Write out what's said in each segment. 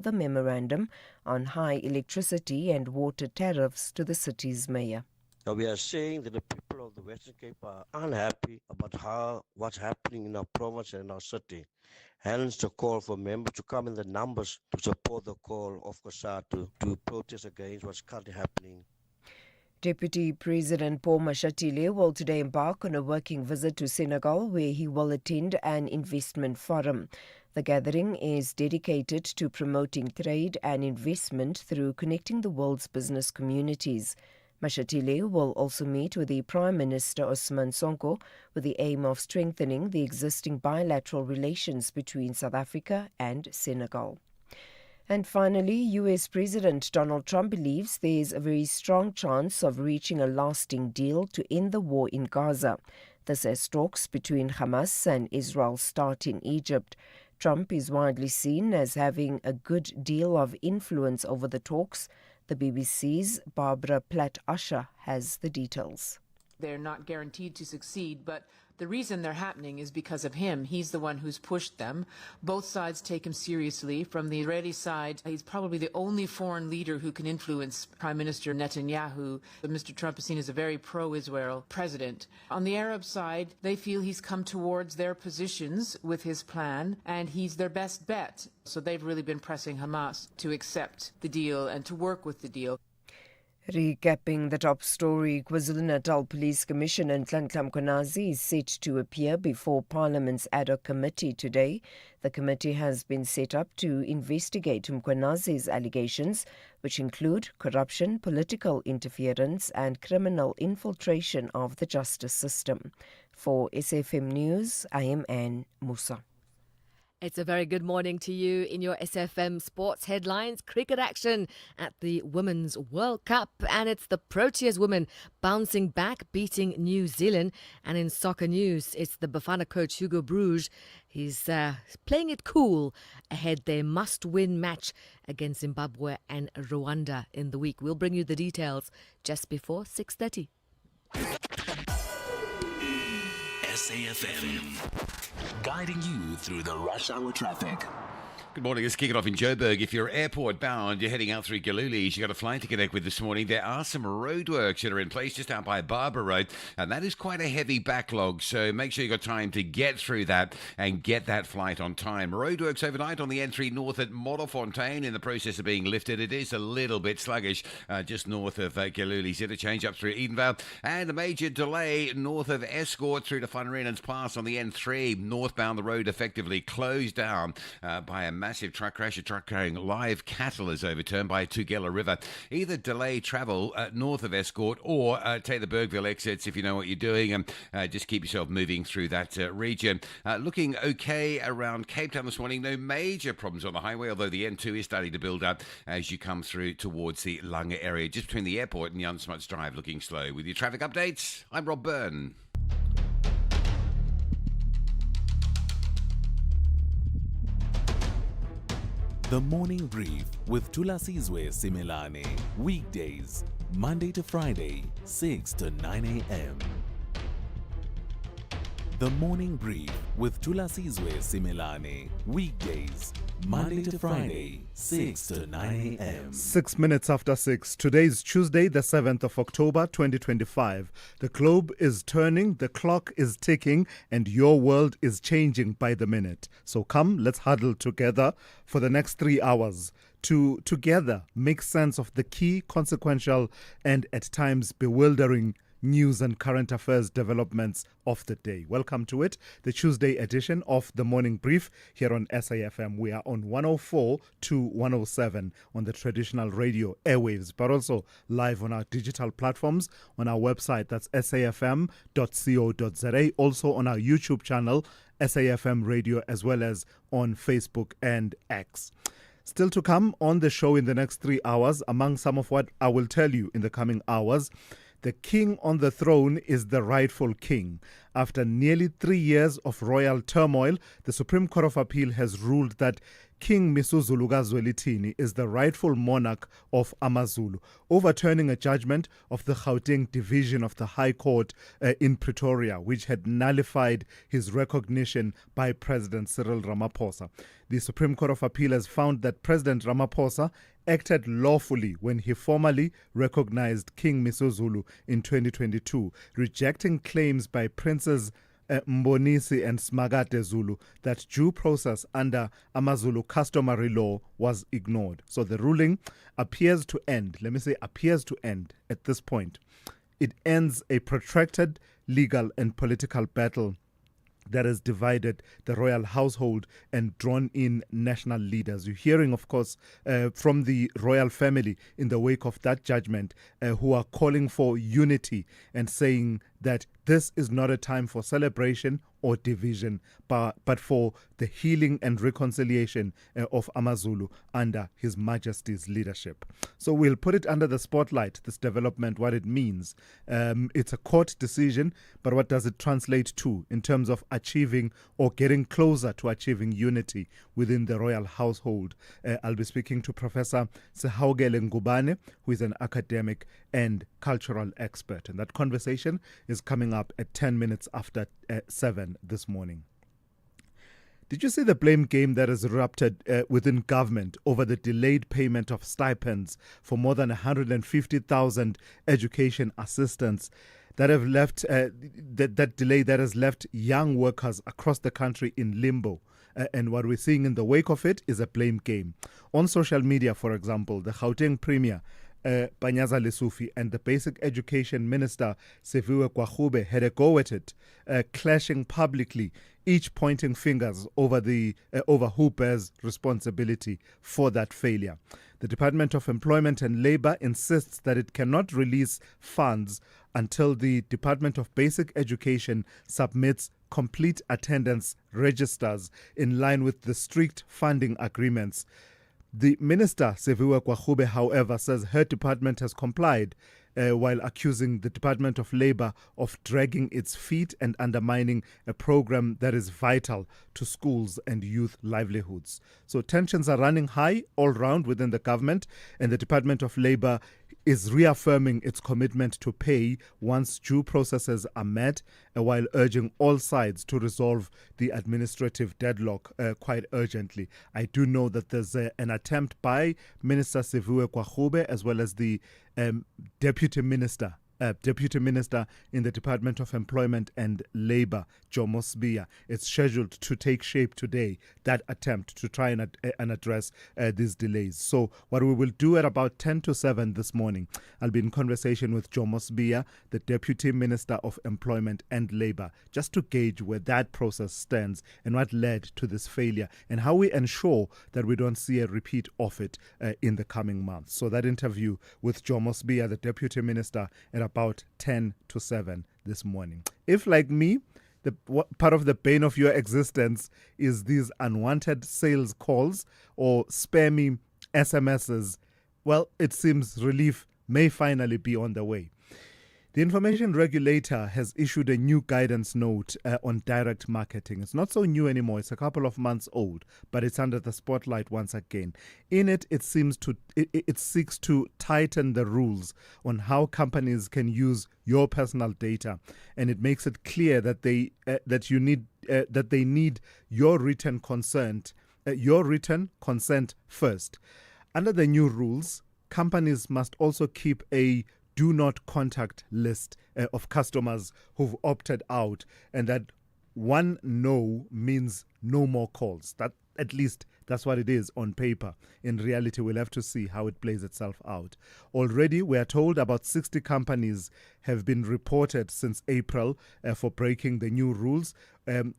the memorandum on high electricity and water tariffs to the city's mayor. Now we are saying that the people of the Western Cape are unhappy about what's happening in our province and our city. Hence the call for members to come in the numbers to support the call of COSATU to protest against what's currently happening. Deputy President Paul Mashatile will today embark on a working visit to Senegal, where he will attend an investment forum. The gathering is dedicated to promoting trade and investment through connecting the world's business communities. Mashatile will also meet with the Prime Minister Ousmane Sonko with the aim of strengthening the existing bilateral relations between South Africa and Senegal. And finally, US President Donald Trump believes there is a very strong chance of reaching a lasting deal to end the war in Gaza. This as talks between Hamas and Israel start in Egypt. Trump is widely seen as having a good deal of influence over the talks. The BBC's Barbara Platt-Usher has the details. They're not guaranteed to succeed, but the reason they're happening is because of him. He's the one who's pushed them. Both sides take him seriously. From the Israeli side, he's probably the only foreign leader who can influence Prime Minister Netanyahu. Mr. Trump is seen as a very pro-Israel president. On the Arab side, they feel he's come towards their positions with his plan, and he's their best bet. So they've really been pressing Hamas to accept the deal and to work with the deal. Recapping the top story, KwaZulu-Natal Police Commissioner Nhlanhla Mkhwanazi is set to appear before Parliament's ad hoc committee today. The committee has been set up to investigate Mkhwanazi's allegations, which include corruption, political interference and criminal infiltration of the justice system. For SFM News, I am Anne Musa. It's a very good morning to you. In your SFM sports headlines, cricket action at the Women's World Cup, and it's the Proteas women bouncing back, beating New Zealand. And in soccer news, it's the Bafana coach Hugo Bruges. He's playing it cool ahead their must-win match against Zimbabwe and Rwanda in the week. We'll bring you the details just before 6:30. SAFM, guiding you through the rush hour traffic. Good morning. Let's kick it off in Joburg. If you're airport bound, you're heading out through Galulis, you got a flight to connect with this morning. There are some roadworks that are in place just out by Barbara Road, and that is quite a heavy backlog. So make sure you got time to get through that and get that flight on time. Roadworks overnight on the N3 north at Modderfontein in the process of being lifted. It is a little bit sluggish just north of Galulis. Interchange up through Edenvale, and a major delay north of Escort through to Van Rynens Pass on the N3 northbound. The road effectively closed down by a massive truck crash. A truck carrying live cattle is overturned by Tugela River. Either delay travel north of Escort or take the Bergville exits if you know what you're doing, and just keep yourself moving through that region. Looking okay around Cape Town this morning. No major problems on the highway, although the N2 is starting to build up as you come through towards the Langa area. Just between the airport and Jan Smuts Drive, looking slow. With your traffic updates, I'm Rob Byrne. The Morning Brief with Thulasizwe Simelane. Weekdays, Monday to Friday, 6 to 9 a.m. The Morning Brief with Thulasizwe Simelane. Weekdays, Monday to Friday, 6 to 9 a.m. 6 minutes after 6. Today is Tuesday, the 7th of October, 2025. The globe is turning, the clock is ticking, and your world is changing by the minute. So come, let's huddle together for the next 3 hours to together make sense of the key, consequential, and at times bewildering news and current affairs developments of the day. Welcome to it, the Tuesday edition of the Morning Brief here on SAFM. We are on 104 to 107 on the traditional radio airwaves, but also live on our digital platforms on our website, that's safm.co.za, also on our YouTube channel, SAFM Radio, as well as on Facebook and X. Still to come on the show in the next 3 hours, among some of what I will tell you in the coming hours. The king on the throne is the rightful king. After nearly 3 years of royal turmoil, the Supreme Court of Appeal has ruled that King Misuzulu kaZwelithini is the rightful monarch of AmaZulu, overturning a judgment of the Gauteng Division of the High Court in Pretoria, which had nullified his recognition by President Cyril Ramaphosa. The Supreme Court of Appeal has found that President Ramaphosa acted lawfully when he formally recognized King Misuzulu in 2022, rejecting claims by Princes Mbonisi and Smagate Zulu that due process under AmaZulu customary law was ignored. So the ruling appears to end, appears to end at this point. It ends a protracted legal and political battle that has divided the royal household and drawn in national leaders. You're hearing, of course, from the royal family in the wake of that judgment, who are calling for unity and saying that this is not a time for celebration or division, but for the healing and reconciliation of AmaZulu under His Majesty's leadership. So we'll put it under the spotlight, this development, what it means. It's a court decision, but what does it translate to in terms of achieving or getting closer to achieving unity within the royal household? I'll be speaking to Professor Sehaugele Ngubane, who is an academic and cultural expert. And that conversation is coming up at 10 minutes after 7 this morning. Did you see the blame game that has erupted within government over the delayed payment of stipends for more than 150,000 education assistants that have left that delay that has left young workers across the country in limbo? And what we're seeing in the wake of it is a blame game. On social media, for example, the Gauteng Premier Panyaza Lesufi and the Basic Education Minister Siviwe Kwagube had a go at it, clashing publicly, each pointing fingers over who bears responsibility for that failure. The Department of Employment and Labour insists that it cannot release funds until the Department of Basic Education submits complete attendance registers in line with the strict funding agreements. The Minister, Siviwe Kwagube, however, says her department has complied, while accusing the Department of Labour of dragging its feet and undermining a program that is vital to schools and youth livelihoods. So tensions are running high all round within the government, and the Department of Labour is reaffirming its commitment to pay once due processes are met, while urging all sides to resolve the administrative deadlock quite urgently. I do know that there's an attempt by Minister Siviwe Kwagube as well as the Deputy Minister in the Department of Employment and Labour, Jomo Sibiya. It's scheduled to take shape today, that attempt to try and address these delays. So what we will do at about 10 to 7 this morning, I'll be in conversation with Jomo Sibiya, the Deputy Minister of Employment and Labour, just to gauge where that process stands and what led to this failure and how we ensure that we don't see a repeat of it in the coming months. So that interview with Jomo Sibiya, the Deputy Minister, at about 10 to 7 this morning. If, like me, part of the bane of your existence is these unwanted sales calls or spammy SMSs, well, it seems relief may finally be on the way. The information regulator has issued a new guidance note on direct marketing. It's not so new anymore. It's a couple of months old, but it's under the spotlight once again. In it, it seeks to tighten the rules on how companies can use your personal data, and it makes it clear that they need your written consent first. Under the new rules, companies must also keep a do not contact list of customers who've opted out, and that one no means no more calls. That, at least, that's what it is on paper. In reality, we'll have to see how it plays itself out. Already, we are told about 60 companies have been reported since April for breaking the new rules,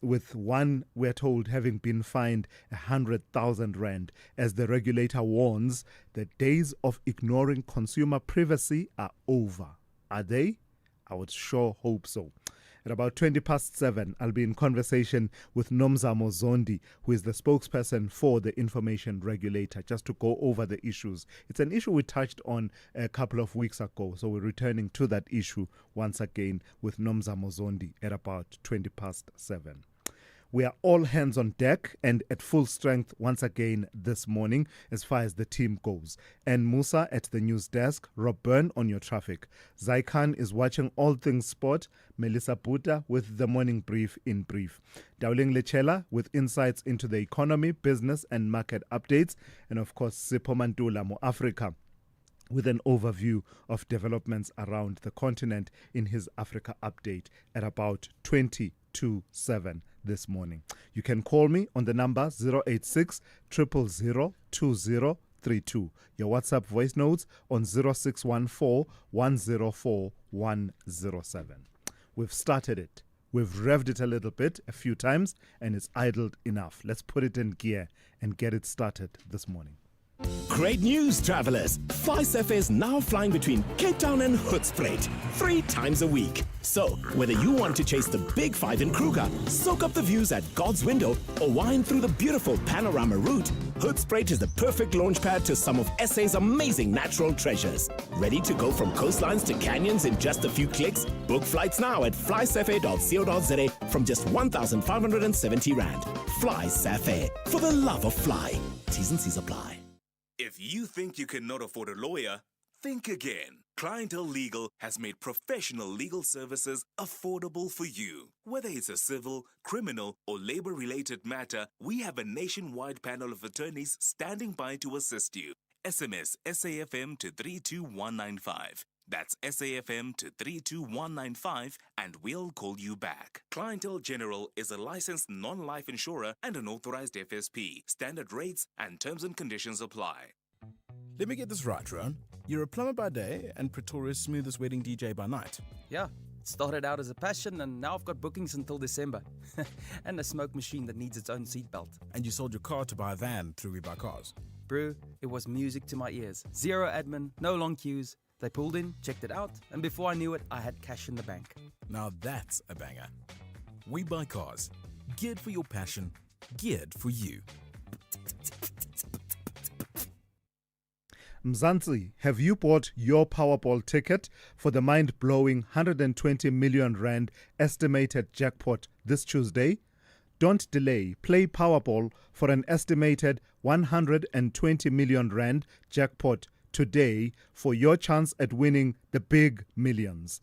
with one, we're told, having been fined 100,000 rand. As the regulator warns, the days of ignoring consumer privacy are over. Are they? I would sure hope so. At about 20 past 7, I'll be in conversation with Nomzamo Zondi, who is the spokesperson for the information regulator, just to go over the issues. It's an issue we touched on a couple of weeks ago, so we're returning to that issue once again with Nomzamo Zondi at about 20 past 7. We are all hands on deck and at full strength once again this morning as far as the team goes. And Musa at the news desk, Rob Byrne on your traffic. Zaikan is watching all things sport, Melissa Buta with the morning brief in brief. Dowling Lechela with insights into the economy, business and market updates. And of course, Sipho Mantula Mo Africa with an overview of developments around the continent in his Africa update at about 20 to 7 this morning. You can call me on the number 086 000 2032. Your WhatsApp voice notes on 0614 104 107. We've started it. We've revved it a little bit, a few times, and it's idled enough. Let's put it in gear and get it started this morning. Great news, travelers! FlySafair is now flying between Cape Town and Hoedspruit 3 times a week. So, whether you want to chase the Big Five in Kruger, soak up the views at God's Window, or wind through the beautiful panorama route, Hoedspruit is the perfect launchpad to some of SA's amazing natural treasures. Ready to go from coastlines to canyons in just a few clicks? Book flights now at flysafair.co.za from just 1,570 Rand. FlySafair, for the love of fly. T's and C's apply. If you think you cannot afford a lawyer, think again. Clientele Legal has made professional legal services affordable for you. Whether it's a civil, criminal, or labor-related matter, we have a nationwide panel of attorneys standing by to assist you. SMS SAFM to 32195. That's SAFM to 32195 and we'll call you back. Clientele General is a licensed non-life insurer and an authorized FSP. Standard rates and terms and conditions apply. Let me get this right, Ron. You're a plumber by day and Pretoria's smoothest wedding DJ by night. Yeah, it started out as a passion and now I've got bookings until December. And a smoke machine that needs its own seatbelt. And you sold your car to buy a van through We Buy Cars. Brew, it was music to my ears. Zero admin, no long queues. They pulled in, checked it out, and before I knew it, I had cash in the bank. Now that's a banger. We Buy Cars. Geared for your passion, geared for you. Mzansi, have you bought your Powerball ticket for the mind-blowing 120 million rand estimated jackpot this Tuesday? Don't delay. Play Powerball for an estimated 120 million rand jackpot today for your chance at winning the big millions.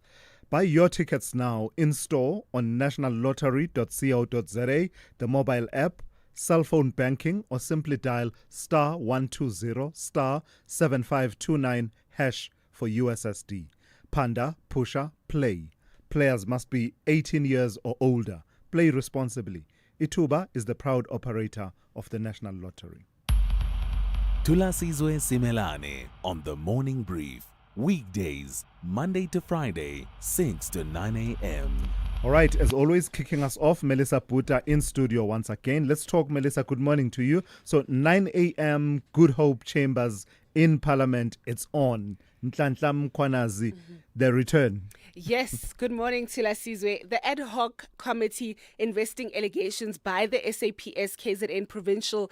Buy your tickets now in store on nationallottery.co.za, the mobile app, cell phone banking, or simply dial star 120 star 7529 hash for USSD. Panda, Pusha, Play. Players must be 18 years or older. Play responsibly. Ituba is the proud operator of the National Lottery. Thulasizwe Simelane on the morning brief. Weekdays, Monday to Friday, 6 to 9 a.m. All right, as always, kicking us off, Melissa Buta in studio once again. Let's talk, Melissa. Good morning to you. So 9 a.m., Good Hope Chambers in Parliament. It's on. Nhlanhla Mkhwanazi, the return. Yes, good morning, Thulasizwe. The ad hoc committee investing allegations by the SAPS KZN Provincial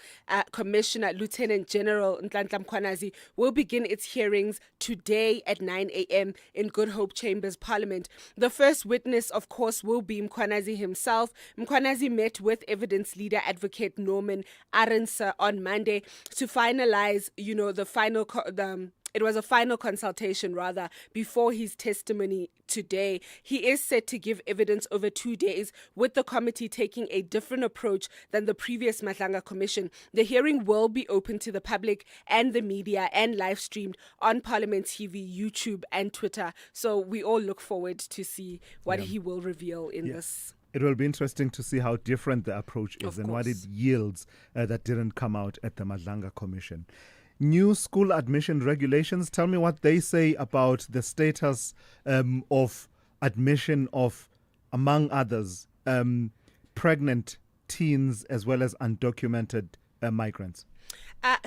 Commissioner Lieutenant General Nhlanhla Mkhwanazi will begin its hearings today at 9 a.m. in Good Hope Chambers Parliament. The first witness, of course, will be Mkhwanazi himself. Mkhwanazi met with evidence leader advocate Norman Arendse on Monday to finalize, it was a final consultation, rather, before his testimony today. He is set to give evidence over 2 days, with the committee taking a different approach than the previous Madlanga Commission. The hearing will be open to the public and the media and live streamed on Parliament TV, YouTube and Twitter. So we all look forward to see what he will reveal in this. It will be interesting to see how different the approach is and what it yields that didn't come out at the Madlanga Commission. New school admission regulations. Tell me what they say about the status of admission of, among others, pregnant teens as well as undocumented migrants.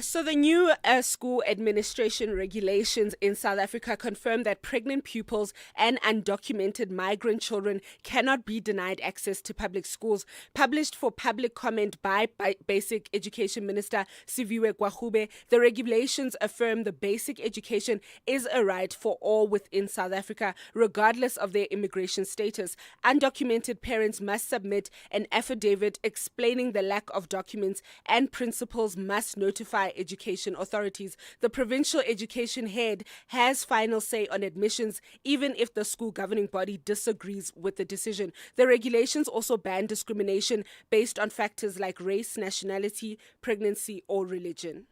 So the new school administration regulations in South Africa confirm that pregnant pupils and undocumented migrant children cannot be denied access to public schools. Published for public comment by Basic Education Minister Siviwe Gwahube, the regulations affirm the basic education is a right for all within South Africa, regardless of their immigration status. Undocumented parents must submit an affidavit explaining the lack of documents, and principals must notify education authorities. The provincial education head has final say on admissions, even if the school governing body disagrees with the decision. The regulations also ban discrimination based on factors like race, nationality, pregnancy, or religion.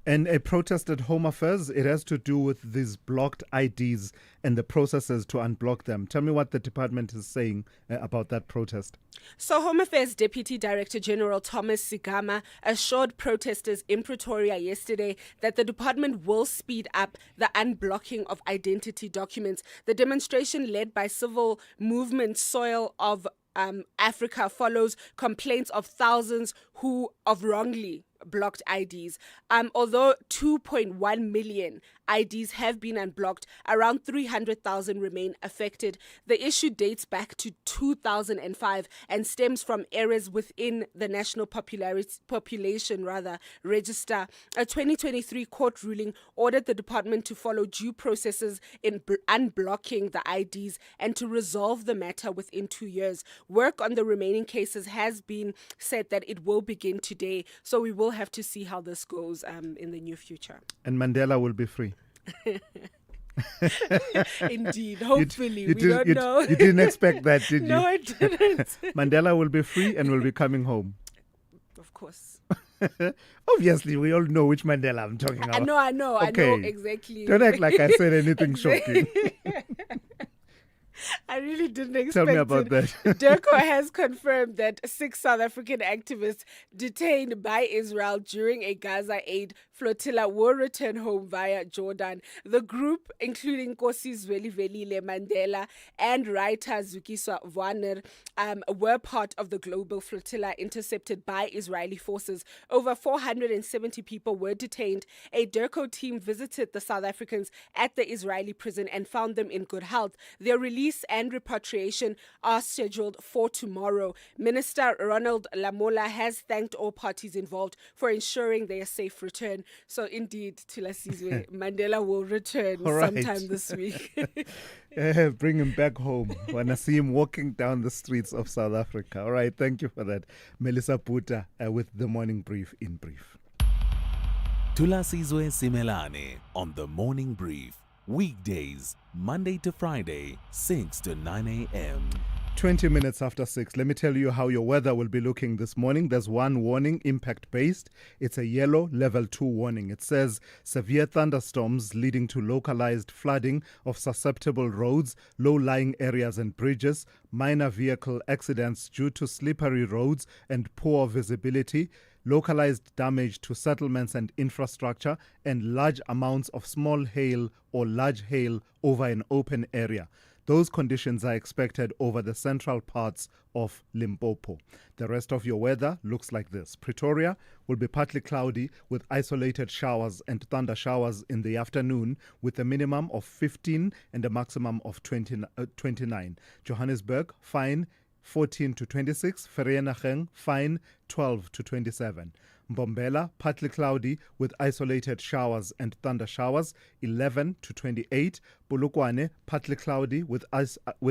And a protest at Home Affairs, it has to do with these blocked IDs and the processes to unblock them. Tell me what the department is saying about that protest. So Home Affairs Deputy Director General Thomas Sigama assured protesters in Pretoria yesterday that the department will speed up the unblocking of identity documents. The demonstration, led by civil movement Soil of Africa, follows complaints of thousands who of wrongly blocked IDs. Although 2.1 million IDs have been unblocked, around 300,000 remain affected. The issue dates back to 2005 and stems from errors within the National Population Register. A 2023 court ruling ordered the department to follow due processes in unblocking the IDs and to resolve the matter within 2 years. Work on the remaining cases has been said that it will begin today, so we will have to see how this goes in the near future. And Mandela will be free. Indeed, hopefully. We don't know. You didn't expect that, did you? No, I didn't. Mandela will be free and will be coming home. Of course. Obviously, we all know which Mandela I'm talking about. I know Okay. exactly. Don't act like I said anything shocking. I really didn't expect Tell me about that. DIRCO has confirmed that 6 South African activists detained by Israel during a Gaza aid flotilla will return home via Jordan. The group, including Thulasizwe Simelane and writer Zukiswa Warner, were part of the global flotilla intercepted by Israeli forces. Over 470 people were detained. A DIRCO team visited the South Africans at the Israeli prison and found them in good health. Their release and repatriation are scheduled for tomorrow. Minister Ronald Lamola has thanked all parties involved for ensuring their safe return. So indeed, Thulasizwe, Mandela will return sometime this week. Bring him back home. When I see him walking down the streets of South Africa. All right, thank you for that. Melissa Puta with the Morning Brief in brief. Thulasizwe Simelane on the Morning Brief. Weekdays, Monday to Friday, 6 to 9 a.m. 20 minutes after 6. Let me tell you how your weather will be looking this morning. There's one warning, impact-based. It's a yellow level 2 warning. It says severe thunderstorms leading to localized flooding of susceptible roads, low-lying areas and bridges, minor vehicle accidents due to slippery roads and poor visibility, localized damage to settlements and infrastructure, and large amounts of small hail or large hail over an open area. Those conditions are expected over the central parts of Limpopo. The rest of your weather looks like this. Pretoria will be partly cloudy with isolated showers and thunder showers in the afternoon with a minimum of 15 and a maximum of 29. Johannesburg, fine 14 to 26. Vereeniging, fine 12 to 27. Mbombela, partly cloudy with isolated showers and thunder showers, 11 to 28. Polokwane, partly cloudy with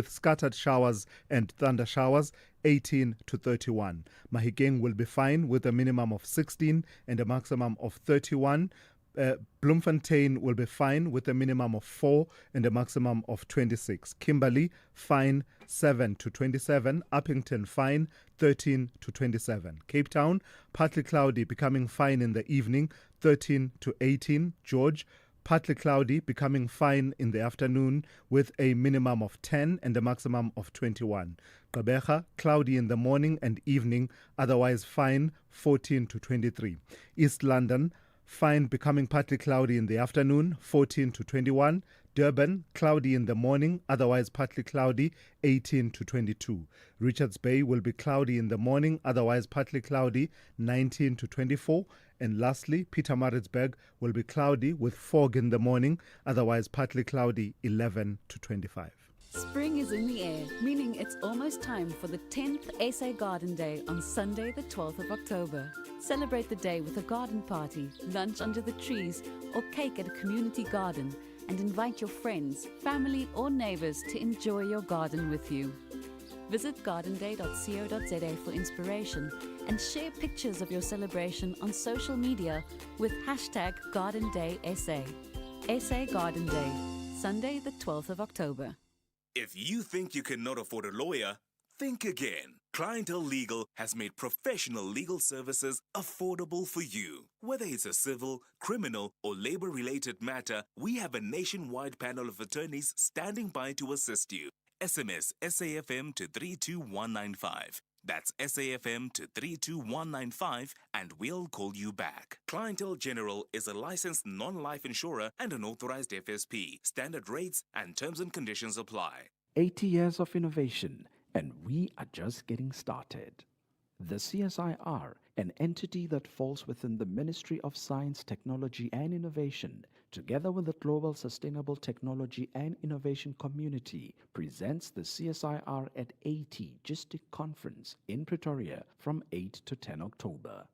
scattered showers and thunder showers, 18 to 31. Mahikeng will be fine with a minimum of 16 and a maximum of 31. Bloemfontein will be fine with a minimum of 4 and a maximum of 26. Kimberley, fine 7 to 27. Uppington, fine 13 to 27. Cape Town, partly cloudy, becoming fine in the evening, 13 to 18. George, partly cloudy, becoming fine in the afternoon with a minimum of 10 and a maximum of 21. Gqeberha, cloudy in the morning and evening, otherwise fine, 14 to 23. East London, Fine becoming partly cloudy in the afternoon, 14 to 21. Durban, cloudy in the morning, otherwise partly cloudy, 18 to 22. Richards Bay will be cloudy in the morning, otherwise partly cloudy, 19 to 24. And lastly, Pietermaritzburg will be cloudy with fog in the morning, otherwise partly cloudy, 11 to 25. Spring is in the air, meaning it's almost time for the 10th SA Garden Day on Sunday, the 12th of October. Celebrate the day with a garden party, lunch under the trees, or cake at a community garden, and invite your friends, family, or neighbors to enjoy your garden with you. Visit gardenday.co.za for inspiration and share pictures of your celebration on social media with #GardenDaySA. SA Garden Day, Sunday, the 12th of October. If you think you cannot afford a lawyer, think again. Clientele Legal has made professional legal services affordable for you. Whether it's a civil, criminal, or labor-related matter, we have a nationwide panel of attorneys standing by to assist you. SMS SAFM to 32195. That's SAFM to 32195 and we'll call you back. Clientele General is a licensed non-life insurer and an authorized FSP. Standard rates and terms and conditions apply. 80 years of innovation, and we are just getting started. The CSIR, an entity that falls within the Ministry of Science, Technology and Innovation, together with the global sustainable technology and innovation community, presents the CSIR at 80 GISTIC Conference in Pretoria from 8 to 10 October.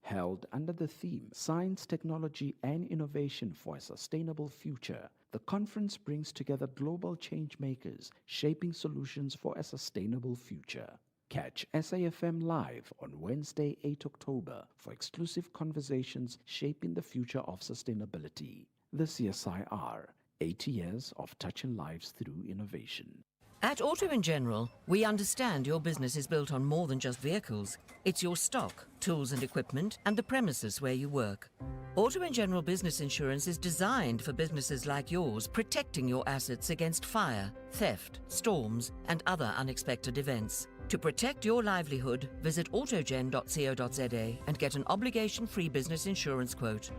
Held under the theme Science, Technology and Innovation for a Sustainable Future, the conference brings together global change makers shaping solutions for a sustainable future. Catch SAFM live on Wednesday, 8 October for exclusive conversations shaping the future of sustainability. The CSIR, 80 years of touching lives through innovation. At Auto & General, we understand your business is built on more than just vehicles. It's your stock, tools and equipment, and the premises where you work. Auto & General Business Insurance is designed for businesses like yours, protecting your assets against fire, theft, storms, and other unexpected events. To protect your livelihood, visit autogen.co.za and get an obligation-free business insurance quote.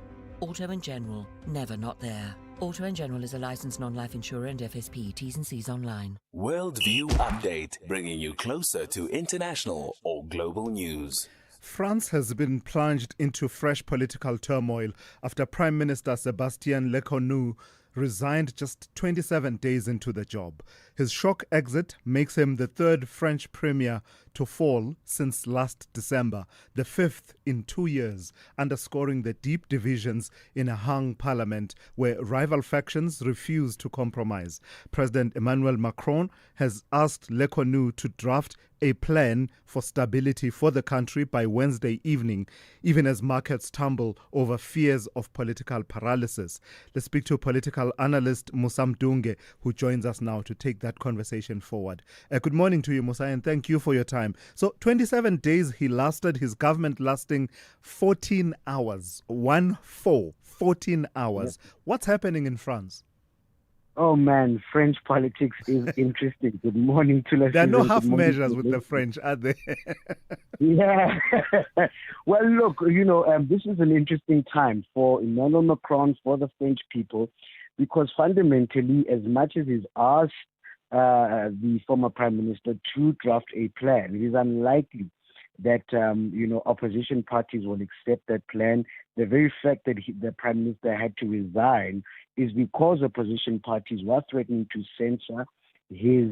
Auto & General, never not there. Auto & General is a licensed non-life insurer and FSP. T's and C's online. Worldview Update, bringing you closer to international or global news. France has been plunged into fresh political turmoil after Prime Minister Sébastien Lecornu resigned just 27 days into the job. His shock exit makes him the third French premier to fall since last December, the fifth in 2 years, underscoring the deep divisions in a hung parliament where rival factions refuse to compromise. President Emmanuel Macron has asked Lecornu to draft a plan for stability for the country by Wednesday evening, even as markets tumble over fears of political paralysis. Let's speak to political analyst Musa Mdunge, who joins us now to take that conversation forward. Good morning to you, Musa, and thank you for your time. So 27 days he lasted, his government lasting 14 hours, 14 hours. Yeah. What's happening in France? Oh man, French politics is interesting. Good morning to There are no half measures with the French, are there? Yeah. Well, look, this is an interesting time for Emmanuel Macron, for the French people, because fundamentally, as much as he's asked the former prime minister to draft a plan, it is unlikely that, opposition parties will accept that plan. The very fact that the prime minister had to resign is because opposition parties were threatening to censor his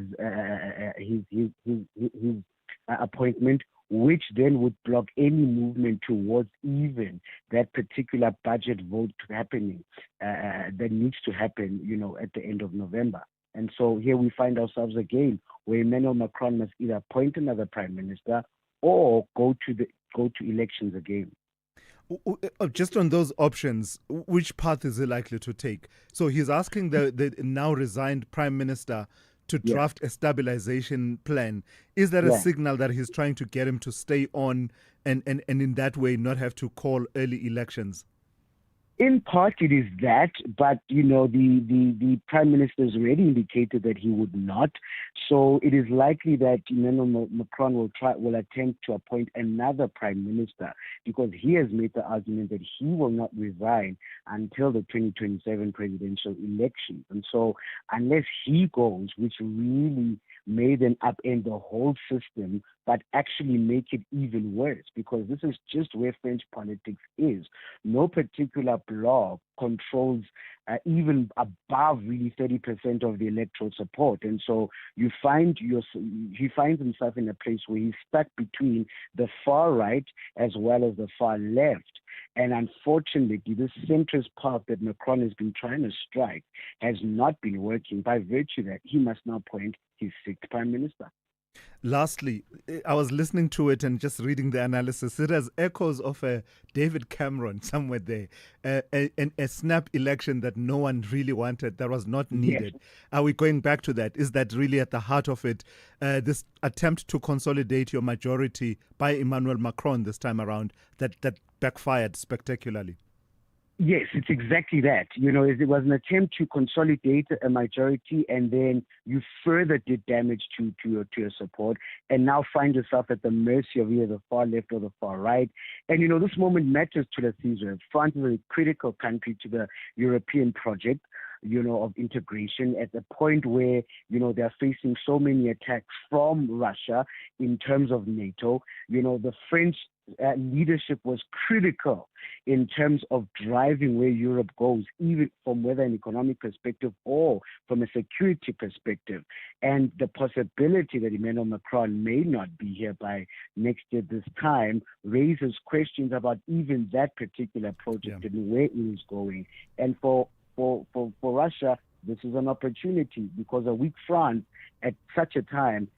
appointment, which then would block any movement towards even that particular budget vote happening that needs to happen, at the end of November. And so here we find ourselves again, where Emmanuel Macron must either appoint another prime minister or go to elections again. Just on those options, which path is he likely to take? So he's asking the now resigned prime minister to draft a stabilization plan. Is that a signal that he's trying to get him to stay on and in that way not have to call early elections? In part, it is that, but the Prime Minister has already indicated that he would not. So it is likely that Emmanuel Macron will attempt to appoint another Prime Minister, because he has made the argument that he will not resign until the 2027 presidential elections. And so unless he goes, which really may then upend the whole system, but actually make it even worse, because this is just where French politics is. No particular bloc controls even above really 30% of the electoral support. And so he finds himself in a place where he's stuck between the far right as well as the far left. And unfortunately, this centrist path that Macron has been trying to strike has not been working, by virtue that he must now appoint his sixth Prime Minister. Lastly, I was listening to it and just reading the analysis. It has echoes of a David Cameron somewhere there, a snap election that no one really wanted, that was not needed. Yes. Are we going back to that? Is that really at the heart of it, this attempt to consolidate your majority by Emmanuel Macron this time around, that backfired spectacularly? Yes, it's exactly that. It was an attempt to consolidate a majority, and then you further did damage to your support, and now find yourself at the mercy of either the far left or the far right. And this moment matters to Thulasizwe. France is a critical country to the European project, of integration, at the point where, they're facing so many attacks from Russia in terms of NATO. The French leadership was critical in terms of driving where Europe goes, even from whether an economic perspective or from a security perspective. And the possibility that Emmanuel Macron may not be here by next year this time raises questions about even that particular project and where it is going. And for Russia, this is an opportunity, because a weak France at such a time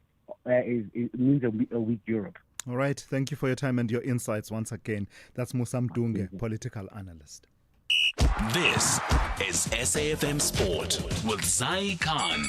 means a weak Europe. All right. Thank you for your time and your insights once again. That's Musa Mdunge, political analyst. This is SAFM Sport with Zai Khan.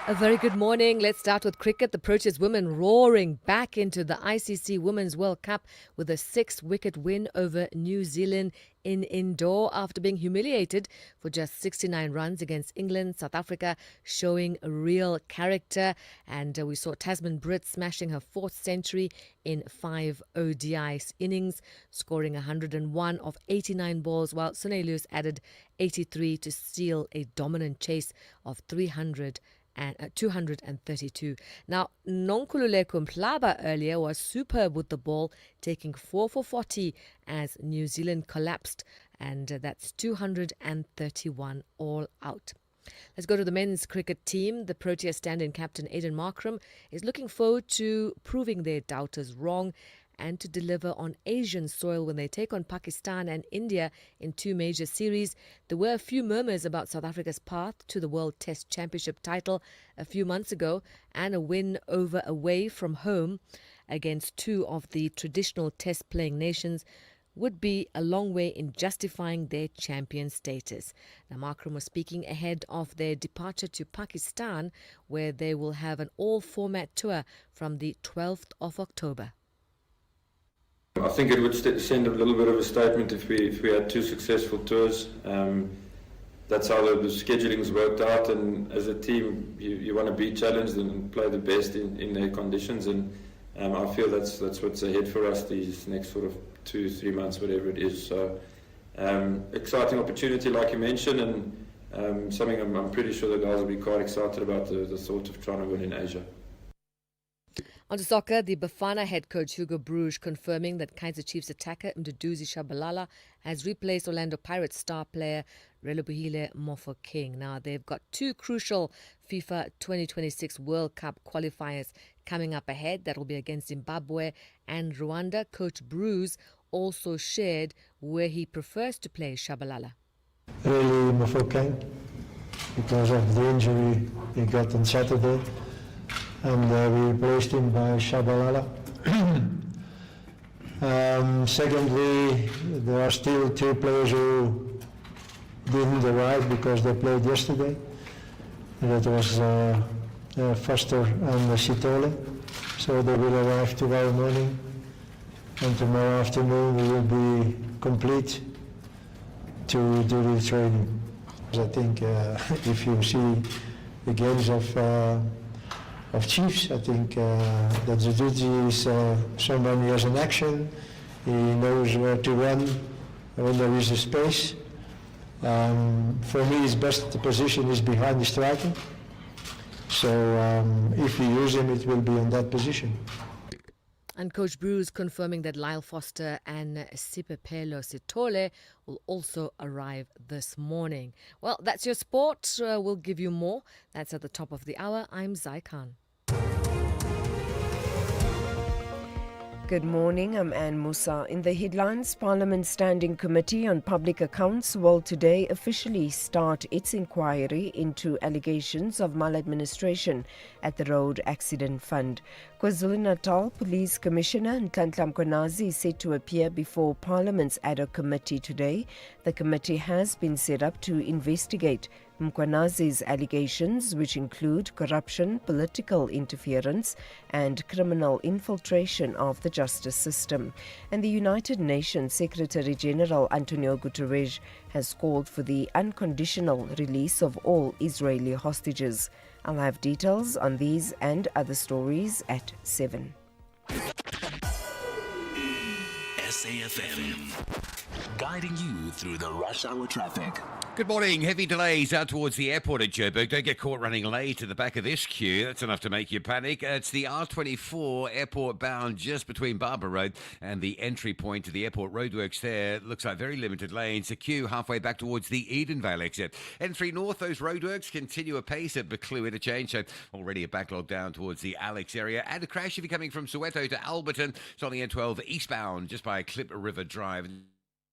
A very good morning. Let's start with cricket. The Proteas women roaring back into the ICC Women's World Cup with a 6-wicket win over New Zealand in Indore after being humiliated for just 69 runs against England. South Africa showing real character, and we saw Tasman Britt smashing her 4th century in 5 ODI innings, scoring 101 of 89 balls, while Sune Lewis added 83 to steal a dominant chase of 232. Now, Nonkululeko Mhlaba earlier was superb with the ball, taking 4 for 40 as New Zealand collapsed, and that's 231 all out. Let's go to the men's cricket team. The Proteas stand-in captain Aiden Markram is looking forward to proving their doubters wrong and to deliver on Asian soil when they take on Pakistan and India in 2 major series. There were a few murmurs about South Africa's path to the World Test Championship title a few months ago, and a win away from home against 2 of the traditional test-playing nations would be a long way in justifying their champion status. Now, Markram was speaking ahead of their departure to Pakistan, where they will have an all-format tour from the 12th of October. I think it would send a little bit of a statement if we had 2 successful tours. That's how the scheduling's worked out, and as a team you want to be challenged and play the best in their conditions, and I feel that's what's ahead for us these next sort of 2-3 months, whatever it is. So exciting opportunity, like you mentioned, and something I'm pretty sure the guys will be quite excited about, the thought of trying to win in Asia. On to soccer, the Bafana head coach Hugo Broos confirming that Kaizer Chiefs attacker Mduduzi Shabalala has replaced Orlando Pirates star player Relebohile Mofokeng. Now, they've got 2 crucial FIFA 2026 World Cup qualifiers coming up ahead. That will be against Zimbabwe and Rwanda. Coach Broos also shared where he prefers to play Shabalala. Really Mofokeng, because of the injury he got on Saturday. And we replaced him by Shabalala. Secondly, there are still 2 players who didn't arrive because they played yesterday. That was Foster and Sitole. So they will arrive tomorrow morning. And tomorrow afternoon we will be complete to do the training. I think if you see the games of Chiefs, I think that the duty is someone who has an action, he knows where to run when there is a space. For me, his best position is behind the striker. So if we use him, it will be in that position. And Coach Bruce confirming that Lyle Foster and Sipepelo Sitole will also arrive this morning. Well, that's your sport. We'll give you more. That's at the top of the hour. I'm Zai Khan. Good morning, I'm Anne Musa. In the headlines, Parliament's Standing Committee on Public Accounts will today officially start its inquiry into allegations of maladministration at the Road Accident Fund. KwaZulu-Natal Police Commissioner Nhlanhla Mkhwanazi is set to appear before Parliament's ad hoc committee today. The committee has been set up to investigate Mkhwanazi's allegations, which include corruption, political interference and criminal infiltration of the justice system. And the United Nations Secretary-General Antonio Guterres has called for the unconditional release of all Israeli hostages. I'll have details on these and other stories at 7. SAFM, guiding you through the rush hour traffic. Good morning. Heavy delays out towards the airport at Joburg. Don't get caught running late at the back of this queue. That's enough to make you panic. It's the R24 airport bound just between Barbara Road and the entry point to the airport roadworks there. Looks like very limited lanes. A queue halfway back towards the Edenvale exit. N3 North, those roadworks continue apace at Buccleuch interchange. So already a backlog down towards the Alex area. And a crash if you're coming from Soweto to Alberton. It's on the N12 eastbound just by Klip River Drive.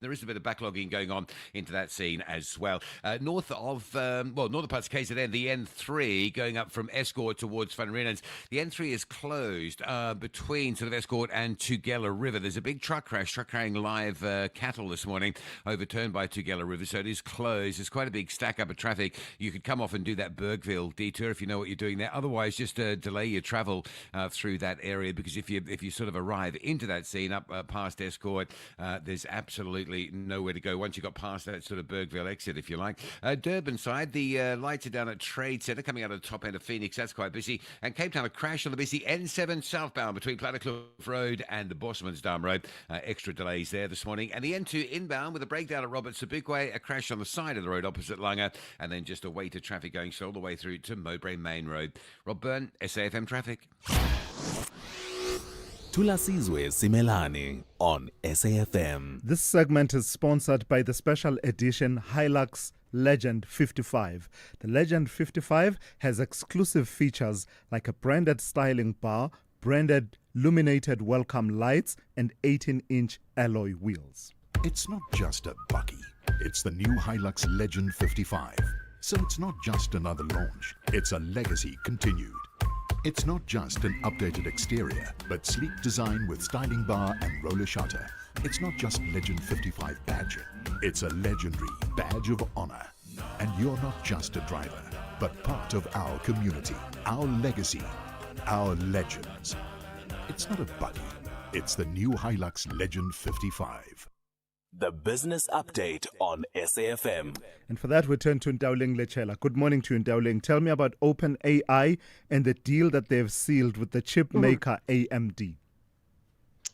There is a bit of backlogging going on into that scene as well. North of, northern parts of KZN, the N3 going up from Escort towards Van Rynens. The N3 is closed between sort of Escort and Tugela River. There's a big truck crash, truck carrying live cattle this morning, overturned by Tugela River, so it is closed. There's quite a big stack up of traffic. You could come off and do that Bergville detour if you know what you're doing there. Otherwise, just delay your travel through that area, because if you sort of arrive into that scene up past Escort, there's absolutely nowhere to go once you got past that sort of Bergville exit, if you like. Durban side, the lights are down at Trade Centre coming out of the top end of Phoenix. That's quite busy. And Cape Town, a crash on the busy N7 southbound between Plattekloof Road and the Bosmansdam Road. Extra delays there this morning. And the N2 inbound with a breakdown at Robert Sobukwe, a crash on the side of the road opposite Langa, and then just a weight of traffic going all the way through to Mowbray Main Road. Rob Byrne, SAFM Traffic. Thulasizwe Simelane on SAFM. This segment is sponsored by the special edition Hilux Legend 55. The Legend 55 has exclusive features like a branded styling bar, branded illuminated welcome lights, and 18-inch alloy wheels. It's not just a bucky. It's the new Hilux Legend 55. So it's not just another launch. It's a legacy continued. It's not just an updated exterior, but sleek design with styling bar and roller shutter. It's not just Legend 55 badging. It's a legendary badge of honor. And you're not just a driver, but part of our community, our legacy, our legends. It's not a buggy. It's the new Hilux Legend 55. The Business Update on SAFM. And for that, we turn to Ndauling Lechela. Good morning to you, Ndauling. Tell me about OpenAI and the deal that they've sealed with the chip maker AMD.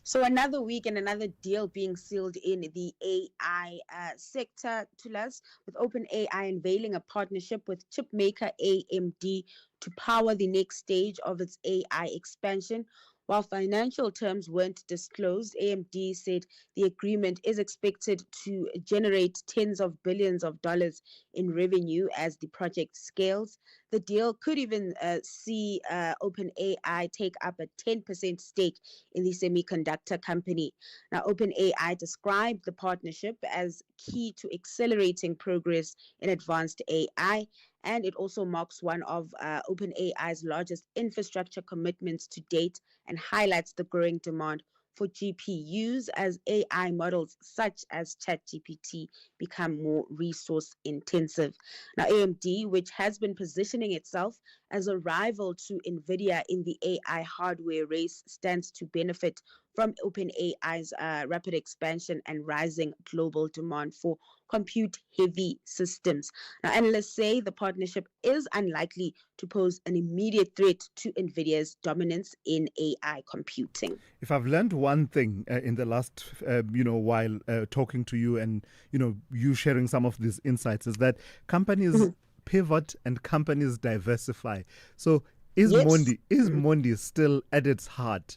So another week and another deal being sealed in the AI sector, Thulas, with OpenAI unveiling a partnership with chip maker AMD to power the next stage of its AI expansion. While financial terms weren't disclosed, AMD said the agreement is expected to generate tens of billions of dollars in revenue as the project scales. The deal could even see OpenAI take up a 10% stake in the semiconductor company. Now, OpenAI described the partnership as key to accelerating progress in advanced AI, and it also marks one of OpenAI's largest infrastructure commitments to date and highlights the growing demand for GPUs as AI models such as ChatGPT become more resource intensive. Now, AMD, which has been positioning itself as a rival to NVIDIA in the AI hardware race, stands to benefit from OpenAI's rapid expansion and rising global demand for compute-heavy systems. Now, analysts say the partnership is unlikely to pose an immediate threat to NVIDIA's dominance in AI computing. If I've learned one thing in the last, while talking to you and, you sharing some of these insights, is that companies pivot and companies diversify. So is Mondi still at its heart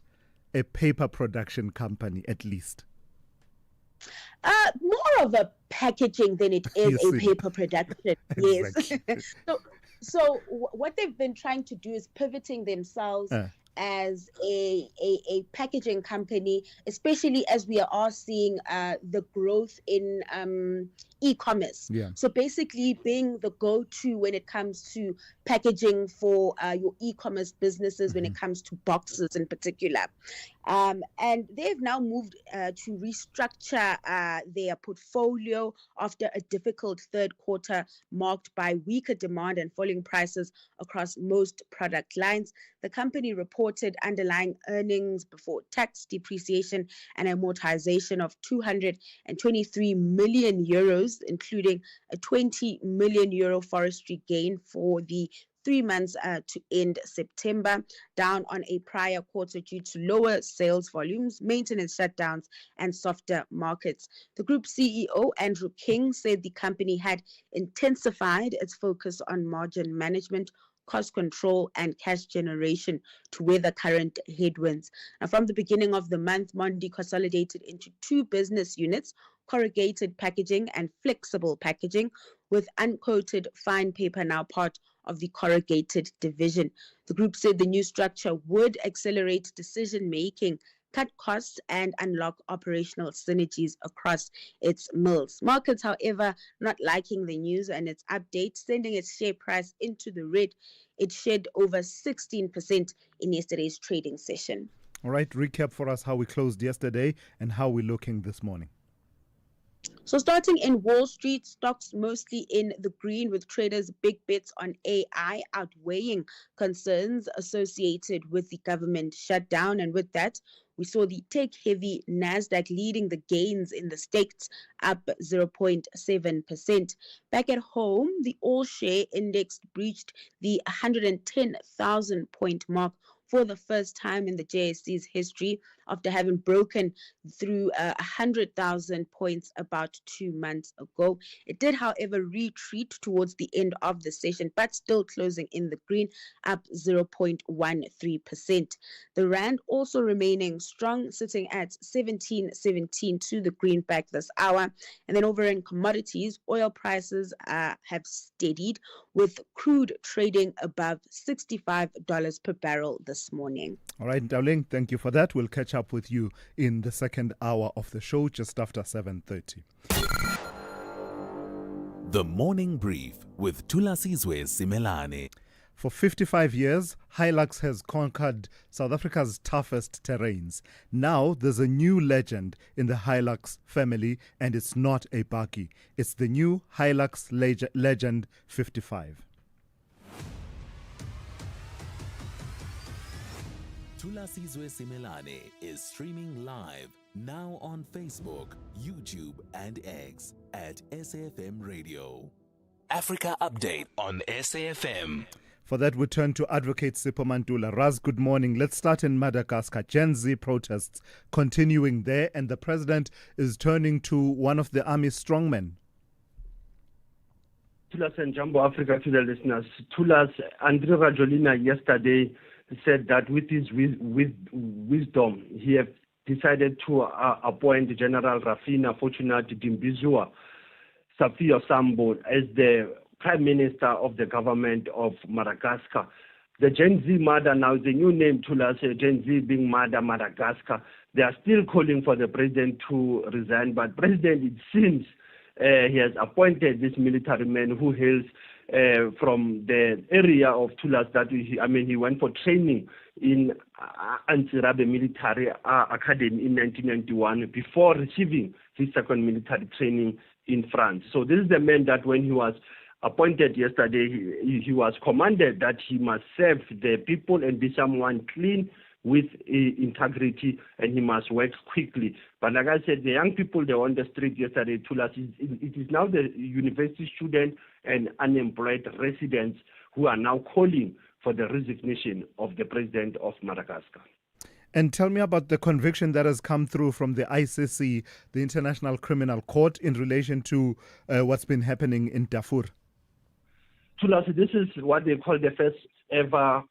a paper production company, at least? More of a packaging than it is a paper production. Yes. So what they've been trying to do is pivoting themselves as a packaging company, especially as we are seeing the growth in e-commerce. Yeah. So basically being the go-to when it comes to packaging for your e-commerce businesses, when it comes to boxes in particular. And they've now moved to restructure their portfolio after a difficult third quarter marked by weaker demand and falling prices across most product lines. The company reported underlying earnings before tax, depreciation and amortization of 223 million euros, including a 20 million euro forestry gain for the 3 months to end September, down on a prior quarter due to lower sales volumes, maintenance shutdowns, and softer markets. The group CEO, Andrew King, said the company had intensified its focus on margin management, cost control, and cash generation to weather current headwinds. Now, from the beginning of the month, Mondi consolidated into 2 business units, corrugated packaging and flexible packaging, with uncoated fine paper now part of the corrugated division. The group said the new structure would accelerate decision-making, cut costs, and unlock operational synergies across its mills. Markets, however, not liking the news and its update, sending its share price into the red. It shed over 16% in yesterday's trading session. All right, recap for us how we closed yesterday and how we're looking this morning. So starting in Wall Street, stocks mostly in the green, with traders' big bets on AI outweighing concerns associated with the government shutdown. And with that, we saw the tech-heavy NASDAQ leading the gains in the States, up 0.7%. Back at home, the all-share index breached the 110,000-point mark for the first time in the JSE's history, after having broken through 100,000 points about 2 months ago. It did, however, retreat towards the end of the session, but still closing in the green, up 0.13%. The rand also remaining strong, sitting at 17.17 to the greenback this hour. And then over in commodities, oil prices have steadied, with crude trading above $65 per barrel this morning. All right, darling, thank you for that. We'll catch up with you in the second hour of the show, just after 7:30. The Morning Brief with Thulasizwe Simelane. For 55 years, Hilux has conquered South Africa's toughest terrains. Now there's a new legend in the Hilux family, and it's not a bakkie. It's the new Hilux Legend 55. Thulasizwe Simelane is streaming live now on Facebook, YouTube, and X at SAFM Radio. Africa Update on SAFM. For that, we turn to Advocate Sipho Mantula. Raz, good morning. Let's start in Madagascar. Gen Z protests continuing there, and the president is turning to one of the army strongmen. Thulas and Jumbo Africa to the listeners. Thulas, Andre Rajolina yesterday said that with his wisdom, he have decided to appoint General Rafina Fortunat Dimbizua Safio Sambo as the Prime Minister of the government of Madagascar. The Gen Z Mother now is a new name to us, Gen Z being Mother Madagascar. They are still calling for the president to resign, but president, it seems, he has appointed this military man who hails from the area of Thulas that he went for training in Antirabe Military Academy in 1991 before receiving his second military training in France. So this is the man that when he was appointed yesterday, he was commanded that he must serve the people and be someone clean, with integrity, and he must work quickly. But like I said, the young people, they were on the street yesterday, Thulas, it is now the university students and unemployed residents who are now calling for the resignation of the president of Madagascar. And tell me about the conviction that has come through from the ICC, the International Criminal Court, in relation to what's been happening in Darfur. Thulas, this is what they call the first ever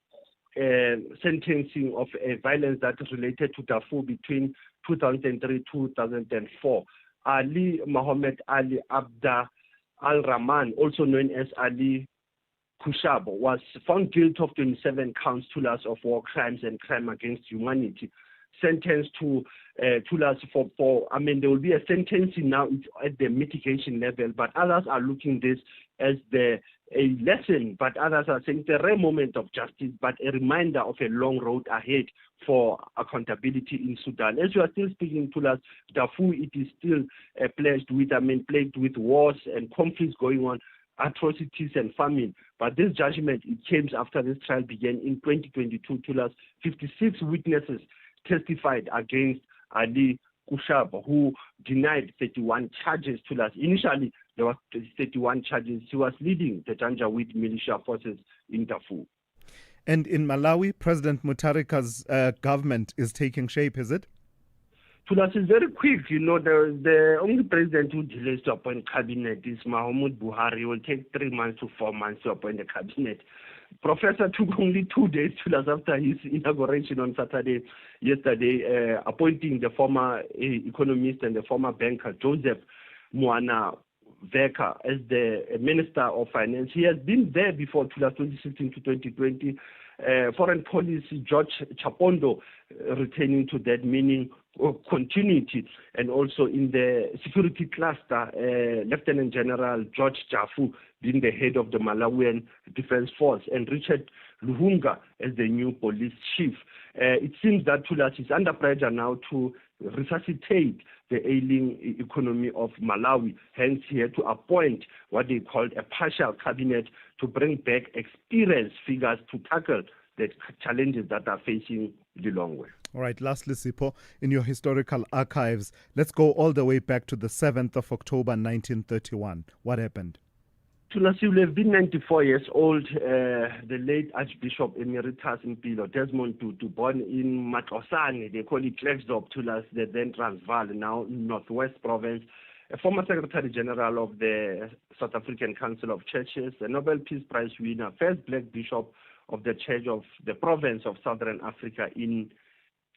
sentencing of violence that is related to Darfur between 2003-2004. Ali Mohammed Ali Abda Al-Rahman, also known as Ali Kushab, was found guilty of 27 counts, Thulas, of war crimes and crime against humanity. Sentenced to Thulas there will be a sentencing now at the mitigation level, but others are looking this as a lesson, but others are saying it's a rare moment of justice, but a reminder of a long road ahead for accountability in Sudan. As you are still speaking to us, Darfur, it is still plagued with wars and conflicts going on, atrocities and famine. But this judgment, it came after this trial began in 2022. To us, 56 witnesses testified against Ali Kushab, who denied 31 charges to us. Initially, there were 31 charges. He was leading the Janjaweed militia forces in Darfur. And in Malawi, President Mutharika's government is taking shape, is it? Thulas is very quick. The only president who delays to appoint cabinet is Muhammadu Buhari. It will take 3 months to 4 months to appoint the cabinet. Professor took only 2 days, Thulas, after his inauguration on yesterday, appointing the former economist and the former banker, Joseph Moana Veka, as the Minister of Finance. He has been there before, 2016 to 2020. Foreign policy, George Chapondo, returning to that, meaning continuity. And also in the security cluster, Lieutenant General George Jafu being the head of the Malawian Defense Force, and Richard Luhunga as the new police chief. It seems that Thulas is under pressure now to resuscitate the ailing economy of Malawi. Hence, he had to appoint what they called a partial cabinet to bring back experienced figures to tackle the challenges that are facing the long way. All right, lastly, Sipho, in your historical archives, let's go all the way back to the 7th of October, 1931. What happened? Thulas, he will have been 94 years old. The late Archbishop Emeritus Mpilo Desmond Tutu, born in Matlosane, they call it Klerksdorp, Thulas, the then Transvaal, now Northwest Province, a former Secretary General of the South African Council of Churches, a Nobel Peace Prize winner, first black bishop of the Church of the Province of Southern Africa in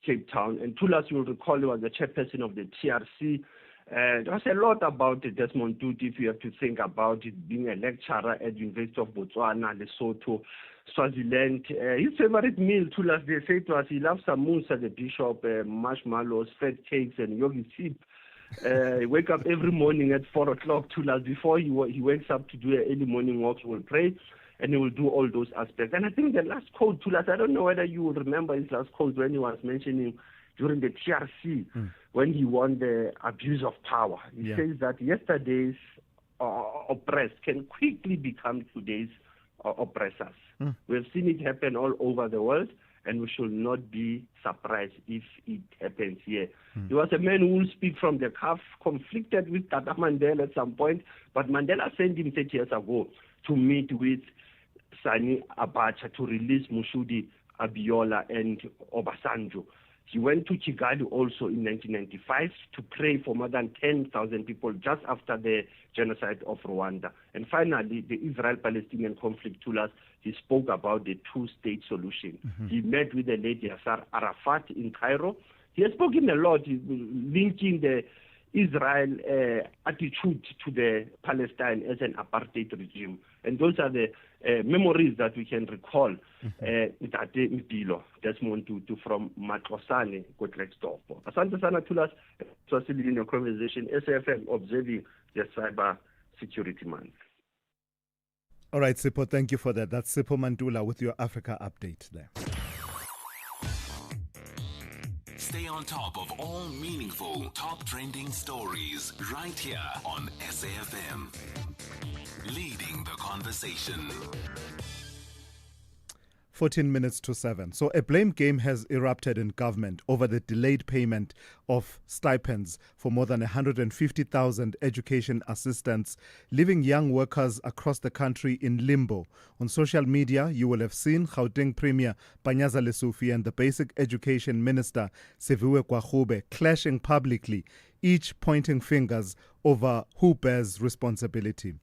Cape Town. And Thulas, you will recall, he was the chairperson of the TRC. There was a lot about Desmond Tutu, if you have to think about it, being a lecturer at University of Botswana, Lesotho, Swaziland. His favorite meal, Thulas, they say to us, he loves samosa, the bishop, marshmallows, fat cakes, and yogi soup. He wake up every morning at 4 o'clock, Thulas. Before he wakes up to do an early morning walk, he will pray, and he will do all those aspects. And I think the last quote, Thulas, I don't know whether you will remember his last quote when he was mentioning during the TRC, when he won the abuse of power. He says that yesterday's oppressed can quickly become today's oppressors. We have seen it happen all over the world, and we should not be surprised if it happens here. He was a man who will speak from the cuff, conflicted with Tata Mandela at some point, but Mandela sent him 30 years ago to meet with Sani Abacha to release Mushudi Abiola and Obasanjo. He went to Kigali also in 1995 to pray for more than 10,000 people just after the genocide of Rwanda. And finally, the Israel-Palestinian conflict, Thulas, he spoke about the two-state solution. He met with the late Yasser Arafat in Cairo. He has spoken a lot, linking the Israel attitude to the Palestine as an apartheid regime. And those are the memories that we can recall with Ate Mpilo, Desmond Tutu from Matlosane, Klerksdorp. Asante sana Thulas, so still in your conversation, SAFM observing the cyber security month. All right, Sipho, thank you for that. That's Sipho Mandula with your Africa update there. Stay on top of all meaningful, top trending stories right here on SAFM. Leading the conversation. 14 minutes to 7. So a blame game has erupted in government over the delayed payment of stipends for more than 150,000 education assistants, leaving young workers across the country in limbo. On social media, you will have seen Gauteng Premier Panyaza Lesufi and the Basic Education Minister Siviwe Kwagube clashing publicly, each pointing fingers over who bears responsibility.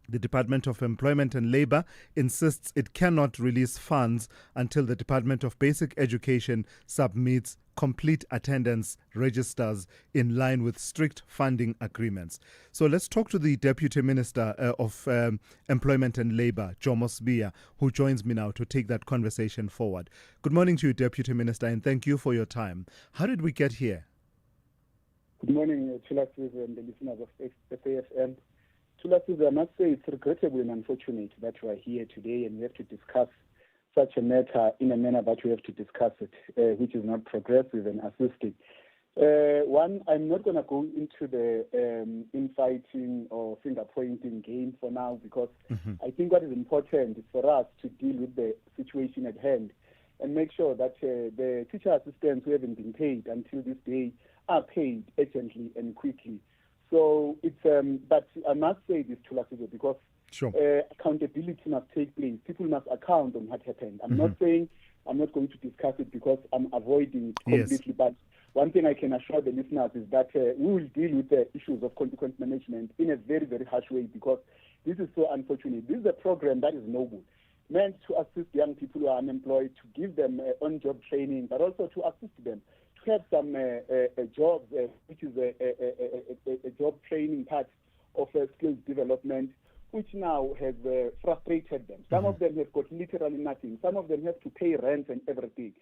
The Department of Employment and Labour insists it cannot release funds until the Department of Basic Education submits complete attendance registers in line with strict funding agreements. So let's talk to the Deputy Minister of Employment and Labour, Jomo Sibiya, who joins me now to take that conversation forward. Good morning to you, Deputy Minister, and thank you for your time. How did we get here? Good morning, Thulasizwe and the listeners of SAFM. Thulasizwe, I must say it's regrettable and unfortunate that we are here today and we have to discuss such a matter in a manner that we have to discuss it, which is not progressive and assisting. One, I'm not going to go into the infighting or finger-pointing game for now because I think what is important is for us to deal with the situation at hand and make sure that the teacher assistants who haven't been paid until this day are paid urgently and quickly. So it's, but I must say this to Thulasizwe because accountability must take place. People must account on what happened. I'm not saying I'm not going to discuss it because I'm avoiding it completely. But one thing I can assure the listeners is that we will deal with the issues of consequence management in a very, very harsh way because this is so unfortunate. This is a program that is noble, meant to assist young people who are unemployed, to give them on-job training, but also to assist them to have some jobs, which is a job training part of skills development, which now has frustrated them. Some of them have got literally nothing. Some of them have to pay rent and everything.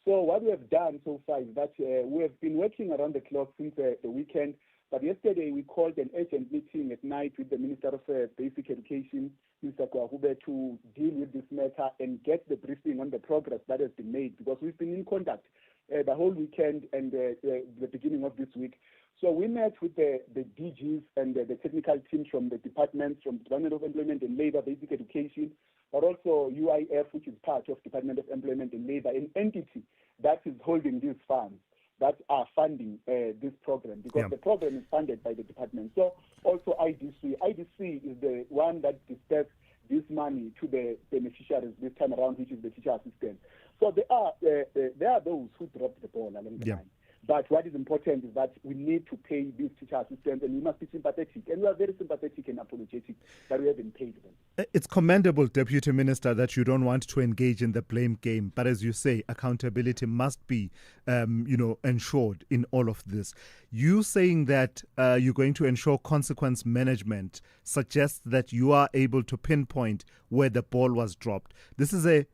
So what we have done so far is that we have been working around the clock since the weekend. But yesterday we called an urgent meeting at night with the Minister of Basic Education, Mr. Kwagube, to deal with this matter and get the briefing on the progress that has been made because we've been in contact the whole weekend and the beginning of this week. So we met with the DGs and the technical teams from the departments, from Department of Employment and Labour, Basic Education, but also UIF, which is part of Department of Employment and Labour, an entity that is holding these funds that are funding this program because the program is funded by the department. So also IDC. IDC is the one that disperses this money to the beneficiaries this time around, which is the teacher assistants. So there are those who dropped the ball along the line. But what is important is that we need to pay these teacher assistants and we must be sympathetic. And we are very sympathetic and apologetic that we haven't paid them. It's commendable, Deputy Minister, that you don't want to engage in the blame game. But as you say, accountability must be, ensured in all of this. You saying that you're going to ensure consequence management suggests that you are able to pinpoint where the ball was dropped. This is a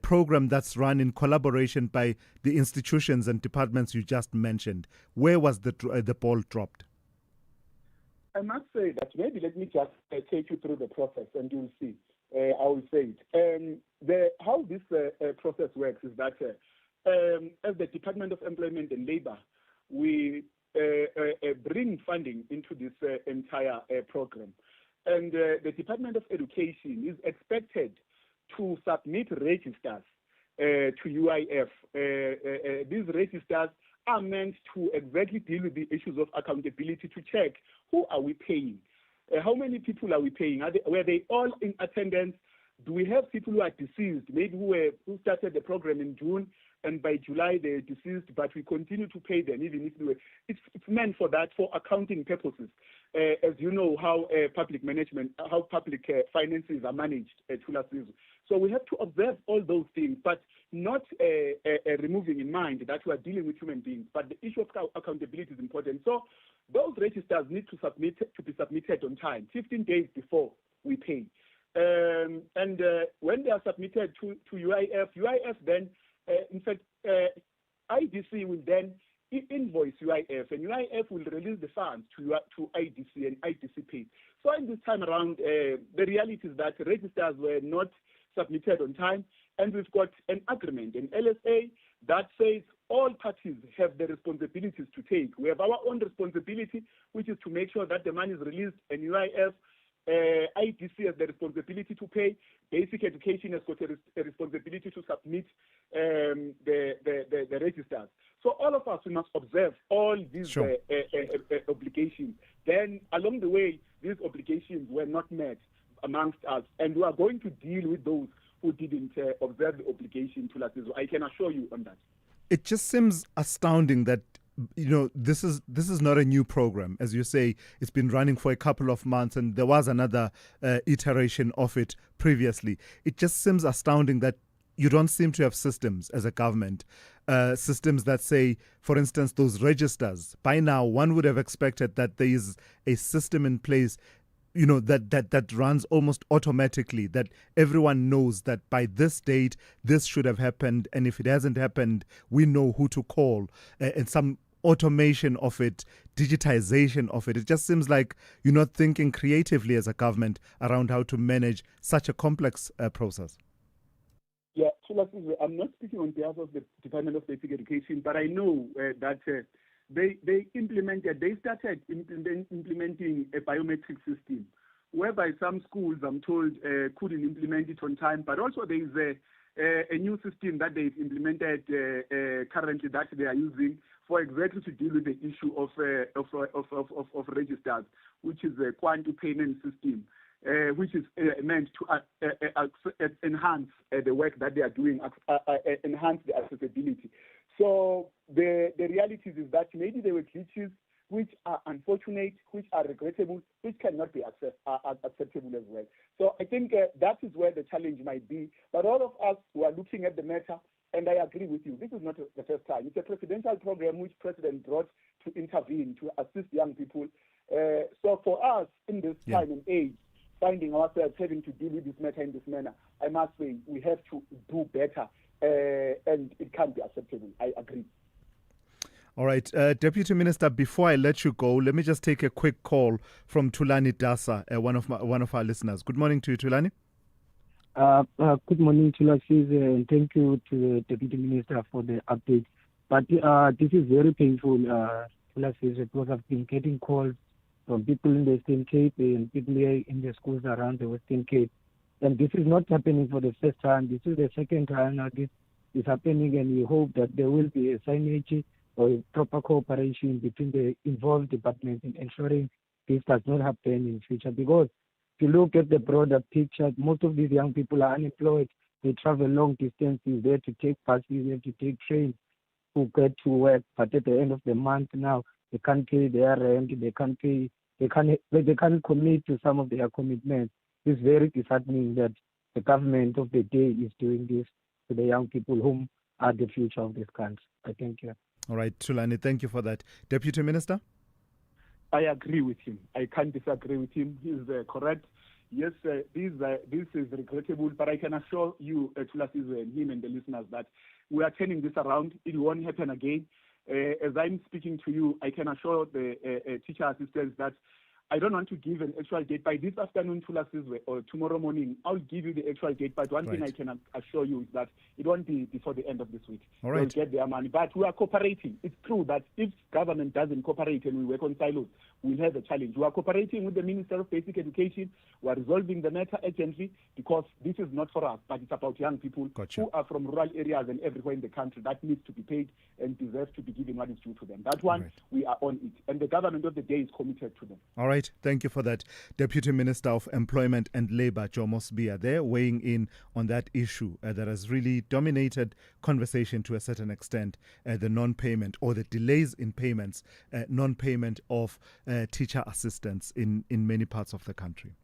program that's run in collaboration by the institutions and departments you just mentioned. Where was the ball dropped? I must say that maybe let me just take you through the process and you'll see. I will say it. How this process works is that as the Department of Employment and Labour, we bring funding into this entire program. And the Department of Education is expected to submit registers to UIF. These registers are meant to exactly deal with the issues of accountability, to check who are we paying, how many people are we paying, were they all in attendance, do we have people who are deceased, maybe who started the program in June and by July they're deceased, but we continue to pay them even if they were. It's meant for that, for accounting purposes. As you know how public management, how public finances are managed at Thulasizwe. So we have to observe all those things, but not removing in mind that we are dealing with human beings. But the issue of accountability is important. So those registers need to be submitted on time, 15 days before we pay. And when they are submitted to UIF then, in fact, IDC will then invoice UIF, and UIF will release the funds to IDC, and IDC pays. So in this time around, the reality is that registers were not submitted on time, and we've got an agreement, an LSA, that says all parties have the responsibilities to take. We have our own responsibility, which is to make sure that the money is released, and UIF IDC has the responsibility to pay. Basic education has got a responsibility to submit the registers. So all of us, we must observe all these obligations. Then along the way, these obligations were not met amongst us, and we are going to deal with those who didn't observe the obligation to Thulasizwe. I can assure you on that. It just seems astounding that this is not a new program. As you say, it's been running for a couple of months, and there was another iteration of it previously. It just seems astounding that you don't seem to have systems as a government, systems that say, for instance, those registers. By now, one would have expected that there is a system in place, that runs almost automatically, that everyone knows that by this date, this should have happened. And if it hasn't happened, we know who to call, and some automation of it, digitization of it. It just seems like you're not thinking creatively as a government around how to manage such a complex process. Yeah, Thulasizwe, I'm not speaking on behalf of the Department of Basic Education, but I know that they started implementing a biometric system, whereby some schools, I'm told, couldn't implement it on time, but also there is a new system that they've implemented currently that they are using for exactly to deal with the issue of registers, which is a quantum payment system. Which is meant to enhance the work that they are doing, enhance the accessibility. So the reality is that maybe there were glitches which are unfortunate, which are regrettable, which cannot be acceptable as well. So I think that is where the challenge might be. But all of us who are looking at the matter, and I agree with you, this is not the first time. It's a presidential program which President brought to intervene, to assist young people. So for us, in this time and age, finding ourselves having to deal with this matter in this manner, I must say we have to do better, and it can't be acceptable. I agree. All right, Deputy Minister, before I let you go, let me just take a quick call from Thulani Dasa, one of our listeners. Good morning to you, Thulani. Good morning, Thulasizwe, and thank you to the Deputy Minister for the update. But this is very painful, Thulasizwe, because I've been getting calls from people in the Western Cape and people here in the schools around the Western Cape. And this is not happening for the first time. This is the second time now this is happening, and we hope that there will be a synergy or a proper cooperation between the involved departments in ensuring this does not happen in future. Because if you look at the broader picture, most of these young people are unemployed. They travel long distances. They have to take buses, they have to take trains to get to work. But at the end of the month now, they can't pay their rent, they can't commit to some of their commitments. It's very disheartening that the government of the day is doing this to the young people whom are the future of this country. I thank you. All right, Thulani, thank you for that. Deputy Minister? I agree with him. I can't disagree with him. He's correct. Yes, this is regrettable, but I can assure you, Thulasizwe, and him and the listeners that we are turning this around. It won't happen again. As I'm speaking to you, I can assure the teacher assistants that I don't want to give an actual date. By this afternoon, Thulasizwe, or tomorrow morning, I'll give you the actual date. But one thing I can assure you is that it won't be before the end of this week. All right. They'll get their money. But we are cooperating. It's true that if government doesn't cooperate and we work on silos, we'll have a challenge. We are cooperating with the Minister of Basic Education. We are resolving the matter urgently because this is not for us, but it's about young people who are from rural areas and everywhere in the country that needs to be paid and deserve to be given what is due to them. That one, we are on it. And the government of the day is committed to them. All right. Thank you for that. Deputy Minister of Employment and Labour, Joe Mosbia, there weighing in on that issue that has really dominated conversation to a certain extent, the non-payment or the delays in payments, non-payment of teacher assistants in many parts of the country.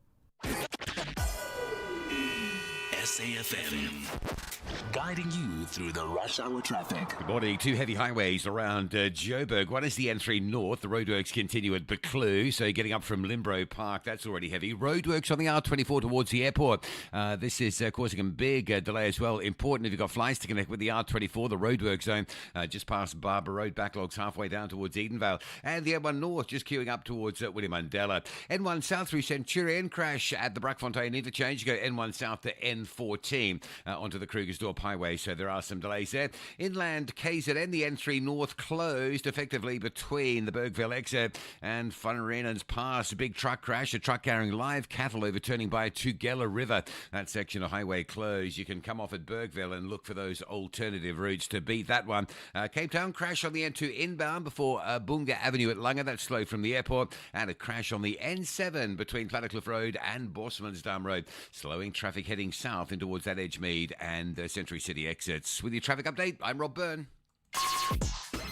SAFM, guiding you through the rush hour traffic. Good morning. Two heavy highways around Joburg. One is the N3 North. The roadworks continue at Buccleuch, so getting up from Limbro Park, that's already heavy. Roadworks on the R24 towards the airport. This is causing a big delay as well. Important if you've got flights to connect with the R24, the roadwork zone, just past Barbara Road. Backlogs halfway down towards Edenvale. And the M1 North just queuing up towards William Mandela. N1 South through Centurion. Crash at the Brackfontein interchange. You go N1 South to N4. A14 onto the Krugersdorp Highway, so there are some delays there. Inland KZN, the N3 North closed effectively between the Bergville exit and Van Renen's Pass. A big truck crash, a truck carrying live cattle overturning by Tugela River. That section of highway closed. You can come off at Bergville and look for those alternative routes to beat that one. Cape Town crash on the N2 inbound before Bunga Avenue at Langa. That's slow from the airport. And a crash on the N7 between Plattekloof Road and Bosmansdam Road, slowing traffic heading south in towards that Edgemead and Century City exits. With your traffic update, I'm Rob Byrne.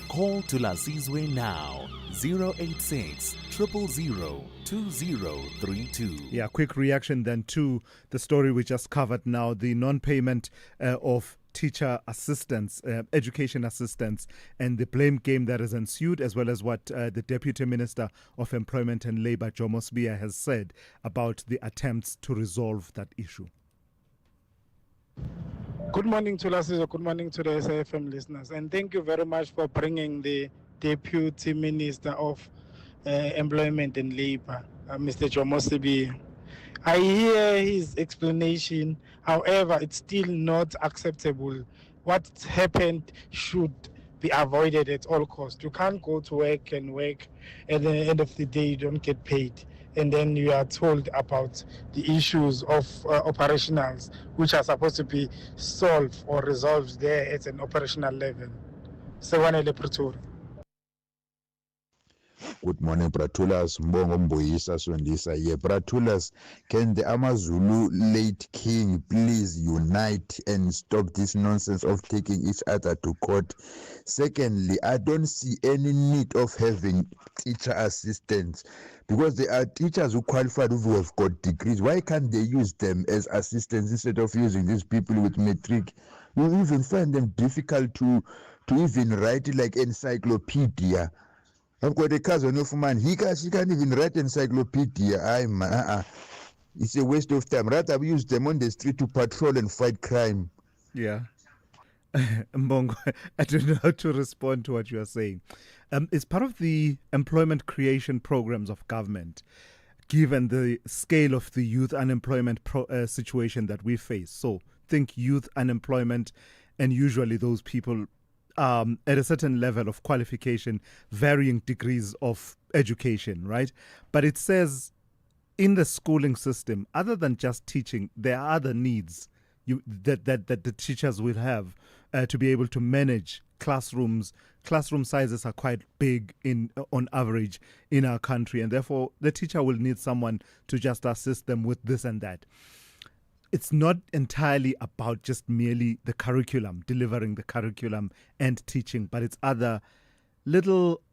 Call Thulasizwe now, 086 000 2032. Yeah, quick reaction then to the story we just covered now, the non-payment of teacher assistants, education assistants, and the blame game that has ensued, as well as what the Deputy Minister of Employment and Labour, Jomo Sibiya, has said about the attempts to resolve that issue. Good morning to Thulasizwe, good morning to the SAFM listeners, and thank you very much for bringing the Deputy Minister of Employment and Labour, Mr. Jomo Sibiya. I hear his explanation, however, it's still not acceptable. What happened should be avoided at all costs. You can't go to work and work, at the end of the day you don't get paid, and then you are told about the issues of operationals, which are supposed to be solved or resolved there at an operational level. Sewanele Pretoria. Good morning, Pratulas. Mbongo Mboyisa Sondisa. Yeah, Pratulas, can the Amazulu late king please unite and stop this nonsense of taking each other to court? Secondly, I don't see any need of having teacher assistants because there are teachers who qualified who have got degrees. Why can't they use them as assistants instead of using these people with matric? You even find them difficult to even write like encyclopedia. I've got a cousin of mine. She can't even write encyclopedia. It's a waste of time. Rather, we use them on the street to patrol and fight crime. Yeah. Mbongo, I don't know how to respond to what you are saying. It's part of the employment creation programs of government, given the scale of the youth unemployment situation that we face. So think youth unemployment, and usually those people at a certain level of qualification, varying degrees of education, right? But it says in the schooling system, other than just teaching, there are other needs that the teachers will have to be able to manage classrooms. Classroom sizes are quite big on average in our country, and therefore the teacher will need someone to just assist them with this and that. It's not entirely about just merely the curriculum, delivering the curriculum and teaching, but it's other little,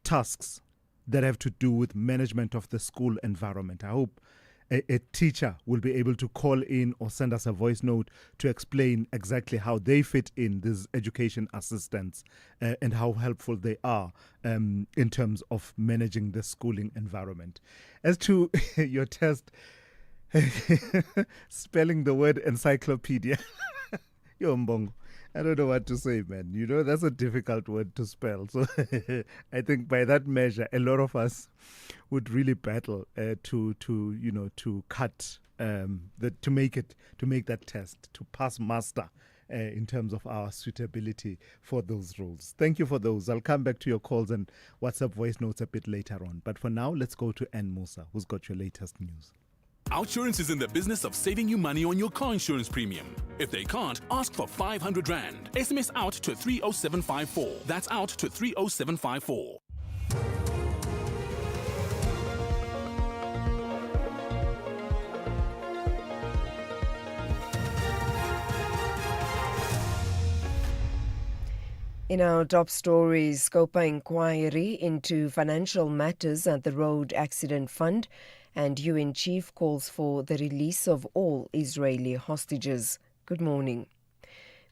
tasks that have to do with management of the school environment. I hope a teacher will be able to call in or send us a voice note to explain exactly how they fit in these education assistants and how helpful they are in terms of managing the schooling environment. As to your test, spelling the word encyclopedia. Yo, Mbongo, I don't know what to say, man. That's a difficult word to spell. So I think by that measure, a lot of us would really battle to cut to make that test, to pass muster in terms of our suitability for those roles. Thank you for those. I'll come back to your calls and WhatsApp voice notes a bit later on. But for now, let's go to Ann Musa, who's got your latest news. Outsurance is in the business of saving you money on your car insurance premium. If they can't, ask for 500 Rand. SMS out to 30754. That's out to 30754. In our top stories, Scopa inquiry into financial matters at the Road Accident Fund, and UN chief calls for the release of all Israeli hostages. Good morning.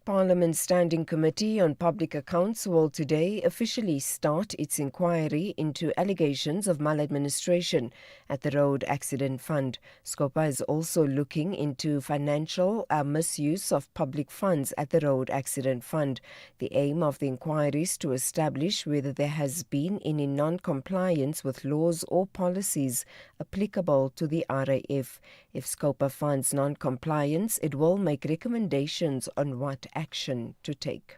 Parliament's Standing Committee on Public Accounts will today officially start its inquiry into allegations of maladministration at the Road Accident Fund. SCOPA is also looking into financial misuse of public funds at the Road Accident Fund. The aim of the inquiry is to establish whether there has been any non-compliance with laws or policies applicable to the RAF. If SCOPA finds non-compliance, it will make recommendations on what action to take.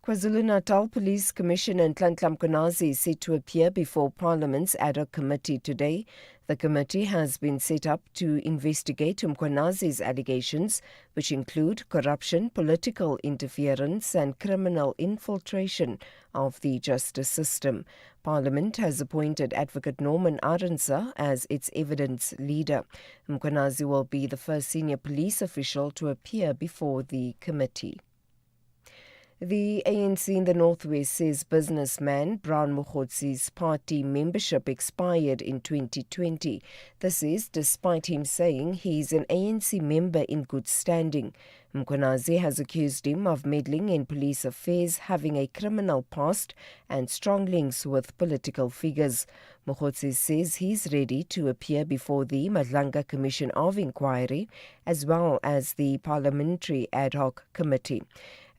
KwaZulu-Natal Police Commissioner Nhlanhla Mkhwanazi is set to appear before Parliament's ad hoc committee today. The committee has been set up to investigate Mkhwanazi's allegations, which include corruption, political interference and criminal infiltration of the justice system. Parliament has appointed Advocate Norman Arendse as its evidence leader. Mkhwanazi will be the first senior police official to appear before the committee. The ANC in the Northwest says businessman Brown Mokgotzi's party membership expired in 2020. This is despite him saying he's an ANC member in good standing. Mkhwanazi has accused him of meddling in police affairs, having a criminal past and strong links with political figures. Mokgotzi says he's ready to appear before the Madlanga Commission of Inquiry as well as the Parliamentary Ad Hoc Committee.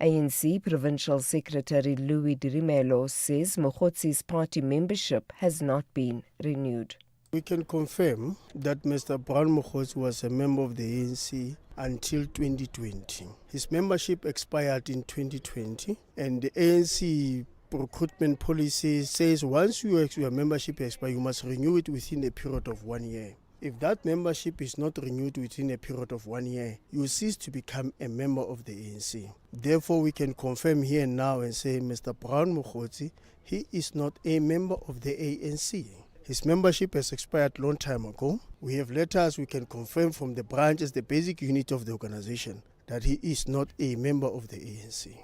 ANC Provincial Secretary Louis Dirimelo says Mokgotzi's party membership has not been renewed. We can confirm that Mr. Brown Mokgotzi was a member of the ANC until 2020. His membership expired in 2020 and the ANC recruitment policy says once your membership expires, you must renew it within a period of 1 year. If that membership is not renewed within a period of 1 year, you cease to become a member of the ANC. Therefore, we can confirm here now and say Mr. Brown Mokgotzi, he is not a member of the ANC. His membership has expired a long time ago. We have letters we can confirm from the branch as the basic unit of the organization that he is not a member of the ANC.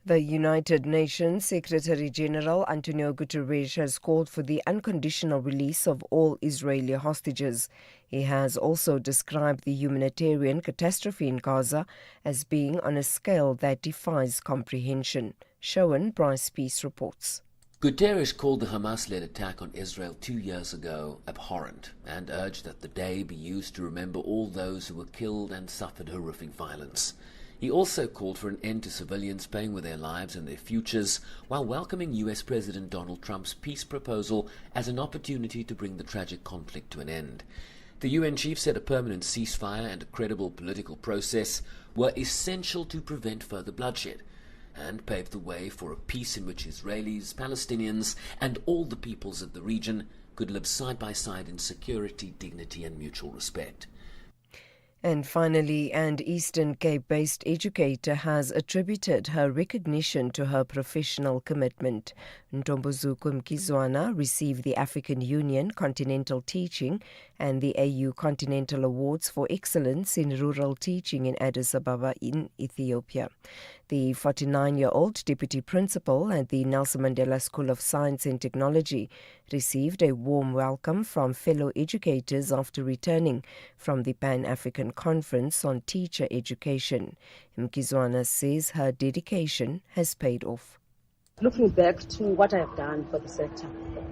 The United Nations Secretary-General Antonio Guterres has called for the unconditional release of all Israeli hostages. He has also described the humanitarian catastrophe in Gaza as being on a scale that defies comprehension. Showan Bryce Peace reports. Guterres called the Hamas-led attack on Israel 2 years ago abhorrent and urged that the day be used to remember all those who were killed and suffered horrific violence. He also called for an end to civilians paying with their lives and their futures, while welcoming US President Donald Trump's peace proposal as an opportunity to bring the tragic conflict to an end. The UN chief said a permanent ceasefire and a credible political process were essential to prevent further bloodshed and pave the way for a peace in which Israelis, Palestinians, and all the peoples of the region could live side by side in security, dignity, and mutual respect. And finally, an Eastern Cape-based educator has attributed her recognition to her professional commitment. Ntombuzuku Mkizwana received the African Union Continental Teaching and the AU Continental Awards for Excellence in Rural Teaching in Addis Ababa in Ethiopia. The 49-year-old deputy principal at the Nelson Mandela School of Science and Technology received a warm welcome from fellow educators after returning from the Pan-African Conference on Teacher Education. Mkizwana says her dedication has paid off. Looking back to what I have done for the sector,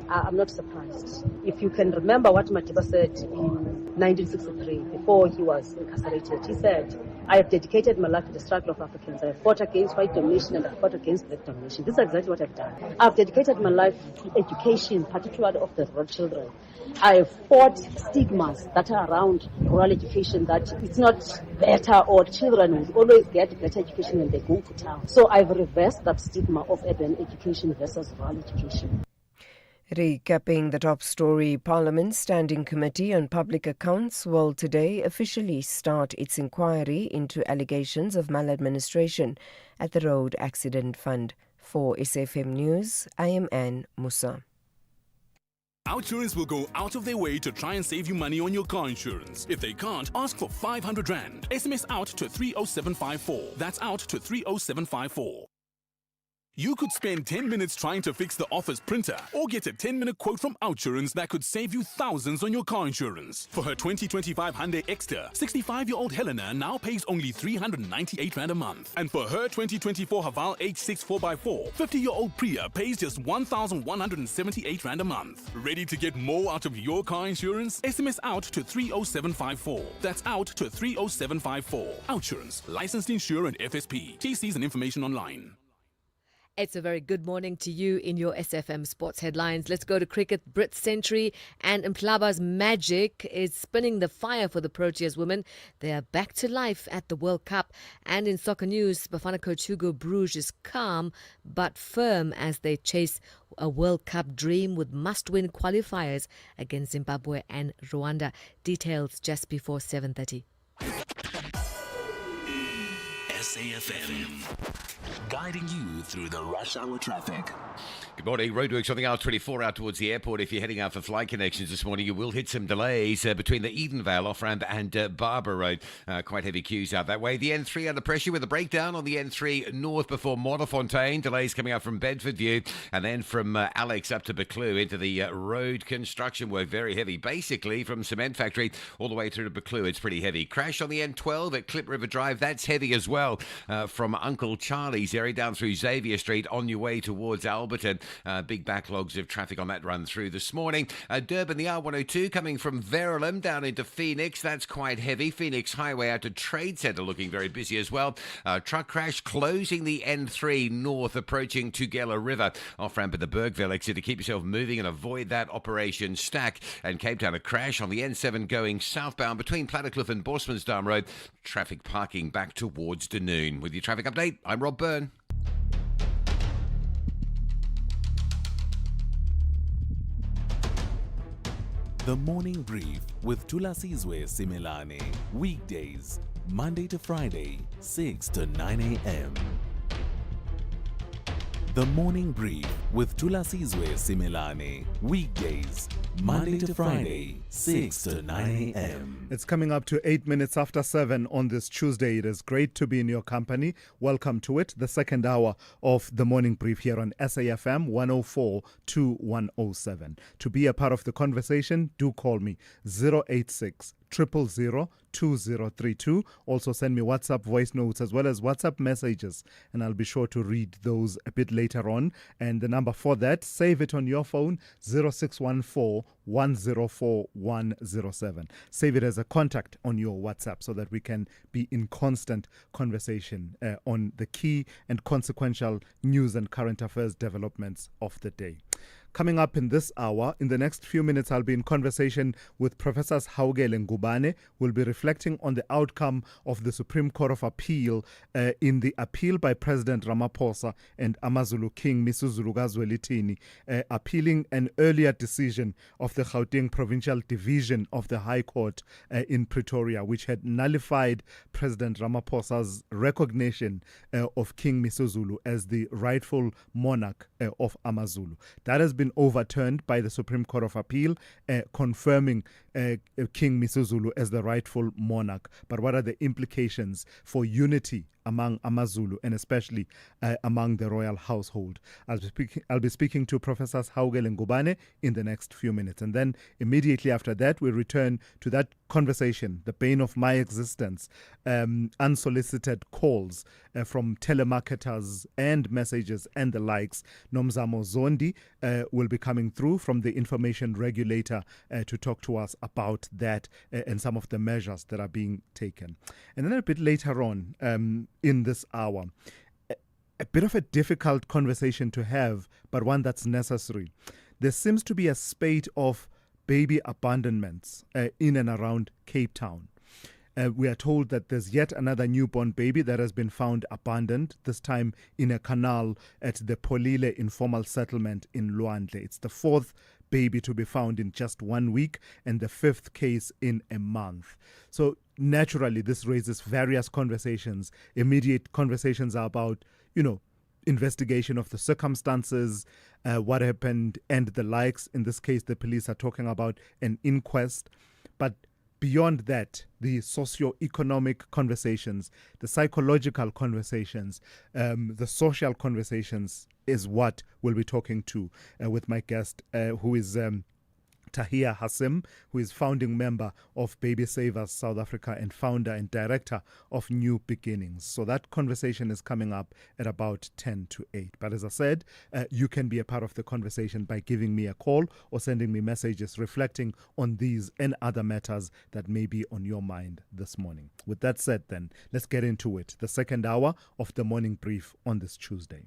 I'm not surprised. If you can remember what Madiba said in 1963, before he was incarcerated, he said, I have dedicated my life to the struggle of Africans. I have fought against white domination and I have fought against black domination. This is exactly what I've done. I've dedicated my life to education, particularly of the rural children. I have fought stigmas that are around rural education, that it's not better, or children will always get better education when they go to town. So I've reversed that stigma of urban education versus rural education. Recapping the top story, Parliament's Standing Committee on Public Accounts will today officially start its inquiry into allegations of maladministration at the Road Accident Fund. For SFM News, I am Anne Musa. Outsurance will go out of their way to try and save you money on your car insurance. If they can't, ask for 500 Rand. SMS out to 30754. That's out to 30754. You could spend 10 minutes trying to fix the office printer or get a 10-minute quote from OUTsurance that could save you thousands on your car insurance. For her 2025 Hyundai Exter, 65-year-old Helena now pays only 398 Rand a month. And for her 2024 Haval H6 4x4, 50-year-old Priya pays just 1,178 Rand a month. Ready to get more out of your car insurance? SMS out to 30754. That's out to 30754. OUTsurance, licensed insurer and FSP. TCs and information online. It's a very good morning to you in your SFM sports headlines. Let's go to cricket. Brit Century and Mplaba's magic is spinning the fire for the Proteas women. They are back to life at the World Cup. And in soccer news, Bafana coach Hugo Bruges is calm but firm as they chase a World Cup dream with must-win qualifiers against Zimbabwe and Rwanda. Details just before 7:30. SAFM, guiding you through the rush hour traffic. Good morning. Roadworks on the R24 out towards the airport. If you're heading out for flight connections this morning, you will hit some delays between the Edenvale off-ramp and Barbara Road. Quite heavy queues out that way. The N3 under pressure with a breakdown on the N3 north before Modderfontein. Delays coming up from Bedford View and then from Alex up to Buccleuch into the road construction work. Very heavy. Basically from Cement Factory all the way through to Buccleuch. It's pretty heavy. Crash on the N12 at Clip River Drive. That's heavy as well. From Uncle Charlie's area down through Xavier Street on your way towards Alberton. Big backlogs of traffic on that run through this morning. Durban, the R102 coming from Verulam down into Phoenix. That's quite heavy. Phoenix Highway out to Trade Centre looking very busy as well. Truck crash closing the N3 north approaching Tugela River. Off-ramp at the Bergville exit to keep yourself moving and avoid that Operation Stack. And Cape Town, a crash on the N7 going southbound between Plattercliff and Bosmansdam Road. Traffic parking back towards Dunoon. With your traffic update, I'm Rob Byrne. The Morning Brief with Thulasizwe Simelane. Weekdays, Monday to Friday, 6 to 9 a.m. The Morning Brief with Thulasizwe Simelane. Weekdays, Monday to Friday, 6 to 9 a.m. It's coming up to 8 minutes after 7 on this Tuesday. It is great to be in your company. Welcome to it, the second hour of the Morning Brief here on SAFM 104 to 107. To be a part of the conversation, do call me 086 000 2032. Also send me WhatsApp voice notes as well as WhatsApp messages, and I'll be sure to read those a bit later on. And the number for that, save it on your phone, 0614 104 107. Save it as a contact on your WhatsApp so that we can be in constant conversation on the key and consequential news and current affairs developments of the day. Coming up in this hour, in the next few minutes, I'll be in conversation with Professors Haugele Ngubane. We'll be reflecting on the outcome of the Supreme Court of Appeal in the appeal by President Ramaphosa and Amazulu King Misuzulu Kazwelithini, appealing an earlier decision of the Gauteng Provincial Division of the High Court in Pretoria, which had nullified President Ramaphosa's recognition of King Misuzulu as the rightful monarch of Amazulu. That has been overturned by the Supreme Court of Appeal, confirming King Misuzulu as the rightful monarch. But what are the implications for unity among Amazulu and especially among the royal household? I'll be speaking to Professors Haugele Ngubane in the next few minutes. And then immediately after that, we return to that conversation, the bane of my existence, unsolicited calls from telemarketers and messages and the likes. Nomzamo Zondi will be coming through from the information regulator to talk to us about that and some of the measures that are being taken. And then a bit later on in this hour, a bit of a difficult conversation to have, but one that's necessary. There seems to be a spate of baby abandonments in and around Cape Town. We are told that there's yet another newborn baby that has been found abandoned, this time in a canal at the Polile informal settlement in Luandle. It's the fourth baby to be found in just 1 week and the fifth case in a month. So naturally, this raises various conversations. Immediate conversations are about, investigation of the circumstances, what happened and the likes. In this case, the police are talking about an inquest. But beyond that, the socio-economic conversations, the psychological conversations, the social conversations is what we'll be talking to with my guest, who is Tahia Hassim, who is founding member of Baby Savers South Africa and founder and director of New Beginnings. So that conversation is coming up at about 10 to 8. But as I said, you can be a part of the conversation by giving me a call or sending me messages reflecting on these and other matters that may be on your mind this morning. With that said, then, let's get into it. The second hour of the morning brief on this Tuesday.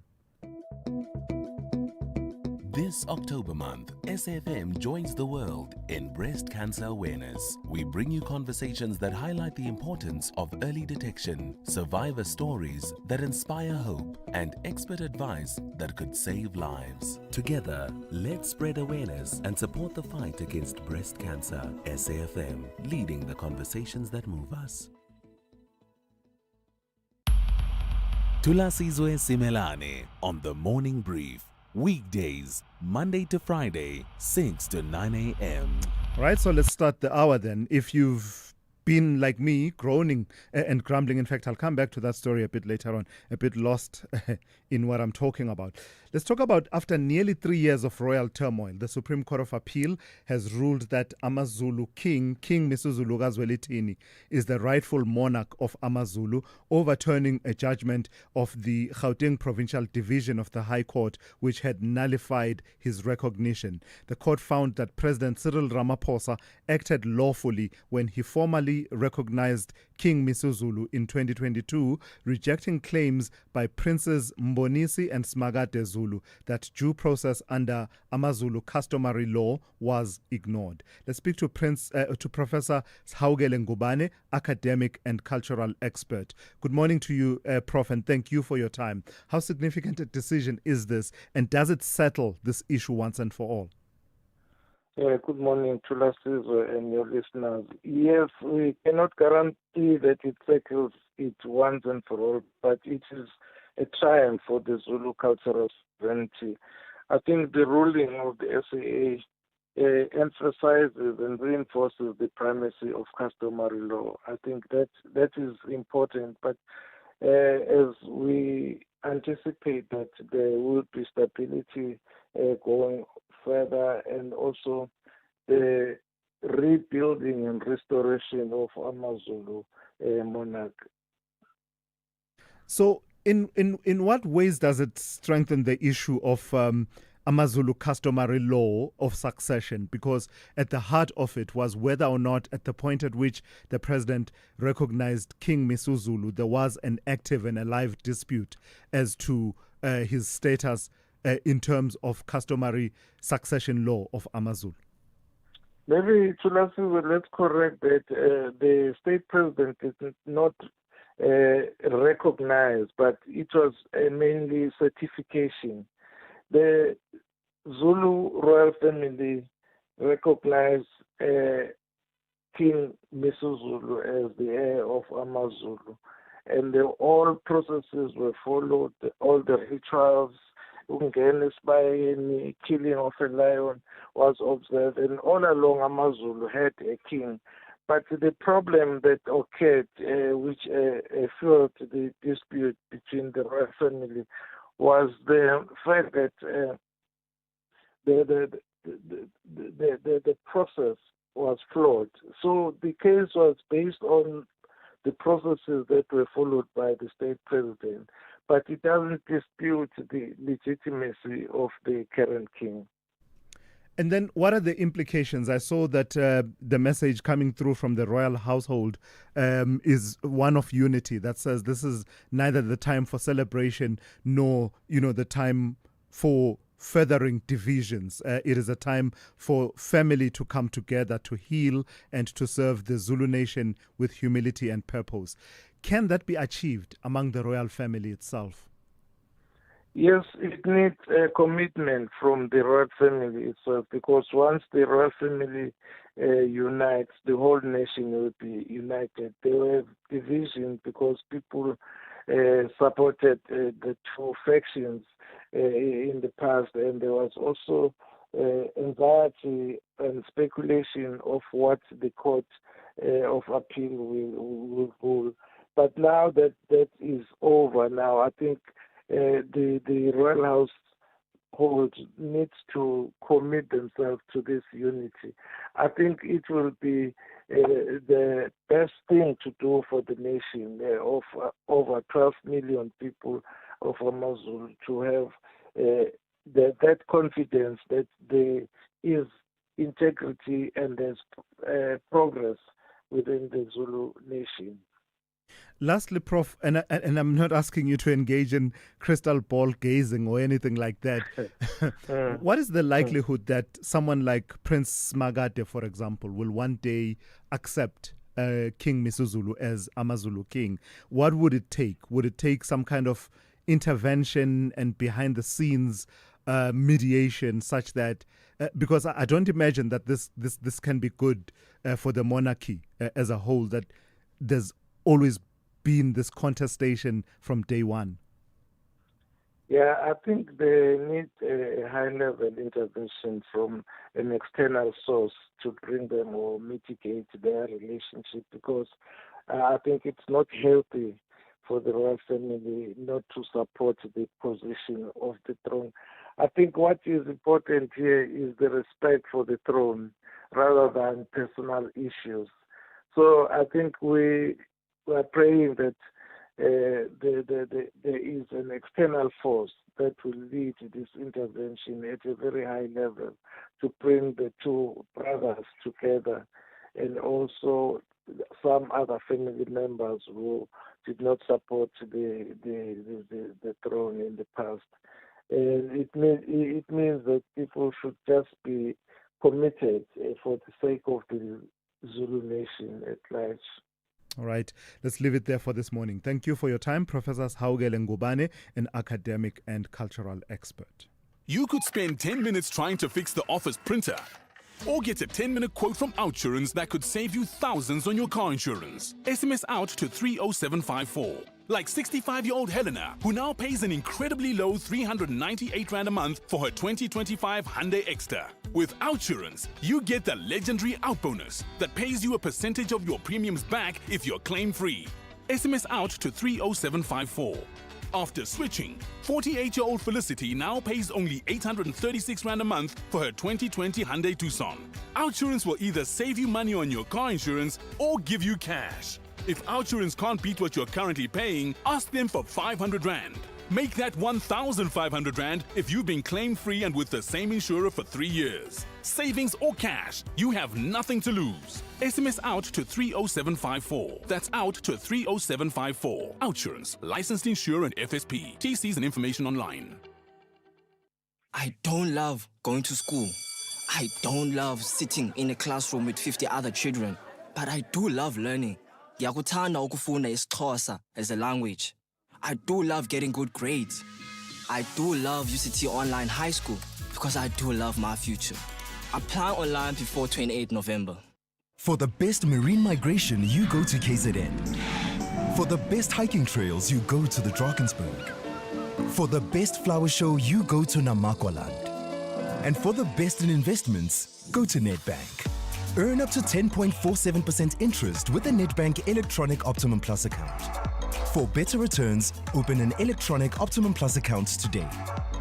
This October month, SFM joins the world in breast cancer awareness. We bring you conversations that highlight the importance of early detection, survivor stories that inspire hope, and expert advice that could save lives. Together, let's spread awareness and support the fight against breast cancer. SAFM, leading the conversations that move us. Thulasizwe Simelane on the Morning Brief. Weekdays, Monday to Friday, 6 to 9 a.m. All right, so let's start the hour then. If you've been like me, groaning and grumbling, in fact, I'll come back to that story a bit later on, a bit lost in what I'm talking about. Let's talk about, after nearly 3 years of royal turmoil, the Supreme Court of Appeal has ruled that AmaZulu King Misuzulu Kazwelithini, is the rightful monarch of AmaZulu, overturning a judgment of the Gauteng Provincial Division of the High Court, which had nullified his recognition. The court found that President Cyril Ramaphosa acted lawfully when he formally recognized King Misuzulu in 2022, rejecting claims by Princes Mbonisi and Smagade Zulu that due process under AmaZulu customary law was ignored. Let's speak to Professor Haugele Ngubane, academic and cultural expert. Good morning to you, Prof, and thank you for your time. How significant a decision is this, and does it settle this issue once and for all? Good morning to Thulasizwe and your listeners. Yes, we cannot guarantee that it settles it once and for all, but it is a triumph for the Zulu cultural sovereignty. I think the ruling of the SAA emphasizes and reinforces the primacy of customary law. I think that is important, but as we anticipate that there will be stability going further, and also the rebuilding and restoration of AmaZulu monarch. So in what ways does it strengthen the issue of AmaZulu customary law of succession? Because at the heart of it was whether or not at the point at which the president recognized King Misuzulu, there was an active and alive dispute as to his status in terms of customary succession law of AmaZulu. Maybe let's correct that the state president is not recognized, but it was mainly certification. The Zulu royal family recognized King Misuzulu as the heir of AmaZulu, and all processes were followed, all the rituals, killing of a lion was observed, and all along AmaZulu had a king. But the problem that occurred, which fueled the dispute between the royal family, was the fact that the process was flawed. So the case was based on the processes that were followed by the state president, but it doesn't dispute the legitimacy of the current king. And then what are the implications? I saw that the message coming through from the royal household is one of unity, that says this is neither the time for celebration nor, the time for furthering divisions. It is a time for family to come together, to heal and to serve the Zulu nation with humility and purpose. Can that be achieved among the royal family itself? Yes, it needs a commitment from the royal family itself, because once the royal family unites, the whole nation will be united. There were divisions because people supported the two factions in the past, and there was also anxiety and speculation of what the court of appeal will rule. But now that is over, now I think the Royal Household needs to commit themselves to this unity. I think it will be the best thing to do for the nation of over 12 million people of AmaZulu to have that confidence that there is integrity and there's progress within the Zulu nation. Lastly, Prof, and I'm not asking you to engage in crystal ball gazing or anything like that. What is the likelihood that someone like Prince Magate, for example, will one day accept King Misuzulu as AmaZulu king? What would it take? Would it take some kind of intervention and behind the scenes mediation such that, because I don't imagine that this can be good for the monarchy as a whole, that there's always been this contestation from day one? Yeah, I think they need a high-level intervention from an external source to bring them or mitigate their relationship, because I think it's not healthy for the royal family not to support the position of the throne. I think what is important here is the respect for the throne rather than personal issues. So I think we are praying that there is an external force that will lead this intervention at a very high level to bring the two brothers together, and also some other family members who did not support the throne in the past. And it means that people should just be committed for the sake of the Zulu nation at large. All right, let's leave it there for this morning. Thank you for your time, Professor Haugele Ngubane, an academic and cultural expert. You could spend 10 minutes trying to fix the office printer, or get a 10-minute quote from Outsurance that could save you thousands on your car insurance. SMS out to 30754. Like 65-year-old Helena, who now pays an incredibly low 398 Rand a month for her 2025 Hyundai Exter. With Outsurance, you get the legendary Out Bonus that pays you a percentage of your premiums back if you're claim-free. SMS out to 30754. After switching, 48-year-old Felicity now pays only 836 Rand a month for her 2020 Hyundai Tucson. Outsurance will either save you money on your car insurance or give you cash. If Outsurance can't beat what you're currently paying, ask them for 500 Rand. Make that 1,500 Rand if you've been claim-free and with the same insurer for 3 years. Savings or cash, you have nothing to lose. SMS out to 30754. That's out to 30754. Outsurance, licensed insurer and FSP. TCs and information online. I don't love going to school. I don't love sitting in a classroom with 50 other children. But I do love learning. Ndiyakuthanda ukufunda isiXhosa as a language. I do love getting good grades. I do love UCT Online High School because I do love my future. Apply online before 28 November. For the best marine migration, you go to KZN. For the best hiking trails, you go to the Drakensberg. For the best flower show, you go to Namakwaland. And for the best in investments, go to Nedbank. Earn up to 10.47% interest with a Nedbank Electronic Optimum Plus account. For better returns, open an Electronic Optimum Plus account today.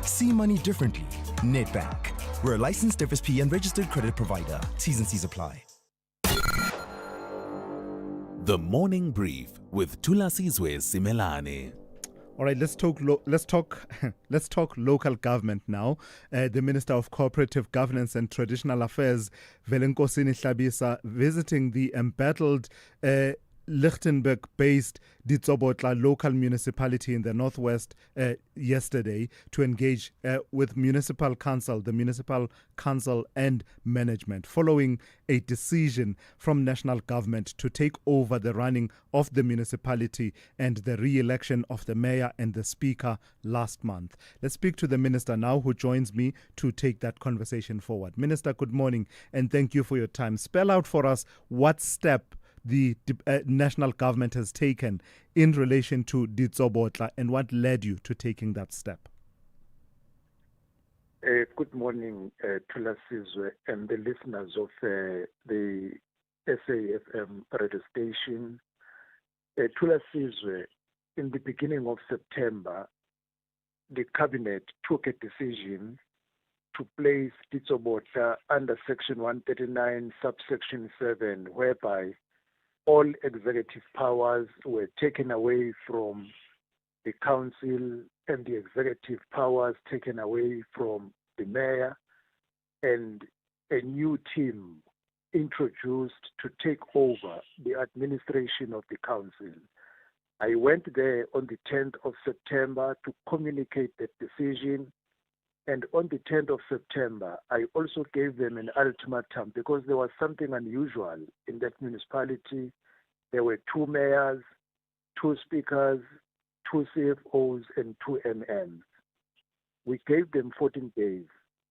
See money differently. Nedbank. We're a licensed FSP and registered credit provider. T's and C's apply. The Morning Brief with Thulasizwe Simelane. All right, let's talk local government now. The Minister of Cooperative Governance and Traditional Affairs, Velenkosini Hlabisa, visiting the embattled Lichtenburg-based Ditsobotla local municipality in the northwest yesterday to engage with the municipal council and management following a decision from national government to take over the running of the municipality and the re-election of the mayor and the speaker last month. Let's speak to the minister now, who joins me to take that conversation forward. Minister, good morning and thank you for your time. Spell out for us what step the national government has taken in relation to Ditsobotla and what led you to taking that step. Good morning, Thulasizwe and the listeners of the SAFM radio station. Thulasizwe, in the beginning of September, the cabinet took a decision to place Ditsobotla under Section 139, subsection 7, whereby all executive powers were taken away from the council and the executive powers taken away from the mayor, and a new team introduced to take over the administration of the council. I went there on the 10th of September to communicate that decision, and on the 10th of September, I also gave them an ultimatum because there was something unusual in that municipality. There were 2 mayors, 2 speakers, 2 CFOs, and 2 MMs. We gave them 14 days